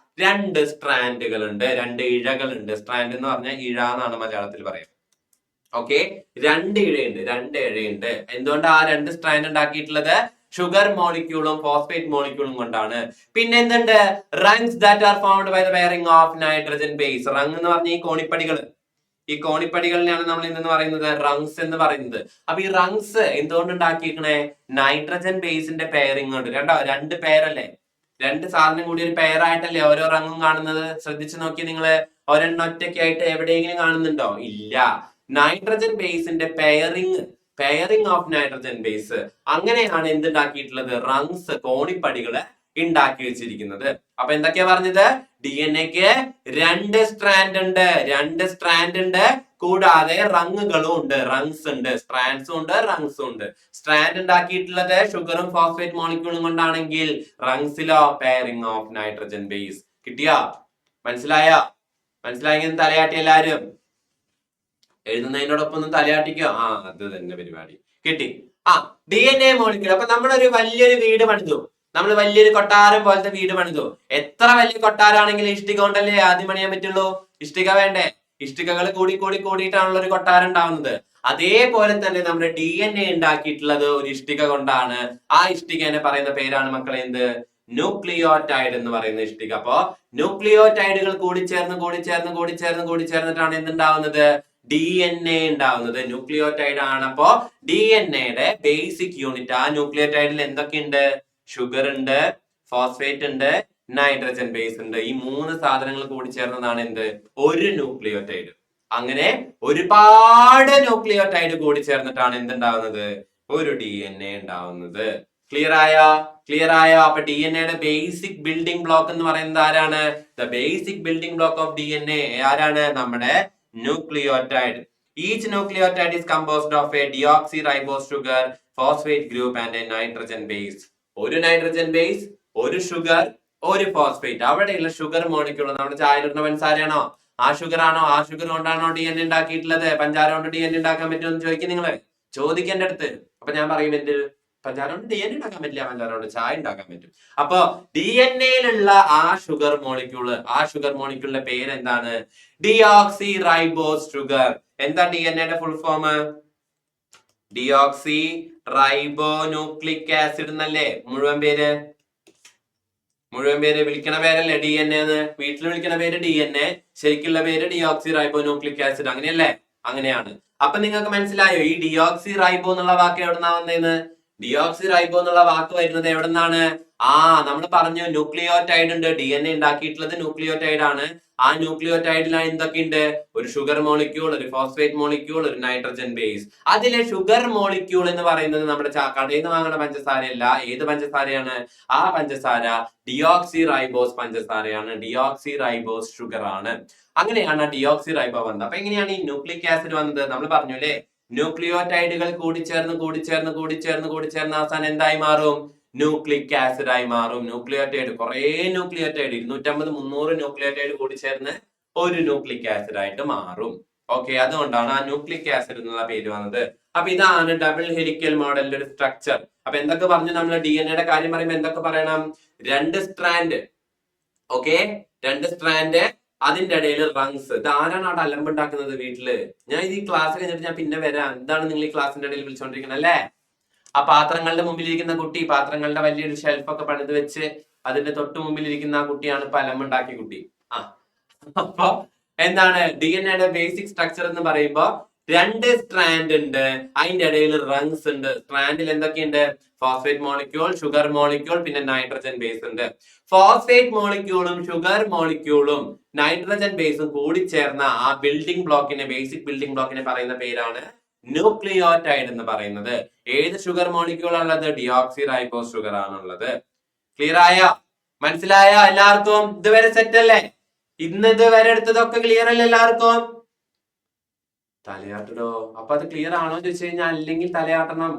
രണ്ട് സ്ട്രാൻഡുകൾ ഉണ്ട്, രണ്ട് ഇഴകളുണ്ട്. സ്ട്രാൻഡ് എന്ന് പറഞ്ഞാൽ ഇഴ എന്നാണ് മലയാളത്തിൽ പറയുന്നത്. ഓക്കെ, രണ്ട് ഇഴയുണ്ട്. എന്തുകൊണ്ട് ആ രണ്ട് സ്ട്രാൻഡ് ഉണ്ടാക്കിയിട്ടുള്ളത്? ഷുഗർ മോളിക്യൂളും ഫോസ്ഫേറ്റ് മോളിക്യൂളും കൊണ്ടാണ്. പിന്നെ എന്തുണ്ട്? Rungs that are formed by the pairing of nitrogen base. Rung എന്ന് പറഞ്ഞ ഈ കോണിപ്പടികളിലാണ് നമ്മൾ എന്തെന്ന് പറയുന്നത്? റങ്സ് എന്ന് പറയുന്നത്. അപ്പൊ ഈ റങ്സ് എന്തുകൊണ്ട് ഉണ്ടാക്കിയിരിക്കണേ? നൈട്രജൻ ബേസിന്റെ പെയറിംഗ് കൊണ്ട്. രണ്ട് പെയറല്ലേ, രണ്ട് സാധനം കൂടി ഒരു പെയർ ആയിട്ടല്ലേ ഓരോ റങ്ങും കാണുന്നത്. ശ്രദ്ധിച്ചു നോക്കി നിങ്ങള്, ഒരെണ്ണം ഒറ്റയ്ക്കായിട്ട് എവിടെയെങ്കിലും കാണുന്നുണ്ടോ? ഇല്ല. നൈട്രജൻ ബേസിന്റെ പെയറിംഗ് ഓഫ് നൈട്രജൻ ബേസ്, അങ്ങനെയാണ് എന്തുണ്ടാക്കിയിട്ടുള്ളത്? റങ്സ്, കോണിപ്പടികള് ഉണ്ടാക്കി വെച്ചിരിക്കുന്നത്. അപ്പൊ എന്തൊക്കെയാ പറഞ്ഞത്? ഡി എൻ എക്ക് രണ്ട് സ്ട്രാൻഡ് ഉണ്ട്, കൂടാതെ റങ്ങുകളും ഉണ്ട്. റങ്സ് ഉണ്ട്, സ്ട്രാൻഡ്സും ഉണ്ട്, റങ്സും ഉണ്ട്. സ്ട്രാൻഡ് ഉണ്ടാക്കിയിട്ടുള്ളത് ഷുഗറും ഫോസ്ഫേറ്റ് മോളിക്യൂളും കൊണ്ടാണെങ്കിൽ റങ്സിലോ പെയറിംഗ് ഓഫ് നൈട്രജൻ ബേസ്. കിട്ടിയോ? മനസ്സിലായെങ്കിൽ തലയാട്ടി എല്ലാരും. എഴുതുന്നതിനോടൊപ്പം ഒന്ന് തലയാട്ടിക്കോ. അത് തന്നെ പരിപാടി. കിട്ടി. D N A molecule. അപ്പൊ നമ്മളൊരു വലിയൊരു വീട് പണിതു, നമ്മൾ വലിയൊരു കൊട്ടാരം പോലത്തെ വീട് പണിതു. എത്ര വലിയ കൊട്ടാരാണെങ്കിലും ഇഷ്ടിക കൊണ്ടല്ലേ ആദ്യം പണിയാൻ പറ്റുള്ളൂ. ഇഷ്ടിക വേണ്ടേ? ഇഷ്ടികകൾ കൂടിയിട്ടാണല്ലോ ഒരു കൊട്ടാരം ഉണ്ടാവുന്നത്. അതേപോലെ തന്നെ നമ്മുടെ ഡി എൻ എ ഉണ്ടാക്കിയിട്ടുള്ളത് ഒരു ഇഷ്ടിക കൊണ്ടാണ്. ആ ഇഷ്ടികനെ പറയുന്ന പേരാണ് മക്കളെ എന്ത്? ന്യൂക്ലിയോടൈഡ് എന്ന് പറയുന്ന ഇഷ്ടിക. അപ്പോ ന്യൂക്ലിയോടൈഡുകൾ കൂടിച്ചേർന്നിട്ടാണ് എന്തുണ്ടാവുന്നത്? ഡി എൻ എ ഉണ്ടാവുന്നത്. ന്യൂക്ലിയോടൈഡ് ആണ്. അപ്പോ ഡി എൻ എയുടെ ബേസിക് യൂണിറ്റ്. ആ ന്യൂക്ലിയോടൈഡിൽ എന്തൊക്കെയുണ്ട്? ഷുഗർ ഉണ്ട്, ഫോസ്ഫേറ്റ് ഉണ്ട്, നൈട്രജൻ ബേസ് ഉണ്ട്. ഈ മൂന്ന് സാധനങ്ങൾ കൂടി ചേർന്നതാണ് എന്ത്? ഒരു ന്യൂക്ലിയോടൈഡ്. അങ്ങനെ ഒരുപാട് ന്യൂക്ലിയോടൈഡ് കൂടി ചേർന്നിട്ടാണ് എന്തുണ്ടാവുന്നത്? ഒരു ഡി എൻ എ ഉണ്ടാവുന്നത്. ക്ലിയർ ആയോ? അപ്പൊ ഡി എൻ എയുടെ ബേസിക് ബിൽഡിംഗ് ബ്ലോക്ക് എന്ന് പറയുന്നത് ആരാണ്? The basic building block of D N A ആരാണ്? നമ്മുടെ nucleotide. Each nucleotide is composed of a deoxyribose sugar, phosphate group and a nitrogen base. ഒരു നൈട്രജൻ ബേസ്, ഒരു ഷുഗർ, ഒരു ഫോസ്ഫേറ്റ്. അവിടെയുള്ള ഷുഗർ മോളിക്യൂൾ നമ്മുടെ ചായയിലിടുന്ന പഞ്ചസാരയാണോ? ആ ഷുഗർ ആണോ? ആ ഷുഗർ കൊണ്ടാണോ ഡി എൻ എ ഉണ്ടാക്കിയിട്ടുള്ളത്? പഞ്ചാര കൊണ്ട് ഡി എൻ എ ഉണ്ടാക്കാൻ പറ്റുമെന്ന് ചോദിക്കും നിങ്ങള്, ചോദിക്കേണ്ട അടുത്ത്. അപ്പൊ ഞാൻ പറയും എന്ത്? പഞ്ചാര കൊണ്ട് ഡി എൻ എ ഉണ്ടാക്കാൻ പറ്റില്ല, പഞ്ചാര കൊണ്ട് ചായ ഉണ്ടാക്കാൻ പറ്റും. അപ്പൊ ഡി എൻ എയിലുള്ള ആ ഷുഗർ മോളിക്യൂളിന്റെ പേര് എന്താണ്? Deoxy ribose sugar. എന്താ ഡി എൻ എയുടെ full form? Deoxy ribo nucleic acid എന്നല്ലേ മുഴുവൻ പേര് വിളിക്കണ പേരല്ലേ ഡി എൻ എന്ന്? വീട്ടിൽ വിളിക്കണ പേര് ഡി എൻ എ, ശരിക്കുള്ള പേര് ഡിയോക്സി റൈബോ ന്യൂക്ലിക് ആസിഡ്. അങ്ങനെയല്ലേ? അങ്ങനെയാണ്. അപ്പൊ നിങ്ങൾക്ക് മനസ്സിലായോ ഈ ഡിയോക്സി റൈബോ എന്നുള്ള വാക്ക് എവിടുന്നാ വന്നേന്ന്? ഡിയോക്സി റൈബോ എന്നുള്ള വാക്ക് വരുന്നത് എവിടെന്നാണ്? നമ്മൾ പറഞ്ഞു ന്യൂക്ലിയോടൈഡ് ഉണ്ട്. ഡി എൻ എ ഉണ്ടാക്കിയിട്ടുള്ളത് ന്യൂക്ലിയോടൈഡ് ആണ്. ആ ന്യൂക്ലിയോടൈഡിലാണ് എന്തൊക്കെയുണ്ട്? ഒരു ഷുഗർ മോളിക്യൂൾ, ഒരു ഫോസ്ഫേറ്റ് മോളിക്യൂൾ, ഒരു നൈട്രജൻ ബേസ്. അതിലെ ഷുഗർ മോളിക്യൂൾ എന്ന് പറയുന്നത് നമ്മുടെ കടയിൽ നിന്ന് വാങ്ങുന്ന പഞ്ചസാരയല്ല. ഏത് പഞ്ചസാരയാണ്? ആ പഞ്ചസാര ഡിയോക്സി റൈബോസ് പഞ്ചസാരയാണ്, ഡിയോക്സി റൈബോസ് ഷുഗർ ആണ്. അങ്ങനെയാണ് ഡിയോക്സി റൈബോ വന്നത്. അപ്പൊ എങ്ങനെയാണ് ഈ ന്യൂക്ലിക് ആസിഡ് വന്നത്? നമ്മൾ പറഞ്ഞു അല്ലെ, ന്യൂക്ലിയോടൈഡുകൾ കൂടിച്ചേർന്ന് അവസാനം എന്തായി മാറും? ന്യൂക്ലിക് ആസിഡ് ആയി മാറും. ന്യൂക്ലിയോടൈഡ്, കുറെ ന്യൂക്ലിയോടൈഡ്, 250-300 ന്യൂക്ലിയോടൈഡ് കൂടി ചേർന്ന് ഒരു ന്യൂക്ലിക് ആസിഡ് ആയിട്ട് മാറും. ഓക്കെ, അതുകൊണ്ടാണ് ആ ന്യൂക്ലിക് ആസിഡ് എന്നുള്ള പേര് വന്നത്. അപ്പൊ ഇതാണ് ഡബിൾ ഹെലിക്കൽ മോഡലിന്റെ ഒരു സ്ട്രക്ചർ. അപ്പൊ എന്തൊക്കെ പറഞ്ഞു? നമ്മൾ ഡി എൻ എയുടെ കാര്യം പറയുമ്പോൾ എന്തൊക്കെ പറയണം? രണ്ട് സ്ട്രാൻഡ്. ഓക്കെ, രണ്ട് സ്ട്രാൻഡ്, അതിന്റെ ഇടയിൽ റങ്സ്. ഇത് ആരാണ് അവിടെ അലമ്പുണ്ടാക്കുന്നത് വീട്ടില്? ഞാൻ ഈ ക്ലാസ് കഴിഞ്ഞിട്ട് ഞാൻ പിന്നെ വരാം. എന്താണ് നിങ്ങൾ ഈ ക്ലാസിന്റെ ഇടയിൽ വിളിച്ചോണ്ടിരിക്കുന്നത് അല്ലേ? ആ പാത്രങ്ങളുടെ മുമ്പിലിരിക്കുന്ന കുട്ടി, പാത്രങ്ങളുടെ വലിയൊരു ഷെൽഫൊക്കെ പണിത് വെച്ച് അതിന്റെ തൊട്ട് മുമ്പിലിരിക്കുന്ന ആ കുട്ടിയാണ് ഇപ്പൊ അലമ്പുണ്ടാക്കിയ കുട്ടി. അപ്പൊ എന്താണ് DNA ബേസിക് സ്ട്രക്ചർ എന്ന് പറയുമ്പോൾ 2 സ്ട്രാൻഡ് ഉണ്ട്, അതിന്റെ ഇടയിൽ റങ്സ് ഉണ്ട്. സ്ട്രാൻഡിൽ എന്തൊക്കെയുണ്ട്? ഫോസ്ഫേറ്റ് മോളിക്യൂൾ, ഷുഗർ മോളിക്യൂൾ, പിന്നെ നൈട്രജൻ ബേസ് ഉണ്ട്. ഫോസ്ഫേറ്റ് മോളിക്യൂളും ഷുഗർ മോളിക്യൂളും നൈട്രജൻ ബേസും കൂടി ചേർന്ന ആ ബിൽഡിംഗ് ബ്ലോക്കിനെ, ബേസിക് ബിൽഡിംഗ് ബ്ലോക്കിനെ പറയുന്ന പേരാണ് ന്യൂക്ലിയോടൈഡ് എന്ന് പറയുന്നത്. ഏത് ഷുഗർ മോളിക്യൂൾ ആണുള്ളത്? ഡിയോക്സി റൈബോസ് ഷുഗർ ആണുള്ളത്. ക്ലിയർ ആയോ? മനസ്സിലായോ എല്ലാവർക്കും? ഇതുവരെ സെറ്റ് അല്ലേ? ഇന്ന് ഇതുവരെ എടുത്തതൊക്കെ ക്ലിയർ അല്ലേ എല്ലാവർക്കും? തലയാട്ടടോ. അപ്പൊ അത് ക്ലിയർ ആണോ ചോദിച്ചു കഴിഞ്ഞാൽ അല്ലെങ്കിൽ തലയാട്ടണം.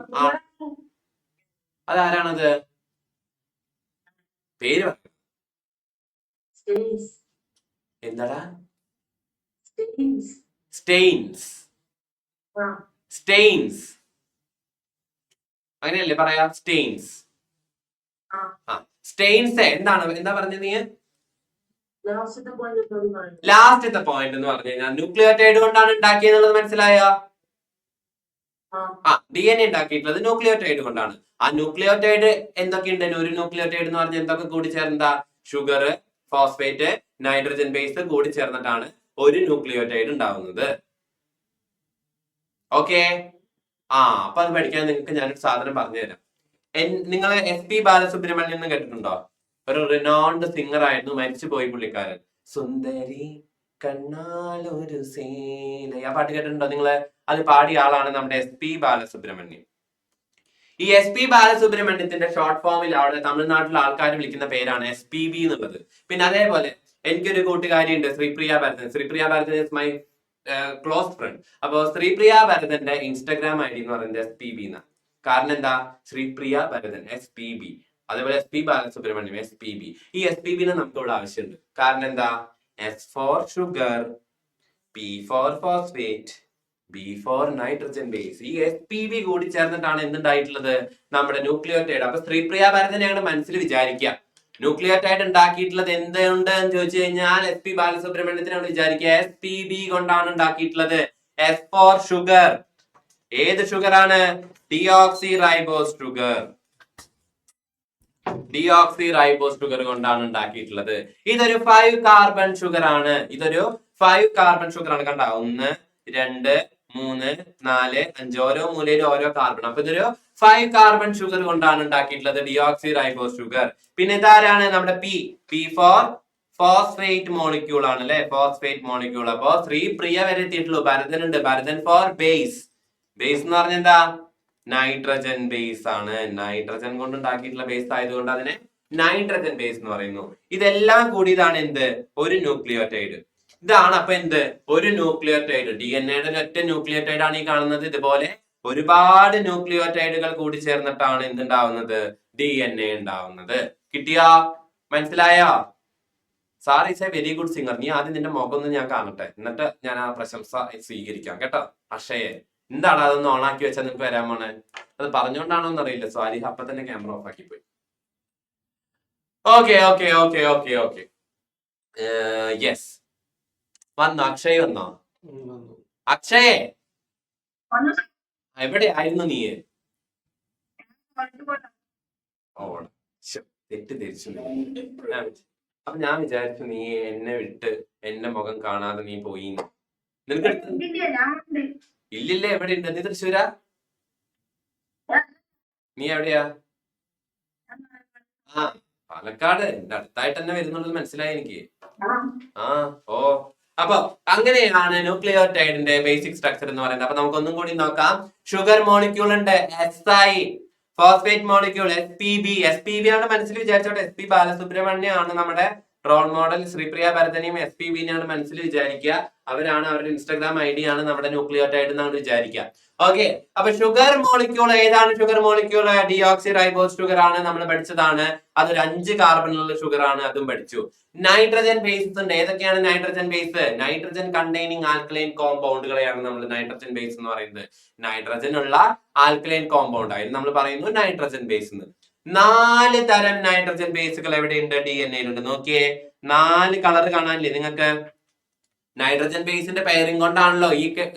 അതാരാണത്? പേര് എന്താടാ? സ്റ്റെയിൻസ്. സ്റ്റെയിൻസ് അങ്ങനെയല്ലേ പറയാ? സ്റ്റെയിൻസ്. സ്റ്റെയിൻസ് എന്താണ്? എന്താ പറഞ്ഞത് നീ? ലാസ്റ്റത്തെ പോയിന്റ് എന്ന് പറഞ്ഞു കഴിഞ്ഞാൽ ന്യൂക്ലിയോടൈഡ് കൊണ്ടാണ് ഉണ്ടാക്കിയെന്നുള്ളത് മനസ്സിലായോ? DNA ഉണ്ടാക്കിയിട്ടുള്ളത് ന്യൂക്ലിയോടൈഡ് കൊണ്ടാണ്. ആ ന്യൂക്ലിയോടൈഡ് എന്തൊക്കെയുണ്ട്? ഒരു ന്യൂക്ലിയോടൈഡ് എന്ന് പറഞ്ഞാൽ എന്തൊക്കെ കൂടി ചേർന്നതാ? ഷുഗർ, ഫോസ്ഫേറ്റ്, നൈട്രജൻ ബേസ് കൂടി ചേർന്നിട്ടാണ് ഒരു ന്യൂക്ലിയോടൈഡ് ഉണ്ടാവുന്നത്. ഓക്കെ. അപ്പൊ അത് പഠിക്കാൻ നിങ്ങൾക്ക് ഞാനൊരു സാധനം പറഞ്ഞുതരാം. നിങ്ങൾ SP ബാലസുബ്രഹ്മണ്യം എന്ന് കേട്ടിട്ടുണ്ടോ? ഒരു റിനോൺഡ് സിംഗർ ആയിരുന്നു, മരിച്ചുപോയി പുള്ളിക്കാരൻ. സുന്ദരി കണ്ണാലൊരു സീല, ആ പാട്ട് കേട്ടിട്ടുണ്ടോ നിങ്ങള്? അത് പാടിയ ആളാണ് നമ്മുടെ SP ബാലസുബ്രഹ്മണ്യം. ഈ SP ബാലസുബ്രഹ്മണ്യത്തിന്റെ ഷോർട്ട് ഫോമിൽ അവിടെ തമിഴ്നാട്ടിലെ ആൾക്കാർ വിളിക്കുന്ന പേരാണ് SPB എന്നുള്ളത്. പിന്നെ അതേപോലെ എനിക്കൊരു കൂട്ടുകാരി ഉണ്ട്, Sripriya Bharathan. Sripriya Bharathan is my close friend. അപ്പൊ ശ്രീപ്രിയ ഭരതന്റെ ഇൻസ്റ്റാഗ്രാം ID എന്ന് പറയുന്നത് SPB എന്നാണ്. കാരണം എന്താ? ശ്രീപ്രിയ ഭരതൻ SPB. അതേപോലെ SP ബാലസുബ്രഹ്മണ്യം SPB. ഈ SPB നമുക്ക് ഇവിടെ ആവശ്യമുണ്ട്. കാരണം എന്താ? S for sugar, P for phosphate, B for nitrogen base. ഈ SPB കൂടി ചേർന്നിട്ടാണ് എന്തുണ്ടായിട്ടുള്ളത്? നമ്മുടെ ന്യൂക്ലിയോടൈഡ്. അപ്പൊ ശ്രീപ്രിയ ഭരതനെയാണ് മനസ്സിൽ വിചാരിക്കുക. ന്യൂക്ലിയോടൈഡ് ഉണ്ടാക്കിയിട്ടുള്ളത് എന്തുണ്ട് എന്ന് ചോദിച്ചു കഴിഞ്ഞാൽ SP ബാലസുബ്രഹ്മണ്യത്തിനാണ് വിചാരിക്കുക. SPB കൊണ്ടാണ് ഉണ്ടാക്കിയിട്ടുള്ളത്. S for sugar. ഏത് ഷുഗർ ആണ്? Deoxy ribose sugar. Deoxy ribose sugar കൊണ്ടാണ് ഉണ്ടാക്കിയിട്ടുള്ളത്. ഇതൊരു 5 കാർബൺ ഷുഗർ ആണ്. ഇതൊരു 5 കാർബൺ ഷുഗർ ആണ്. കണ്ട 1 2 3 4 5 ഓരോ മൂലയിലും ഓരോ കാർബൺ. അപ്പൊ ഇതൊരു 5 കാർബൺ ഷുഗർ കൊണ്ടാണ് ഉണ്ടാക്കിയിട്ടുള്ളത്, ഡിയോക്സി റൈബോസ് ഷുഗർ. പിന്നെ ഇതാരാണ്? നമ്മുടെ P ഫോർ ഫോസ്ഫേറ്റ് മോളിക്യൂൾ ആണ് അല്ലെ? Phosphate molecule. അപ്പൊ ശ്രീപ്രിയ വരെ എത്തിയിട്ടുള്ളൂ. ഭരതൻ ഉണ്ട്. Bharathan four base. ബേസ് എന്ന് പറഞ്ഞ എന്താ? നൈട്രജൻ ബേസ് ആണ്. നൈട്രജൻ കൊണ്ട് ഉണ്ടാക്കിയിട്ടുള്ള ബേസ് ആയതുകൊണ്ട് അതിനെ നൈട്രജൻ ബേസ് എന്ന് പറയുന്നു. ഇതെല്ലാം കൂടിയതാണ് എന്ത്? ഒരു ന്യൂക്ലിയോടൈഡ്. ഇതാണ് അപ്പൊ എന്ത്? ഒരു ന്യൂക്ലിയോടൈഡ്. DNAയുടെ ഒറ്റ ന്യൂക്ലിയോടൈഡ് ആണ് ഈ കാണുന്നത്. ഇതുപോലെ ഒരുപാട് ന്യൂക്ലിയോടൈഡുകൾ കൂടി ചേർന്നിട്ടാണ് എന്തുണ്ടാവുന്നത്? DNA ഉണ്ടാവുന്നത്. കിട്ടിയോ? മനസ്സിലായോ? Sir is A very good singer. നീ ആദ്യം നിന്റെ മുഖം ഒന്ന് ഞാൻ കാണട്ടെ, എന്നിട്ട് ഞാൻ ആ പ്രശംസ സ്വീകരിക്കാം കേട്ടോ. അക്ഷയെ എന്താണ് അതൊന്ന് ഓണാക്കി വെച്ചാൽ നിങ്ങൾക്ക് വരാൻ പോണേ? അത് പറഞ്ഞുകൊണ്ടാണോ എന്നറിയില്ല. സോറി, അപ്പൊ തന്നെ ക്യാമറ ഓഫ് ആക്കി പോയി. Okay okay okay okay okay yes. വന്നോ? അക്ഷയ് വന്നോ? അക്ഷയേ എവിടെ ആയിരുന്നു നീ? തെറ്റിദ്ധരിച്ചു. അപ്പൊ ഞാൻ വിചാരിച്ചു നീ എന്നെ വിട്ട് എന്റെ മുഖം കാണാതെ നീ പോയി. നിനക്ക് ഇല്ലില്ല. എവിടെ ഉണ്ട്? നീ തൃശ്ശൂരാ? നീ എവിടെയാ? പാലക്കാട്. എന്റെ അടുത്തായിട്ട് തന്നെ വരുന്നുള്ളത് മനസ്സിലായി എനിക്ക്. ഓ അപ്പൊ അങ്ങനെയാണ് ന്യൂക്ലിയോടൈഡിന്റെ ബേസിക് സ്ട്രക്ചർ എന്ന് പറയുന്നത്. അപ്പൊ നമുക്ക് ഒന്നും കൂടി നോക്കാം. ഷുഗർ മോളിക്യൂൾ ഉണ്ട് SI, ഫോസ്ഫേറ്റ് മോളിക്യൂൾ SPB ആണ് മനസ്സിൽ വിചാരിച്ചോട്ടെ. SP ബാലസുബ്രഹ്മണ്യം ആണ് നമ്മുടെ റോൾ മോഡൽ. ശ്രീപ്രിയ ഭരതനെയും SPBനെയാണ് മനസ്സിൽ വിചാരിക്കുക. അവരാണ്, അവരുടെ ഇൻസ്റ്റാഗ്രാം ID ആണ് നമ്മുടെ ന്യൂക്ലിയോടൈഡ് എന്നാണ് വിചാരിക്കുക. ഓക്കെ. അപ്പൊ ഷുഗർ മോളിക്യൂൾ ഏതാണ്? Sugar molecule deoxy ribose sugar ആണ്, നമ്മൾ പഠിച്ചതാണ്. അതൊരു 5 കാർബണുള്ള ഷുഗർ ആണ്, അതും പഠിച്ചു. നൈട്രജൻ ബേസസ് ഉണ്ട്. ഏതൊക്കെയാണ് nitrogen base? Nitrogen containing alkaline കോമ്പൗണ്ടുകളെയാണ് നമ്മൾ നൈട്രജൻ ബേസ് എന്ന് പറയുന്നത്. നൈട്രജൻ ഉള്ള ആൽക്കലൈൻ കോമ്പൗണ്ട് ആയിരുന്നു നമ്മൾ പറയുന്നു നൈട്രജൻ ബേസ് എന്ന്. 4 തരം നൈട്രജൻ ബേസുകൾ എവിടെയുണ്ട്? DNAയിലുണ്ട്. നോക്കിയേ, 4 കളർ കാണാനില്ലേ നിങ്ങൾക്ക്? നൈട്രജൻ ബേസിന്റെ പെയറിംഗ് കൊണ്ടാണല്ലോ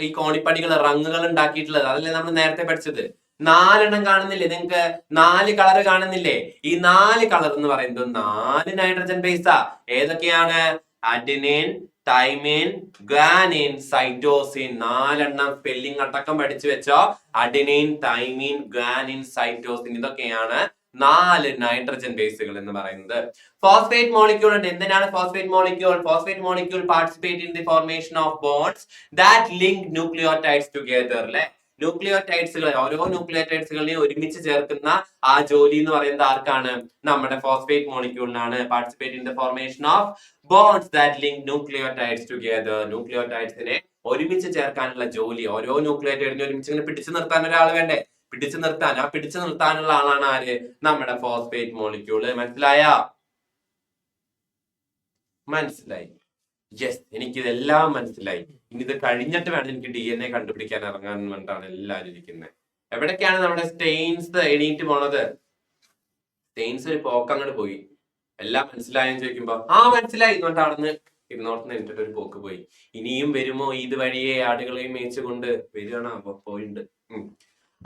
ഈ കോണിപ്പടികൾ, റങ്ങുകൾ ഉണ്ടാക്കിയിട്ടുള്ളത്. അതല്ലേ നമ്മൾ നേരത്തെ പഠിച്ചത്. 4 എണ്ണം കാണുന്നില്ലേ നിങ്ങൾക്ക്? 4 കളർ കാണുന്നില്ലേ? ഈ 4 കളർ എന്ന് പറയുന്നത് 4 നൈട്രജൻ ബേസാ. ഏതൊക്കെയാണ്? Adenine, thymine, guanine, cytosine. 4 spelling അടക്കം പഠിച്ചു വെച്ചോ. Adenine, thymine, guanine, cytosine. ഇതൊക്കെയാണ് 4 നൈട്രജൻ ബേസുകൾ എന്ന് പറയുന്നത്. ഫോസ്ഫേറ്റ് മോളിക്യൂൾ ഉണ്ട്. എന്തിനാണ് phosphate molecule? Phosphate molecule participate in the formation of bonds that link nucleotides together. അല്ലെ, ന്യൂക്ലിയോടൈഡ്സുകൾ, ഓരോ ന്യൂക്ലിയോടൈഡ്സുകളെയും ഒരുമിച്ച് ചേർക്കുന്ന ആ ജോലി എന്ന് പറയുന്നത് ആർക്കാണ്? നമ്മുടെ ഫോസ്ഫേറ്റ് മോളിക്യൂളിനാണ്. Participate in the formation of bonds that link nucleotides together. ന്യൂക്ലിയോടൈഡ്സിനെ ഒരുമിച്ച് ചേർക്കാനുള്ള ജോലി, ഓരോ ന്യൂക്ലിയോടൈഡിനെ ഒരുമിച്ച് ഇങ്ങനെ പിടിച്ചു നിർത്താൻ ഒരാൾ വേണ്ടേ? പിടിച്ചു നിർത്താൻ, ആ പിടിച്ചു നിർത്താനുള്ള ആളാണ് ആര്? നമ്മുടെ ഫോസ്ഫേറ്റ് മോളിക്യൂള്. മനസ്സിലായോ? മനസ്സിലായി? യെസ്, എനിക്കിതെല്ലാം മനസ്സിലായി. ഇനി ഇത് കഴിഞ്ഞിട്ട് വേണം എനിക്ക് DNA കണ്ടുപിടിക്കാൻ ഇറങ്ങാൻ വേണ്ടിട്ടാണ് എല്ലാവരും ഇരിക്കുന്നത്. എവിടേക്കാണ് നമ്മുടെ സ്റ്റെയിൻസ് എണീറ്റ് പോണത്? സ്റ്റെയിൻസ് ഒരു പോക്ക് അങ്ങോട്ട് പോയി. എല്ലാം മനസ്സിലായെന്ന് ചോദിക്കുമ്പോ മനസ്സിലായി എന്നിട്ട് അവിടുന്ന് ഇരുന്നോടത്ത് നിന്നിട്ട് ഒരു പോക്ക് പോയി. ഇനിയും വരുമോ ഇത് വഴിയെ ആടുകളെയും മേയിച്ചുകൊണ്ട്? വരികയാണോ? അപ്പൊ പോയിണ്ട്.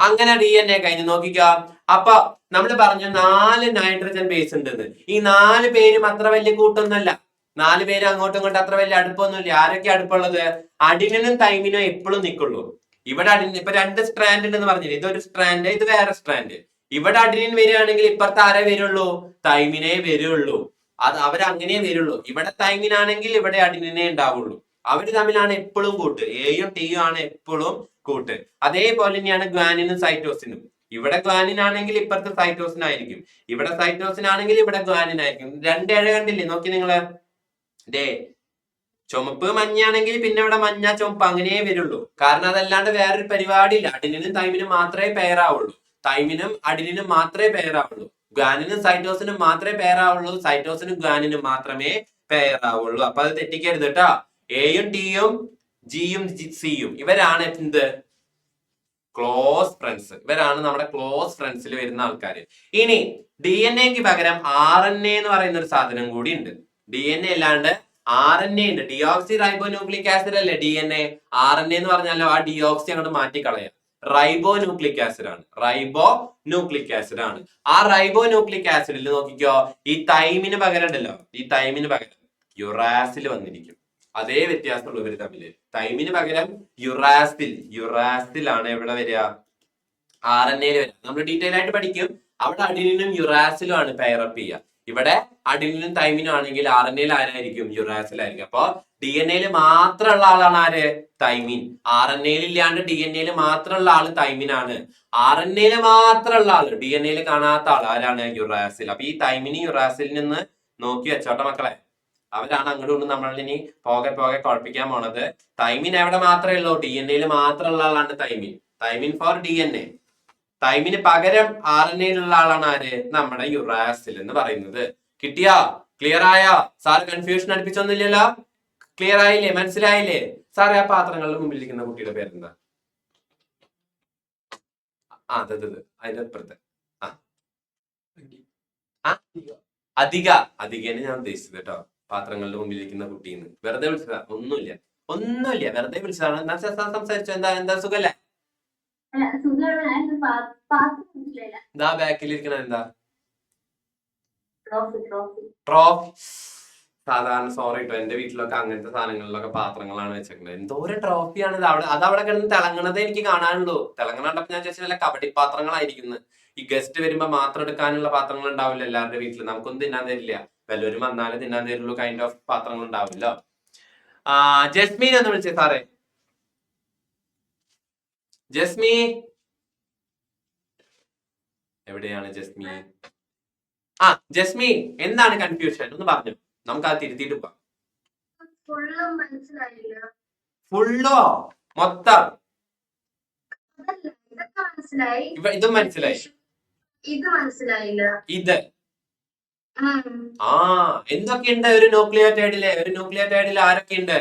അങ്ങനെ DNA കഴിഞ്ഞ് നോക്കിക്കോ. അപ്പൊ നമ്മൾ പറഞ്ഞു 4 നൈട്രജൻ ബേസ് ഉണ്ടെന്ന്. ഈ 4 പേരും അത്ര വലിയ കൂട്ടൊന്നുമല്ല. 4 പേര് അങ്ങോട്ടും ഇങ്ങോട്ടും അത്ര വലിയ അടുപ്പമൊന്നുമില്ല. ആരൊക്കെ അടുപ്പുള്ളത്? അഡിനിനും തൈമിനും എപ്പോഴും നിൽക്കുള്ളൂ. ഇവിടെ ഇപ്പൊ 2 സ്ട്രാൻഡ് ഉണ്ടെന്ന് പറഞ്ഞില്ലേ, ഇതൊരു സ്ട്രാൻഡ്, ഇത് വേറെ സ്ട്രാൻഡ്. ഇവിടെ അഡിനിൻ വരികയാണെങ്കിൽ ഇപ്പുറത്ത് ആരേ വരുള്ളൂ? തൈമിനെ വരുള്ളൂ. അത് അവരങ്ങനെ വരുള്ളൂ. ഇവിടെ തൈമിനാണെങ്കിൽ ഇവിടെ അഡിനിനെ ഉണ്ടാവുള്ളൂ. അവര് തമ്മിലാണ് എപ്പോഴും കൂട്ട്. എയും ടിയും ആണ് എപ്പോഴും കൂട്ട്. അതേപോലെ തന്നെയാണ് ഗ്വാനിനും സൈറ്റോസിനും. ഇവിടെ ഗ്വാനിൻ ആണെങ്കിൽ ഇപ്പുറത്ത് സൈറ്റോസിൻ ആയിരിക്കും. ഇവിടെ സൈറ്റോസിൻ ആണെങ്കിൽ ഇവിടെ ഗ്വാനിൻ ആയിരിക്കും. 2 ഇഴ കണ്ടില്ലേ? നോക്കി നിങ്ങള്. ചുമപ്പ് മഞ്ഞാണെങ്കിൽ പിന്നെ ഇവിടെ മഞ്ഞ ചുമപ്പ് അങ്ങനെ വരുള്ളൂ. കാരണം അതല്ലാണ്ട് വേറൊരു പരിപാടിയില്ല. അഡിനിനും തൈമിനും മാത്രമേ പേരാവുള്ളൂ. തൈമിനും അഡിനിനും മാത്രമേ പേരാവുള്ളൂ. ഗ്വാനിനും സൈറ്റോസിനും മാത്രമേ പേരാവുള്ളൂ. സൈറ്റോസിനും ഗ്വാനിനും മാത്രമേ പേരാവുള്ളൂ. അപ്പൊ അത് തെറ്റിക്കരുത് കേട്ടോ. എയും ടിയും ജിയും സിയും ഇവരാണ് എന്ത്? Close friends. ഇവരാണ് നമ്മുടെ ക്ലോസ് ഫ്രണ്ട്സിൽ വരുന്ന ആൾക്കാർ. ഇനി DNA പകരം RNA എന്ന് പറയുന്ന ഒരു സാധനം കൂടി ഉണ്ട്. DNA അല്ലാണ്ട് RNA ഉണ്ട്. ഡിയോക്സി റൈബോ ന്യൂക്ലിക് ആസിഡ് അല്ലേ DNA? RNA എന്ന് പറഞ്ഞാലോ ആ ഡിയോക്സി അങ്ങോട്ട് മാറ്റിക്കളയാം. റൈബോ ന്യൂക്ലിക് ആസിഡ് ആണ്. റൈബോ ന്യൂക്ലിക് ആസിഡ് ആണ്. ആ റൈബോ ന്യൂക്ലിക് ആസിഡിൽ നോക്കിക്കോ, ഈ തൈമിന് പകരം ഉണ്ടല്ലോ, ഈ തൈമിന് പകരം യുറാസിൽ വന്നിരിക്കും. അതേ വ്യത്യാസമുള്ളൂ ഇവര് തമ്മില്. തൈമിന് പകരം യുറാസിൽ ആണ് എവിടെ വരിക? RNA വരിക. നമ്മൾ ഡീറ്റെയിൽ ആയിട്ട് പഠിക്കും. അവിടെ അഡിനിനും യുറാസിലും ആണ് പെയറപ്പ് ചെയ്യുക. ഇവിടെ അഡിനിനും തൈമിനും ആണെങ്കിൽ RNA ആരായിരിക്കും? യുറാസിലായിരിക്കും. അപ്പൊ DNA മാത്രമുള്ള ആളാണ് ആര്? തൈമിൻ. RNA ഇല്ലാണ്ട് DNA മാത്രമുള്ള ആള് തൈമിനാണ്. RNA മാത്രമുള്ള ആള്, DNA കാണാത്ത ആൾ ആരാണ്? യുറാസിൽ. അപ്പൊ ഈ തൈമിനും യുറാസിലിൽ നിന്ന് നോക്കി വെച്ചോട്ടെ മക്കളെ. അവരാണ് അങ്ങോട്ടും ഇങ്ങോട്ടും നമ്മളിനി പോകെ കുഴപ്പിക്കാൻ പോണത്. തൈമിൻ എവിടെ മാത്രമേ ഉള്ളൂ? DNA മാത്രമുള്ള ആളാണ് തൈമിൻ. Thymine for DNA. തൈമിന് പകരം RNA ആളാണ് ആര്? നമ്മുടെ യുറാസിൽ എന്ന് പറയുന്നത്. കിട്ടിയാ? ക്ലിയർ ആയാ? Sir confusion അടുപ്പിച്ചൊന്നുമില്ലല്ലോ? ക്ലിയർ ആയില്ലേ? മനസ്സിലായില്ലേ? സാറേ ആ പാത്രങ്ങളുടെ മുമ്പിലിരിക്കുന്ന കുട്ടിയുടെ പേരെന്താ? അതിന്റെ അപ്പുറത്തെ അധികനെ ഞാൻ ഉദ്ദേശിച്ചത് കേട്ടോ. പാത്രങ്ങളുടെ മുമ്പിലിരിക്കുന്ന കുട്ടീന്ന് വെറുതെ വിളിച്ചതാ. ഒന്നുമില്ല, വെറുതെ വിളിച്ചതാണ്. സംസാരിച്ചോ? എന്താ സുഖല്ലേ? എന്താ ബാക്കിലിരിക്കണ? എന്താ ട്രോഫി? സാധാരണ സോറി കേട്ടോ, എന്റെ വീട്ടിലൊക്കെ അങ്ങനത്തെ സാധനങ്ങളിലൊക്കെ പാത്രങ്ങളാണ് വെച്ചേക്കുന്നത്. എന്തോരം ട്രോഫിയാണ് ഇത്. അതവിടെ കിടന്ന് തിളങ്ങണതേ എനിക്ക് കാണാനുള്ളൂ. തിളങ്ങണ കണ്ടപ്പോ ഞാൻ ചോദിച്ചാൽ വല്ല കബഡി പാത്രങ്ങളായിരിക്കുന്നു. ഈ ഗസ്റ്റ് വരുമ്പോ മാത്രം എടുക്കാനുള്ള പാത്രങ്ങൾ ഉണ്ടാവില്ല എല്ലാവരുടെ വീട്ടിൽ. നമുക്കൊന്നും തിന്നാൻ തരില്ല. വല്ലവരും വന്നാലേ തിന്നാൻ തരുള്ളൂ കൈൻഡ് ഓഫ് പാത്രങ്ങൾ ഉണ്ടാവില്ലോ. ജസ്മീൻ എന്ന് വിളിച്ചേ സാറേ. ജസ്മി എവിടെയാണ്? ജസ്മി എന്താണ് കൺഫ്യൂഷൻ? ഒന്ന് പറഞ്ഞു, നമുക്ക് അത് തിരുത്തിയിട്ട് പോവാം. ഫുള്ളോ? മൊത്തം? ഇതും മനസ്സിലായി. ഇത് എന്തൊക്കെയുണ്ട് ഒരു ന്യൂക്ലിയോടൈഡില്? ആരൊക്കെയുണ്ട്?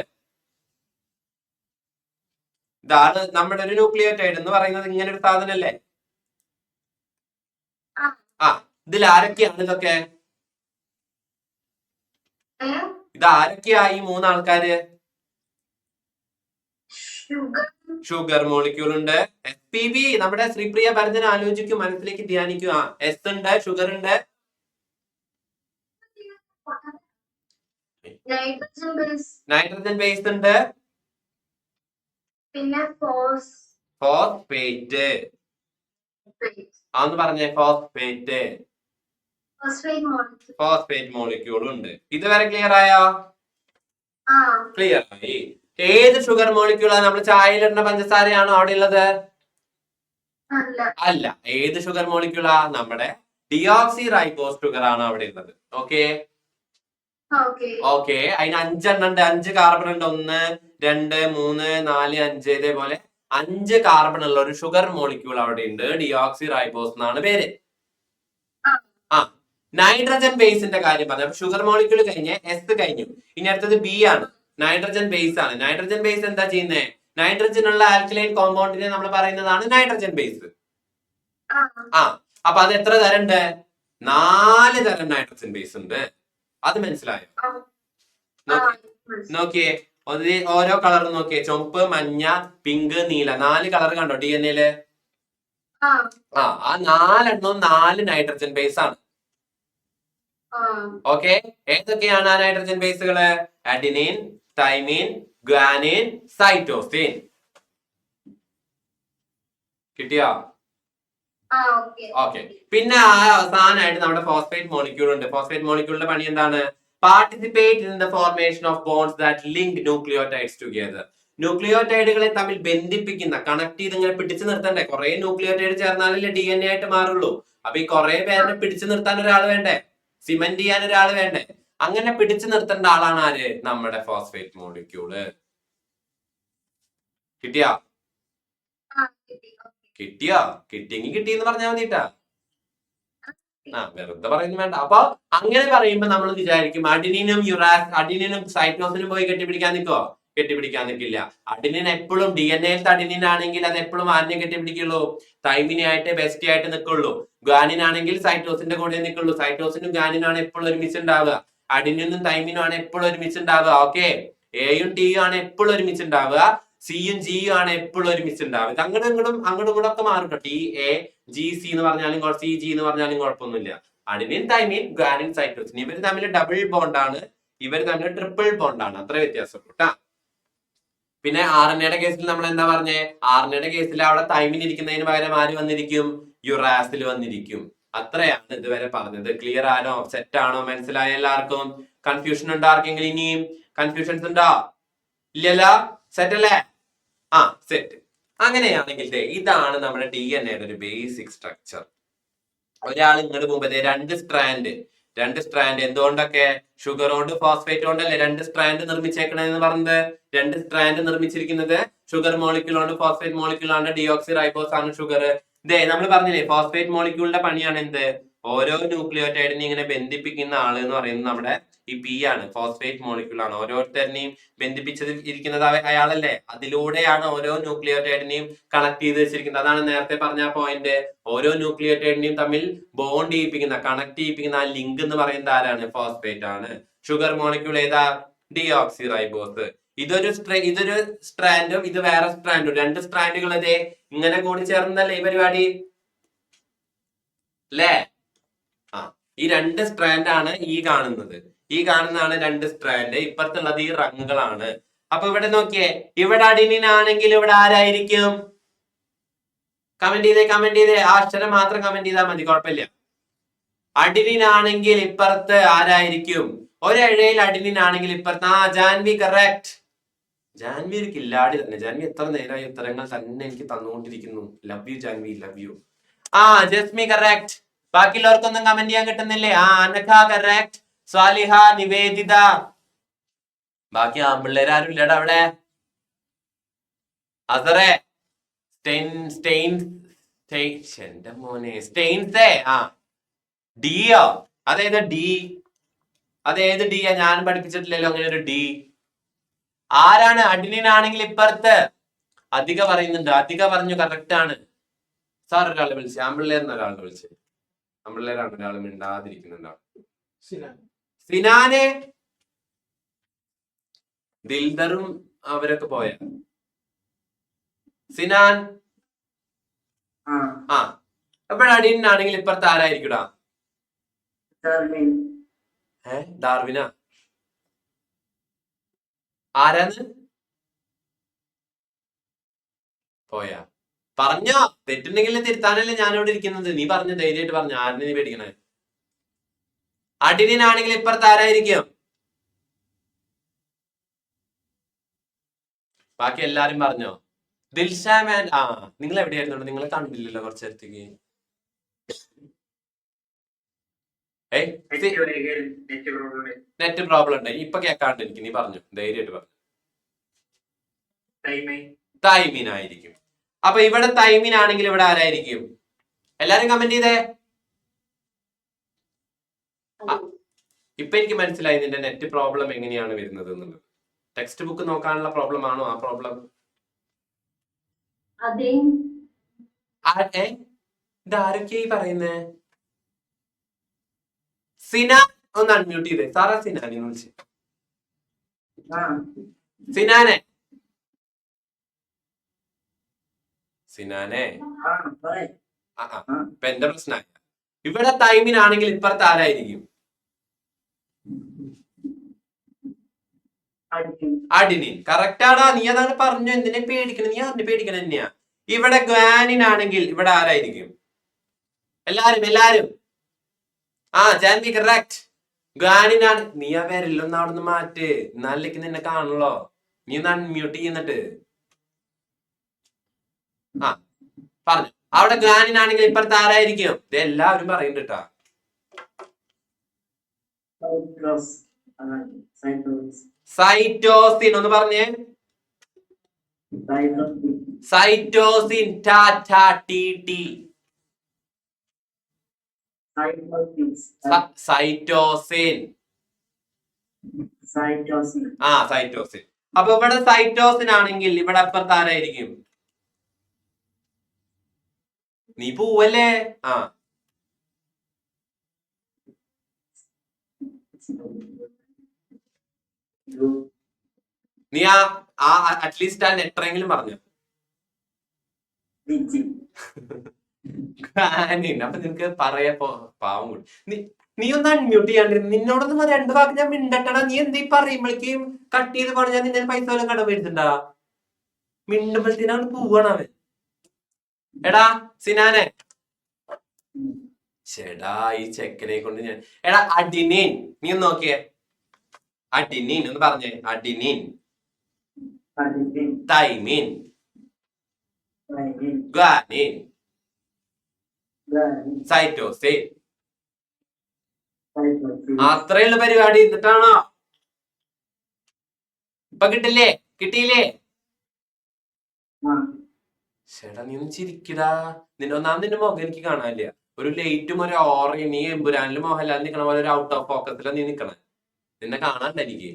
ഇതാണ് നമ്മുടെ ഒരു ന്യൂക്ലിയോടൈഡ് എന്ന് പറയുന്നത്. ഇങ്ങനെ ഒരു സാധനല്ലേ? ഇതിൽ ആരൊക്കെയാണ് ഇതൊക്കെ? ഇതാരൊക്കെയാ ഈ 3 ആൾക്കാര്? ഷുഗർ മോളിക്യൂൾ ഉണ്ട്. SPB നമ്മുടെ ശ്രീപ്രിയ ഭരതൻ ആലോചിക്കും, മനസ്സിലേക്ക് ധ്യാനിക്കുക. S ഉണ്ട്, ഷുഗർ ഉണ്ട്. നൈട്രജൻ ബേസ് ഉണ്ട്, പിന്നെ ഫോസ്ഫേറ്റ്. അതൊന്ന് പറഞ്ഞേ, ഫോസ്ഫേറ്റ് മോളിക്യൂൾ ഉണ്ട്. ഇതുവരെ ക്ലിയർ ആയോ? ക്ലിയർ ആയി. ഏത് ഷുഗർ മോളിക്യൂളാണ്? നമ്മൾ ചായയിലിടുന്ന പഞ്ചസാരയാണോ അവിടെ ഉള്ളത്? അല്ല. ഏത് ഷുഗർ മോളിക്യൂളാ? നമ്മുടെ ഡിയോക്സി റൈബോസ് ഷുഗർ ആണ് അവിടെ ഉള്ളത്. Okay okay. അതിന് 5 എണ്ണം ഉണ്ട്, 5 കാർബൺ ഉണ്ട്. 1 2 3 4 5. ഇതേപോലെ 5 കാർബൺ ഉള്ള ഒരു ഷുഗർ മോളിക്യൂൾ അവിടെ ഉണ്ട്. ഡിയോക്സി റൈബോസ് എന്നാണ് പേര്. ആ, നൈട്രജൻ ബേസിന്റെ കാര്യം പറഞ്ഞു. അപ്പൊ ഷുഗർ മോളിക്യൂൾ കഴിഞ്ഞ് എസ് കഴിഞ്ഞു. ഇനി അടുത്തത് ബി ആണ്, നൈട്രജൻ ബേസ് ആണ്. നൈട്രജൻ ബേസ് എന്താ ചെയ്യുന്നത്? നൈട്രജൻ ഉള്ള ആൽക്കലൈൻ കോമ്പൗണ്ടിനെ നമ്മൾ പറയുന്നതാണ് നൈട്രജൻ ബേസ്. ആ, അപ്പൊ അത് എത്ര തരം ഉണ്ട്? 4 തരം നൈട്രജൻ ബേസ് ഉണ്ട്. അത് മനസ്സിലായോ? നോക്കിയേ, ഓരോ കളർ നോക്കിയേ. ചുവപ്പ്, മഞ്ഞ, പിങ്ക്, നീല. 4 കളർ കണ്ടോ DNA-ല്? ആ 4 4 നൈട്രജൻ ബേസ് ആണ്. ഓക്കെ. ഏതൊക്കെയാണ് ആ നൈട്രജൻ ബേസുകള്? Adenine, thymine, guanine, cytosine. കിട്ടിയോ? ഓക്കെ. പിന്നെ അവസാനമായിട്ട് നമ്മുടെ ഫോസ്ഫേറ്റ് മോളിക്യൂൾ ഉണ്ട്. ഫോസ്ഫേറ്റ് മോളിക്യൂളിന്റെ പണി എന്താണ്? Participate in the formation of bonds that link nucleotides together. ന്യൂക്ലിയോടൈഡുകളെ തമ്മിൽ ബന്ധിപ്പിക്കുന്ന, കണക്ട് ചെയ്ത് ഇങ്ങനെ പിടിച്ചു നിർത്തണ്ടേ? കുറെ ന്യൂക്ലിയോടൈഡ് ചേർന്നാലല്ലേ DNA ആയിട്ട് മാറുള്ളൂ. അപ്പൊ ഈ കുറെ പേരെ പിടിച്ചു നിർത്താൻ ഒരാൾ വേണ്ടേ? സിമെന്റ് ചെയ്യാൻ ഒരാൾ വേണ്ടേ? അങ്ങനെ പിടിച്ചു നിർത്തേണ്ട ആളാണ് ആര്? നമ്മുടെ ഫോസ്ഫേറ്റ് മോളിക്യൂള്. കിട്ടിയോ? കിട്ടിയെങ്കിൽ കിട്ടിയെന്ന് പറഞ്ഞാൽ മതിട്ടാ. വെറുതെ പറയുന്നു വേണ്ട. അപ്പൊ അങ്ങനെ പറയുമ്പോ നമ്മൾ വിചാരിക്കും അഡിനിനും അഡിനിനും സൈറ്റോസിനും പോയി കെട്ടിപ്പിടിക്കാൻ നിൽക്കോ? കെട്ടിപ്പിടിക്കാൻ നിൽക്കില്ല. അഡിനിൻ എപ്പോഴും DNA അഡിനിൻ ആണെങ്കിൽ അത് എപ്പോഴും ആരിനെ കെട്ടിപ്പിടിക്കുള്ളൂ? തൈമിനെ ആയിട്ട് ബെസ്റ്റ് ആയിട്ട് നിൽക്കുള്ളൂ. ഗ്വാനിൻ ആണെങ്കിൽ സൈറ്റോസിന്റെ കൂടെ നിൽക്കുള്ളൂ. സൈറ്റോസിനും ഗ്വാനിനാണ് എപ്പോഴും ഒരുമിച്ച് ഉണ്ടാവുക. അഡിനിനും തൈമിനും ആണ് എപ്പോഴും ഒരുമിച്ച് ഉണ്ടാവുക. ഓക്കെ. എയും ടിയും ആണ് എപ്പോഴും ഒരുമിച്ച് ഉണ്ടാവുക. സിയും ജിയും ആണ് എപ്പോഴും ഒരുമിച്ച് ഉണ്ടാവുക. അങ്ങോട്ടും ഇങ്ങോട്ടും ഒക്കെ മാറും. ടി എ ജി സി എന്ന് പറഞ്ഞാലും സി ജി എന്ന് പറഞ്ഞാലും കുഴപ്പമൊന്നുമില്ല. അഡിനിൻ, തൈമിൻ, ഗ്വാനിൻ, സൈറ്റോസിൻ ഇവർ തമ്മിൽ ഡബിൾ ബോണ്ടാണ്, ഇവർ തമ്മിൽ ട്രിപ്പിൾ ബോണ്ടാണ്. അത്ര വ്യത്യാസമുള്ളൂ കേട്ടാ. പിന്നെ RNA കേസിൽ നമ്മൾ എന്താ പറഞ്ഞേ? RNA കേസിൽ അവിടെ തൈമിൻ ഇരിക്കുന്നതിന് പകരം ആര് വന്നിരിക്കും? യുറാസിൽ വന്നിരിക്കും. അത്രയാണ് ഇതുവരെ പറഞ്ഞത്. ക്ലിയർ ആണോ? സെറ്റ് ആണോ? മനസ്സിലായ എല്ലാവർക്കും? കൺഫ്യൂഷൻ ഉണ്ടോ ആർക്കെങ്കിലും? ഇനിയും കൺഫ്യൂഷൻസ് ഉണ്ടോ? ഇല്ലല്ലോ? സെറ്റ് അല്ലേ? സെറ്റ്. അങ്ങനെയാണെങ്കിൽ ഇതാണ് നമ്മുടെ DNA-യുടെ ഒരു ബേസിക് സ്ട്രക്ചർ. ഒരാൾ ഇങ്ങോട്ട് പോകുമ്പോ 2 സ്ട്രാൻഡ് എന്തുകൊണ്ടൊക്കെ? ഷുഗർ കൊണ്ട്, ഫോസ്ഫേറ്റ് കൊണ്ടല്ലേ 2 സ്ട്രാൻഡ് നിർമ്മിച്ചേക്കണെന്ന് പറഞ്ഞത്. 2 സ്ട്രാൻഡ് നിർമ്മിച്ചിരിക്കുന്നത് ഷുഗർ മോളിക്യൂൾ കൊണ്ട്, ഫോസ്ഫേറ്റ് മോളിക്യൂൾ ആണ്. ഡിയോക്സി റൈബോസ് ആണ് ഷുഗർ. നമ്മൾ പറഞ്ഞില്ലേ ഫോസ്ഫേറ്റ് മോളിക്യൂളിന്റെ പണിയാണ് എന്ത്? ഓരോ ന്യൂക്ലിയോടൈഡിനെ ഇങ്ങനെ ബന്ധിപ്പിക്കുന്ന ആള് എന്ന് പറയുന്നത് നമ്മുടെ ഈ പി ആണ്, ഫോസ്ഫേറ്റ് മോളിക്യൂൾ ആണ്. ഓരോരുത്തരിനെയും ബന്ധിപ്പിച്ചത് ഇരിക്കുന്നത് അയാളല്ലേ? അതിലൂടെയാണ് ഓരോ ന്യൂക്ലിയോടൈഡിനെയും കണക്ട് ചെയ്ത് വെച്ചിരിക്കുന്നത്. അതാണ് നേരത്തെ പറഞ്ഞ പോയിന്റ്. ഓരോ ന്യൂക്ലിയോടൈഡിനെയും തമ്മിൽ ബോണ്ട് ചെയ്യിപ്പിക്കുന്ന, കണക്ട് ചെയ്യിപ്പിക്കുന്ന ആ ലിങ്ക് എന്ന് പറയുന്നത് ആരാണ്? ഫോസ്ഫേറ്റ് ആണ്. ഷുഗർ മോളിക്യൂൾ ഏതാ? Deoxy ribose. ഇതൊരു സ്ട്രാൻഡും ഇത് വേറെ സ്ട്രാൻഡും. 2 സ്ട്രാൻഡുകൾ ഇതേ ഇങ്ങനെ കൂടി ചേർന്നല്ലേ ഈ പരിപാടി അല്ലേ? ഈ 2 സ്ട്രാൻഡ് ആണ് ഈ കാണുന്നത്. ഈ കാണുന്നതാണ് 2 സ്ട്രാൻഡ്. ഇപ്പുറത്തുള്ളത് ഈ റങ്ങുകളാണ്. അപ്പൊ ഇവിടെ നോക്കിയേ, ഇവിടെ അഡിനിൻ ആണെങ്കിൽ ഇവിടെ ആരായിരിക്കും? കമന്റ് ചെയ്തേ. ആ അക്ഷരം മാത്രം കമന്റ് ചെയ്താൽ മതി, കുഴപ്പമില്ല. അഡിനിൻ ആണെങ്കിൽ ഇപ്പുറത്ത് ആരായിരിക്കും? ഒരിഴയിൽ അഡിനിൻ ആണെങ്കിൽ ഇപ്പുറത്ത് ജാൻവി കറക്റ്റ്. ജാൻവി ഒരു കില്ലാടി തന്നെ. ജാൻവി എത്ര നേരമായി ഉത്തരങ്ങൾ തന്നെ എനിക്ക് തന്നുകൊണ്ടിരിക്കുന്നു. Love you Janvi, love you. Jasmi correct. ബാക്കിയുള്ളവർക്കൊന്നും കമന്റ് ചെയ്യാൻ കിട്ടുന്നില്ലേ? അനഘ കറക്റ്റ്. സ്വാലിഹ, നിവേദിത. ബാക്കി ആമ്പിള്ളേരാരും ഇല്ലടാ അവിടെ. അസറേ, എന്റെ മോനെ സ്റ്റെയിൻസേ. ഡിയോ? അതേത് ഡി? അതേത് ഡിയാ? ഞാൻ പഠിപ്പിച്ചിട്ടില്ലല്ലോ അങ്ങനെ ഒരു ഡി. ആരാണ്? അഡിനിൻ ആണെങ്കിൽ ഇപ്പുറത്ത്. അധിക പറയുന്നുണ്ട്. അധിക പറഞ്ഞു കറക്റ്റ് ആണ്. സാർ ഒരാളെ വിളിച്ച്, ആമ്പിള്ളേർന്ന് ഒരാളെ വിളിച്ച്. ആമ്പിള്ളേരാണ് ഒരാൾ മിണ്ടാതിരിക്കുന്നുണ്ടാവും. സിനാനെ, ദിൽദറും അവരൊക്കെ പോയ. സിനാൻ എപ്പോഴും അഡിനിൻ ആണെങ്കിൽ ഇപ്പുറത്ത് ആരായിരിക്കടാ? ഡാർവിനാ? ആരാന്ന് പോയാ പറഞ്ഞോ? തെറ്റുണ്ടെങ്കിൽ തിരുത്താനല്ലേ ഞാനിവിടെ ഇരിക്കുന്നത്. നീ പറഞ്ഞു, ധൈര്യമായിട്ട് പറഞ്ഞു. ആരിനെ നീ പേടിക്കണേ? അഡിനിൻ ആണെങ്കിൽ ഇപ്പുറത്ത് ആരായിരിക്കും? ബാക്കി എല്ലാരും പറഞ്ഞോ? ദിൽഷാൻ ആ നിങ്ങൾ എവിടെയായിരുന്നു? നിങ്ങളെ കണ്ടില്ലല്ലോ കുറച്ചു നേരത്തേക്ക്. നെറ്റ് പ്രോബ്ലം ഉണ്ട്. ഇപ്പൊ കേൾക്കാണ്ട് എനിക്ക്. നീ പറഞ്ഞു, ധൈര്യമായിട്ട് പറഞ്ഞു. തൈമീൻ ആയിരിക്കും. അപ്പൊ ഇവിടെ തൈമീൻ ആണെങ്കിൽ ഇവിടെ ആരായിരിക്കും? എല്ലാരും കമന്റ് ചെയ്തേ. ഇപ്പൊ എനിക്ക് മനസ്സിലായി നിന്റെ നെറ്റ് പ്രോബ്ലം എങ്ങനെയാണ് വരുന്നത് എന്നുള്ളത്. ടെക്സ്റ്റ് ബുക്ക് നോക്കാനുള്ള പ്രോബ്ലം ആണോ ആ പ്രോബ്ലം? ഇതാരൊക്കെയായി പറയുന്നേ? സിനാൻ ഒന്ന് അൺമ്യൂട്ട് ചെയ്തേ. സാറാ സിനാനെ വിളിച്ച്. സിനാനെ സിനാനെ ഇപ്പൊ എന്റെ പ്രശ്നമായ ഇവിടെ ടൈമിനാണെങ്കിൽ ഇപ്പുറത്ത് ആരായിരിക്കും? അഡിനിൻ. കറക്റ്റാടാ, നീ അതാണ് പറഞ്ഞു. എന്തിനെ പേടിക്കണം? നീ അതിന് പേടിക്കണം തന്നെയാ. ഇവിടെ ഗ്വാനിനാണെങ്കിൽ ഇവിടെ ആരായിരിക്കും? എല്ലാരും ജാൻവി കറക്റ്റ്. ഗ്വാനിനാണ്. നീ ആ വിരലൊന്നും അവിടെ നിന്ന് മാറ്റ്, എന്നാലേക്ക് നിന്നെ കാണണല്ലോ. നീ ഒന്ന് അൺമ്യൂട്ട് ചെയ്യുന്നിട്ട് പറഞ്ഞു. അവിടെ ഗ്വാനിനാണെങ്കിൽ ഇപ്പുറത്ത് ആരായിരിക്കും? ഇത് എല്ലാവരും പറയുന്നുണ്ട് കേട്ടാ. സൈറ്റോസിൻ ഒന്ന് പറഞ്ഞേ. സൈറ്റോസിൻ. സൈറ്റോസിൻ. സൈറ്റോസിൻ. അപ്പൊ ഇവിടെ സൈറ്റോസിൻ ആണെങ്കിൽ ഇവിടെ അപ്പുറത്ത് ആരായിരിക്കും? നീ പോവല്ലേ? നീ അറ്റ്ലീസ്റ്റ് ആ ലെറ്ററെങ്കിലും പറഞ്ഞു. അപ്പൊ നിനക്ക് പറയാ പാവം കൂടി. നീ ഒന്ന് അൺമ്യൂട്ട് ചെയ്യാണ്ടിരുന്നു. നിന്നോടൊന്നും രണ്ടു വാക്ക് ഞാൻ മിണ്ടട്ടടാ. നീ എന്തീ പറയുമ്പോഴേക്കും കട്ട് ചെയ്ത് പോണ? ഞാൻ നിന്നെ പൈസ വല്ലതും കടം വരുന്നുണ്ടാ? മിണ്ടുമ്പോഴത്തേനാണ് പോവാണ് അവൻ. എടാ സിനാനെ, ചേടാ ഈ ചെക്കനെ കൊണ്ട് ഞാൻ. എടാ അഡിനിൻ, നീ ഒന്ന് നോക്കിയേ. അഡിനിൻ ഒന്ന് പറഞ്ഞേ. Adenine, thymine, guanine, cytosine. അത്രയുള്ള പരിപാടി. എന്നിട്ടാണോ ഇപ്പൊ കിട്ടില്ലേ? കിട്ടിയില്ലേ? ചേട്ടാ നീ ഒന്ന് ചിരിക്കടാ. നിന്റെ മുഖം എനിക്ക് കാണാനില്ല. ഒരു ലൈറ്റും ഒരു ഓറയും. നീ എമ്പുരാനിലും മോഹൻലാൽ നിക്കണ പോലെ ഒരു ഔട്ട് ഓഫ് ഫോക്കസിലാണ് നീ നിക്കണേ. നിന്നെ കാണാണ്ട എനിക്ക്.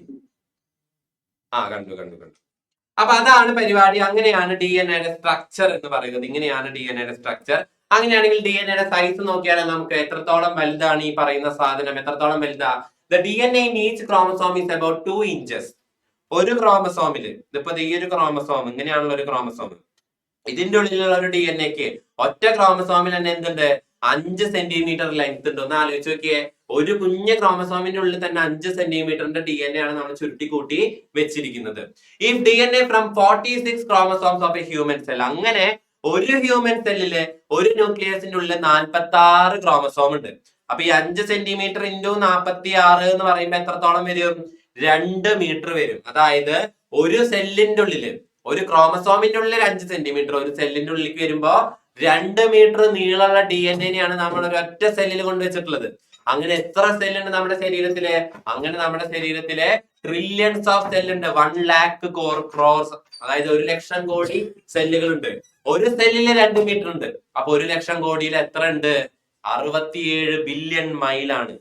കണ്ടു. അപ്പൊ അതാണ് പരിപാടി. അങ്ങനെയാണ് DNA സ്ട്രക്ചർ എന്ന് പറയുന്നത്. ഇങ്ങനെയാണ് DNA സ്ട്രക്ചർ. അങ്ങനെയാണെങ്കിൽ DNA സൈസ് നോക്കിയാൽ നമുക്ക് എത്രത്തോളം വലുതാണ് ഈ പറയുന്ന സാധനം? എത്രത്തോളം വലുതാ? The DNA in each chromosome is about 2 inches. ഒരു ക്രോമസോമില്, ഇതിപ്പോ ഈ ഒരു ക്രോമസോം, ഇങ്ങനെയാണുള്ള ഒരു ക്രോമസോം. ഇതിന്റെ ഉള്ളിലുള്ള ഒരു DNAക്ക് ഒറ്റ ക്രോമസോമിൽ തന്നെ എന്തുണ്ട്? 5 സെന്റിമീറ്റർ ലെങ്ത് ഉണ്ട്. ഒന്ന് ആലോചിച്ച് നോക്കിയേ. ഒരു കുഞ്ഞ ക്രോമസോമിന്റെ ഉള്ളിൽ തന്നെ 5 സെന്റിമീറ്ററിന്റെ DNA ആണ് നമ്മൾ ചുരുട്ടിക്കൂട്ടി വെച്ചിരിക്കുന്നത്. ഈ DNA from 46 chromosomes of A human cell. അങ്ങനെ ഒരു ഹ്യൂമൻ സെല്ലില് ഒരു ന്യൂക്ലിയസിന്റെ ഉള്ളിൽ 46 ക്രോമസോം ഉണ്ട്. അപ്പൊ ഈ 5 സെന്റിമീറ്റർ ഇൻറ്റു 46 എന്ന് പറയുമ്പോ എത്രത്തോളം വരും? 2 മീറ്റർ വരും. അതായത് ഒരു സെല്ലിന്റെ ഉള്ളില്, ഒരു ക്രോമസോമിന്റെ ഉള്ളിൽ 5 സെന്റിമീറ്റർ, ഒരു സെല്ലിന്റെ ഉള്ളിലേക്ക് വരുമ്പോ 2 മീറ്റർ നീളമുള്ള DNA നമ്മൾ ഒരു ഒറ്റ സെല്ലിൽ കൊണ്ടുവച്ചിട്ടുള്ളത്. അങ്ങനെ എത്ര സെല്ലുണ്ട് നമ്മുടെ ശരീരത്തില്? അങ്ങനെ നമ്മുടെ ശരീരത്തിലെ ട്രില്യൺസ് ഓഫ് സെല്ലുണ്ട്. 1 lakh crores, അതായത് 1 ലക്ഷം കോടി സെല്ലുകളുണ്ട്. ഒരു സെല്ലില് 2 മീറ്റർ ഉണ്ട്. അപ്പൊ 1 ലക്ഷം കോടിയിൽ എത്ര ഉണ്ട്? 67 ബില്യൺ മൈലാണ്.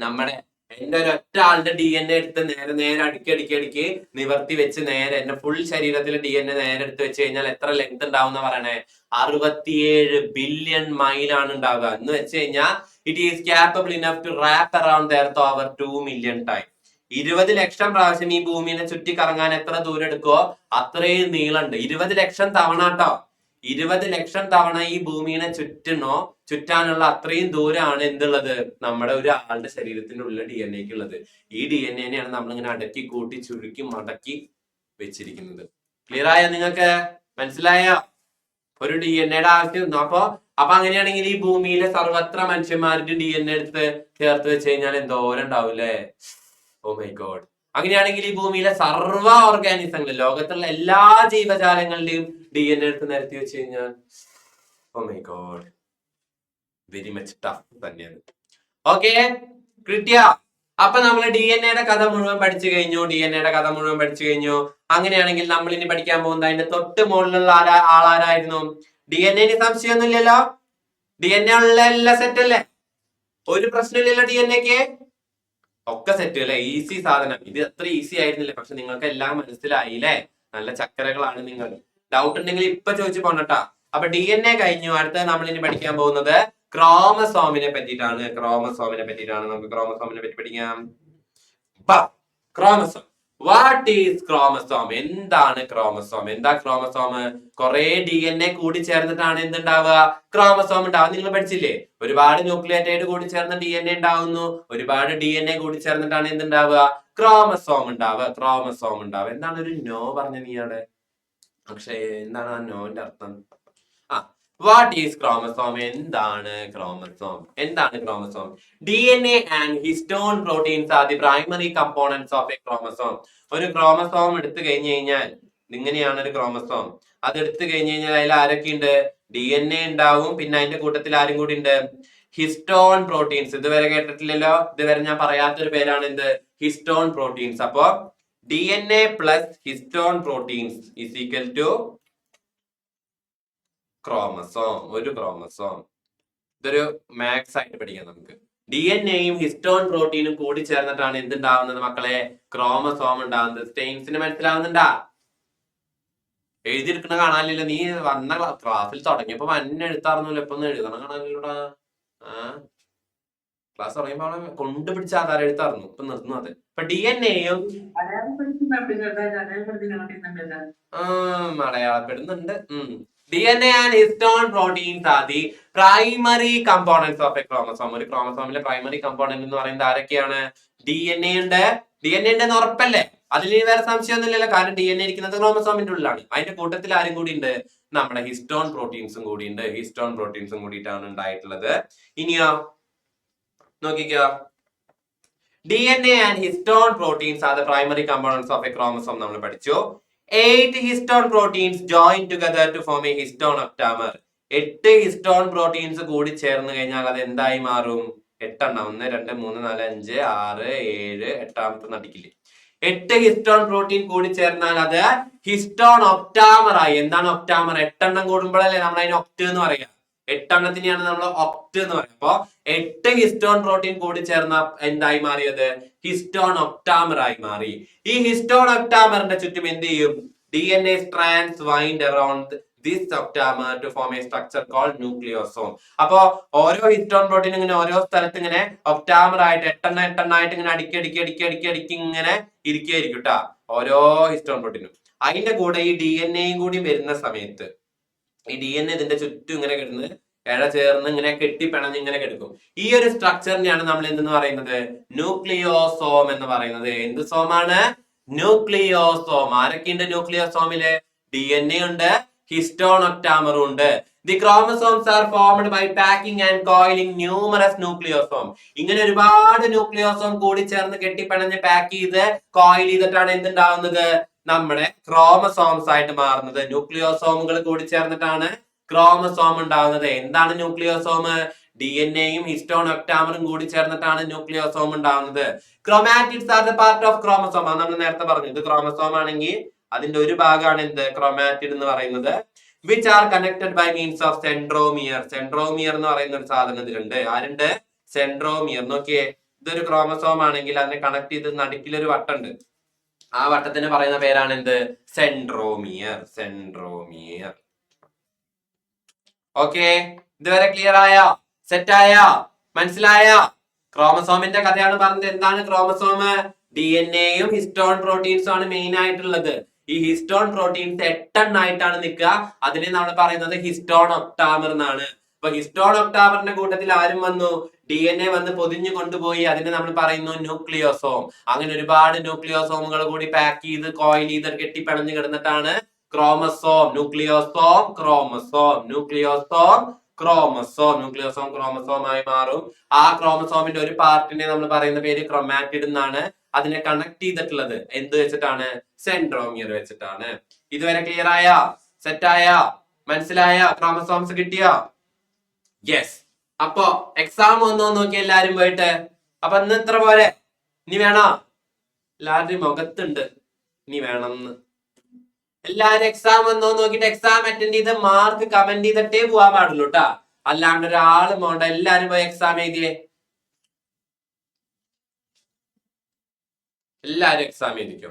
നമ്മുടെ എന്റെ ഒരൊറ്റ ആളുടെ DNA എടുത്ത് നേരെ അടുക്കി നിവർത്തി വെച്ച് നേരെ എന്റെ ഫുൾ ശരീരത്തിലെ DNA നേരെ എടുത്ത് വെച്ച് കഴിഞ്ഞാൽ എത്ര ലെങ്ത് ഉണ്ടാവും എന്ന് പറയണേ? 67 ബില്യൺ മൈലാണ് ഉണ്ടാവുക. എന്ന് വെച്ച് കഴിഞ്ഞാൽ it is capable enough to wrap around the earth over 2 million times. 20 ലക്ഷം പ്രാവശ്യം ഈ ഭൂമിനെ ചുറ്റി കറങ്ങാൻ എത്ര ദൂരം എടുക്കുവോ അത്രയും നീളമുണ്ട്. 20 ലക്ഷം തവണ കേട്ടോ. 20 ലക്ഷം തവണ ഈ ഭൂമിയെ ചുറ്റാനുള്ള അത്രയും ദൂരമാണ് എന്തുള്ളത് നമ്മുടെ ഒരു ആളുടെ ശരീരത്തിനുള്ള DNA ഉള്ളത്. ഈ DNA നമ്മളിങ്ങനെ അടക്കി കൂട്ടി ചുരുക്കി മടക്കി വെച്ചിരിക്കുന്നത്. ക്ലിയർ ആയോ? നിങ്ങൾക്ക് മനസ്സിലായോ? ഒരു DNA ആവശ്യം. അപ്പൊ അങ്ങനെയാണെങ്കിൽ ഈ ഭൂമിയിലെ സർവത്ര മനുഷ്യന്മാരുടെ DNA എടുത്ത് ചേർത്ത് വെച്ച് കഴിഞ്ഞാൽ എന്തോരം ഉണ്ടാവൂലേ? Oh my God. അങ്ങനെയാണെങ്കിൽ ഈ ഭൂമിയിലെ സർവ്വ ഓർഗാനിസങ്ങൾ, ലോകത്തുള്ള എല്ലാ ജീവജാലങ്ങളുടെയും DNA എടുത്ത് നിരത്തി വെച്ച് കഴിഞ്ഞാൽ oh my God, very much tough തന്നെയാണ്. ഓക്കെ, കിട്ടിയ? അപ്പൊ നമ്മൾ DNA കഥ മുഴുവൻ പഠിച്ചു കഴിഞ്ഞു. അങ്ങനെയാണെങ്കിൽ നമ്മൾ ഇനി പഠിക്കാൻ പോകുന്നത് അതിന്റെ തൊട്ട് മുകളിലുള്ള ആളാരായിരുന്നു? DNA സംശയമൊന്നുമില്ലല്ലോ? DNA ഉള്ള എല്ലാ സെറ്റ് അല്ലേ? ഒരു പ്രശ്നമില്ലല്ലോ DNA ഒക്കെ സെറ്റ് അല്ലേ? ഈസി സാധനം. ഇത് അത്ര ഈസി ആയിരുന്നില്ല, പക്ഷെ നിങ്ങൾക്ക് എല്ലാം മനസ്സിലായില്ലേ? നല്ല ചക്കരകളാണ് നിങ്ങൾ. ഡൗട്ട് ഉണ്ടെങ്കിൽ ഇപ്പൊ ചോദിച്ചു പോണട്ടാ. അപ്പൊ DNA കഴിഞ്ഞു. അടുത്ത നമ്മൾ ഇനി പഠിക്കാൻ പോകുന്നത് ക്രോമസോമിനെ പറ്റിയിട്ടാണ്. നമുക്ക് ക്രോമസോമിനെ പറ്റി പഠിക്കാം. ക്രോമസോം. What is chromosome? എന്താണ് ക്രോമസോം? കുറെ DNA കൂടി ചേർന്നിട്ടാണ് എന്തുണ്ടാവുക? ക്രോമസോം ഉണ്ടാവുക. നിങ്ങൾ പഠിച്ചില്ലേ? ഒരുപാട് ന്യൂക്ലിയോടൈഡ് കൂടി ചേർന്ന് DNA ഉണ്ടാവുന്നു. ഒരുപാട് DNA കൂടി ചേർന്നിട്ടാണ് എന്തുണ്ടാവുക? ക്രോമസോം ഉണ്ടാവുക. എന്താണ് ഒരു നോ പറഞ്ഞ നീയാണ്? പക്ഷേ എന്താണ് ആ നോന്റെ അർത്ഥം? What is chromosome? എന്താണ് chromosome? DNA and histone proteins are the primary components of a chromosome. ഒരു ക്രോമസോം എടുത്തു കഴിഞ്ഞു കഴിഞ്ഞാൽ ഇങ്ങനെയാണ് ഒരു ക്രോമസോം. അത് എടുത്തു കഴിഞ്ഞു കഴിഞ്ഞാൽ അതിൽ ആരൊക്കെ ഉണ്ട്? DNA ഉണ്ടാവും. പിന്നെ അതിന്റെ കൂട്ടത്തിൽ ആരും കൂടി ഉണ്ട്? Histone proteins. ഇതുവരെ കേട്ടിട്ടില്ലല്ലോ? ഇതുവരെ ഞാൻ പറയാത്തൊരു പേരാണ് എന്ത്? Histone proteins. അപ്പോ DNA plus histone proteins is equal to chromosome. ഒരു ക്രോമസോം. ഇതൊരു മാത്സ് ആയിട്ട് പഠിക്കാം നമുക്ക്. DNAയും ഹിസ്റ്റോൺ പ്രോട്ടീനും കൂടി ചേർന്നിട്ടാണ് എന്തുണ്ടാവുന്നത് മക്കളെ? ക്രോമസോം ഉണ്ടാവുന്നത്. സ്റ്റെയിൻസിന് മനസ്സിലാവുന്നുണ്ടാ? എഴുതിയെടുക്കണ കാണാനില്ല. നീ വന്ന ക്ലാസ്സിൽ തുടങ്ങിയപ്പോ വന്നെ എഴുത്താറുന്നല്ലോ. ഇപ്പൊ ഒന്ന് എഴുതണം കാണാനില്ലൂടാ. ക്ലാസ് തുടങ്ങിയപ്പോ അവളെ കൊണ്ടുപിടിച്ച ആധാരം എഴുത്താറുന്നു. ഇപ്പൊ നിർത്തുന്നു. അത് ഇപ്പൊ DNAയും മലയാളപ്പെടുന്നുണ്ട്. DNA and histone proteins are the primary components of a chromosome. ഒരു ക്രോമസോമിലെ പ്രൈമറി കമ്പോണന്റ് എന്ന് പറയുന്നത് ആരൊക്കെയാണ്? DNA ഉണ്ട് ഉറപ്പല്ലേ? അതിൽ വേറെ സംശയമൊന്നുമില്ലല്ലോ. കാരണം DNA ഇരിക്കുന്നത് ക്രോമസോമിന്റെ ഉള്ളിലാണ്. അതിന്റെ കൂട്ടത്തിൽ ആരും കൂടി ഉണ്ട്? നമ്മുടെ ഹിസ്റ്റോൺ പ്രോട്ടീൻസും കൂടി ഉണ്ട്. കൂടിയിട്ടാണ് ഉണ്ടായിട്ടുള്ളത്. ഇനിയോ നോക്കിക്കോ. DNA and histone proteins are the primary components of a chromosome നമ്മൾ പഠിച്ചു. 8 histone proteins join together to form a histone octamer. 8 histone proteins കൂടി ചേർന്ന് കഴിഞ്ഞാൽ അത് എന്തായി മാറും? 8 എണ്ണം. 1 2 3 4 5 6 7 എട്ടാമത്തെ നടിക്കില്ലേ? 8 ഹിസ്റ്റോൺ പ്രോട്ടീൻ കൂടി ചേർന്നാൽ അത് ഹിസ്റ്റോൺ ഒക്ടാമർ ആയി. എന്താണ് ഒക്ടാമർ? 8 എണ്ണം കൂടുമ്പോഴല്ലേ നമ്മൾ അതിന് ഒക്ട് എന്ന് പറയാം. 8 എണ്ണത്തിനെയാണ് നമ്മൾ ഒക്ട് എന്ന് പറയുന്നത്. അപ്പൊ 8 ഹിസ്റ്റോൺ പ്രോട്ടീൻ കൂടി ചേർന്ന എന്തായി മാറിയത്? ഹിസ്റ്റോൺ ഒക്ടാമർ ആയി മാറി. ഈ ഹിസ്റ്റോൺ ഒക്ടാമറിന്റെ ചുറ്റും എന്ത് ചെയ്യും? DNA strands wind around this octamer to form a structure called nucleosome. അപ്പോ ഓരോ ഹിസ്റ്റോൺ പ്രോട്ടീൻ ഇങ്ങനെ ഓരോ സ്ഥലത്ത് ഇങ്ങനെ ഒക്ടാമർ ആയിട്ട് 8 എണ്ണമായിട്ട് ഇങ്ങനെ അടുക്കി ഇങ്ങനെ ഇരിക്കുകയായിരിക്കും കേട്ടാ, ഓരോ ഹിസ്റ്റോൺ പ്രോട്ടീനും. അതിന്റെ കൂടെ ഈ DNA കൂടി വരുന്ന സമയത്ത് ഈ DNA ഇതിന്റെ ചുറ്റും ഇങ്ങനെ കിടന്ന് ചേർന്ന് ഇങ്ങനെ കെട്ടിപ്പിണഞ്ഞ് ഇങ്ങനെ കിടക്കും. ഈ ഒരു സ്ട്രക്ചറിനെയാണ് നമ്മൾ എന്തെന്ന് പറയുന്നത്? ന്യൂക്ലിയോസോം എന്ന് പറയുന്നത്. എന്ത് സോമാണ്? ന്യൂക്ലിയോസോം. ആരൊക്കെയുണ്ട് ന്യൂക്ലിയോസോമില്? DNA ഉണ്ട്, ഹിസ്റ്റോൺ ഒക്ടാമറും ഉണ്ട്. The chromosomes are formed by packing and coiling numerous nucleosomes. ഇങ്ങനെ ഒരുപാട് ന്യൂക്ലിയോസോം കൂടി ചേർന്ന് കെട്ടിപ്പിണഞ്ഞ് പാക്ക് ചെയ്ത് കോയിൽ ചെയ്തിട്ടാണ് എന്തുണ്ടാവുന്നത്? നമ്മുടെ ക്രോമസോംസ് ആയിട്ട് മാറുന്നത്. ന്യൂക്ലിയോസോമുകൾ കൂടി ചേർന്നിട്ടാണ് ക്രോമസോം ഉണ്ടാവുന്നത്. എന്താണ് ന്യൂക്ലിയോസോം? DNAയും ഹിസ്റ്റോൺ ഒക്ടാമറും കൂടി ചേർന്നിട്ടാണ് ന്യൂക്ലിയോസോം ഉണ്ടാവുന്നത്. Chromatids are the part of chromosome. അത് നമ്മൾ നേരത്തെ പറഞ്ഞു. ഇത് ക്രോമസോം ആണെങ്കിൽ അതിന്റെ ഒരു ഭാഗമാണ് എന്ത്? ക്രോമാറ്റിഡ് എന്ന് പറയുന്നത്. Which are connected by means of centromere. Centromere എന്ന് പറയുന്ന ഒരു സാധനം ഇതിലുണ്ട്. ആരുണ്ട്? സെൻട്രോമിയർ. നോക്കിയേ, ഇതൊരു ക്രോമസോം ആണെങ്കിൽ അതിനെ കണക്ട് ചെയ്ത് നടുക്കിലൊരു വട്ടുണ്ട്. ആ വട്ടത്തിന് പറയുന്ന പേരാണ് എന്ത്? സെൻട്രോമിയർ. ഓക്കെ, ഇതുവരെ ക്ലിയർ ആയോ? സെറ്റ് ആയോ? മനസ്സിലായോ? ക്രോമസോമിന്റെ കഥയാണ് പറഞ്ഞത്. എന്താണ് ക്രോമസോം? DNAയും ഹിസ്റ്റോൺ പ്രോട്ടീൻസും ആണ് മെയിൻ ആയിട്ടുള്ളത്. ഈ ഹിസ്റ്റോൺ പ്രോട്ടീൻസ് 8 എണ്ണമായിട്ടാണ് നിൽക്കുക. അതിനെ നമ്മൾ പറയുന്നത് ഹിസ്റ്റോൺ ഒക്ടാമർ എന്നാണ്. അപ്പൊ ഹിസ്റ്റോൺ ഒക്ടാമറിന്റെ കൂട്ടത്തിൽ ആരും വന്നു? DNA വന്ന് പൊതിഞ്ഞു കൊണ്ടുപോയി. അതിനെ നമ്മൾ പറയുന്നു ന്യൂക്ലിയോസോം. അങ്ങനെ ഒരുപാട് ന്യൂക്ലിയോസോമുകൾ കൂടി പാക്ക് ചെയ്ത് കോയിൽ ചെയ്ത് കെട്ടിപ്പിണഞ്ഞു കിടന്നിട്ടാണ് ക്രോമസോം. ന്യൂക്ലിയോസോം ക്രോമസോം, ന്യൂക്ലിയോസോം ക്രോമസോം, ന്യൂക്ലിയോസോം ക്രോമസോമായി മാറും. ആ ക്രോമസോമിന്റെ ഒരു പാർട്ടിനെ നമ്മൾ പറയുന്ന പേര് ക്രൊമാറ്റിഡ് എന്നാണ്. അതിനെ കണക്ട് ചെയ്തിട്ടുള്ളത് എന്ത് വെച്ചിട്ടാണ്? സെൻട്രോമിയർ വെച്ചിട്ടാണ്. ഇതുവരെ ക്ലിയർ ആയ? സെറ്റ് ആയ? മനസ്സിലായ? ക്രോമസോംസ് കിട്ടിയോ? യെസ്. അപ്പൊ എക്സാം വന്നോ നോക്കി എല്ലാരും പോയിട്ട്. അപ്പൊ ഇന്ന് ഇത്ര പോലെ. ഇനി വേണോ? എല്ലാവരുടെയും മുഖത്തുണ്ട് ഇനി വേണമെന്ന്. എല്ലാരും എക്സാം വന്നോ നോക്കിട്ട് എക്സാം അറ്റൻഡ് ചെയ്ത് മാർക്ക് കമന്റ് ചെയ്തിട്ടേ പോവാൻ പാടുള്ളൂ കേട്ടാ. അല്ലാണ്ട് ഒരാളും പോണ്ട. എല്ലാരും പോയി എക്സാം എഴുതിയേ. എല്ലാരും എക്സാം എഴുതിക്കോ.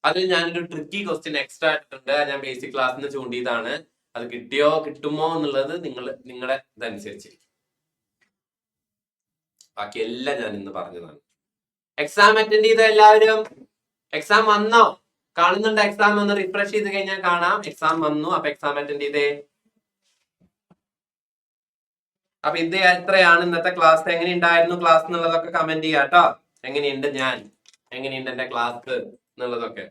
അതിൽ ഞാനൊരു ട്രിക്കി ക്വസ്റ്റ്യൻ എക്സ്ട്രാ ഇട്ടിട്ടുണ്ട്. ഞാൻ ബേസിക് ക്ലാസ്സിൽ നിന്ന് ചൂണ്ടിയതാണ്. അത് കിട്ടിയോ കിട്ടുമോ എന്നുള്ളത് നിങ്ങളുടെ ഇതനുസരിച്ചിരിക്കും. ബാക്കി എല്ലാം ഞാൻ ഇന്ന് പറഞ്ഞതാണ്. എക്സാം അറ്റൻഡ് ചെയ്ത എല്ലാവരും? എക്സാം വന്നോ? കാണുന്നുണ്ട്? എക്സാം ഒന്ന് റിഫ്രഷ് ചെയ്ത് കഴിഞ്ഞാൽ കാണാം എക്സാം വന്നു. അപ്പൊ എക്സാം അറ്റൻഡ് ചെയ്തേ. അപ്പൊ ഇത് എത്രയാണ് ഇന്നത്തെ ക്ലാസ്? എങ്ങനെ ഉണ്ടായിരുന്നു ക്ലാസ് എന്നുള്ളതൊക്കെ കമന്റ് ചെയ്യാം കേട്ടോ. എങ്ങനെയുണ്ട് ഞാൻ, എങ്ങനെയുണ്ട് എന്റെ ക്ലാസ് എന്നുള്ളതൊക്കെ.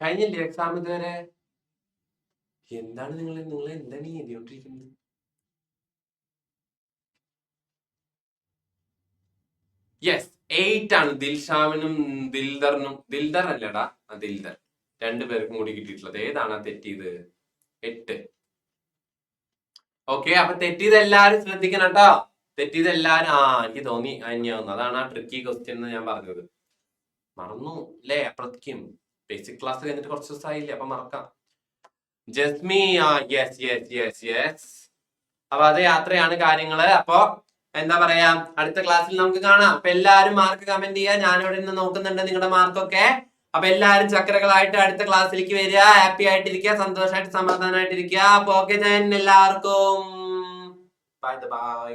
കഴിഞ്ഞില്ലേ എക്സാം ഇതുവരെ? എന്താണ് നിങ്ങൾ എന്താണ് ഈ എഴുതിയോണ്ടിരിക്കുന്നത്? യെസ് 8 ആണ് ദിൽഷാമിനും ദിൽദർ അല്ലടാ, ദിൽദർ രണ്ടുപേർക്കും കൂടി കിട്ടിയിട്ടുള്ളത്. ഏതാണ് തെറ്റിയത്? 8. ഓക്കെ. അപ്പൊ തെറ്റിയത് എല്ലാരും ശ്രദ്ധിക്കണം കേട്ടോ. തെറ്റിയത് എല്ലാരും. എനിക്ക് തോന്നി അന്യാവുന്നു. അതാണ് ആ ട്രിക്കി ക്വസ്റ്റ്യൻ എന്ന് ഞാൻ പറഞ്ഞത്. മറന്നു അല്ലേ? അപ്പോഴത്തേക്കും ബേസിക് ക്ലാസ് കഴിഞ്ഞിട്ട് കുറച്ച് ദിവസമായില്ലേ, അപ്പൊ മറക്കാം. Jasmi yes yes yes yes. അപ്പൊ അത് യാത്രയാണ് കാര്യങ്ങള്. അപ്പൊ എന്താ പറയാ, അടുത്ത ക്ലാസ്സിൽ നമുക്ക് കാണാം. അപ്പൊ എല്ലാരും മാർക്ക് കമന്റ് ചെയ്യാ. ഞാനിവിടെ നിന്ന് നോക്കുന്നുണ്ട് നിങ്ങളുടെ മാർക്കൊക്കെ. അപ്പൊ എല്ലാരും ചക്രകളായിട്ട് അടുത്ത ക്ലാസ്സിലേക്ക് വരിക. ഹാപ്പി ആയിട്ടിരിക്കുക, സന്തോഷമായിട്ട് സമാധാനമായിട്ടിരിക്കുക. അപ്പൊ ഓക്കെ, എല്ലാവർക്കും ബൈ ബൈ.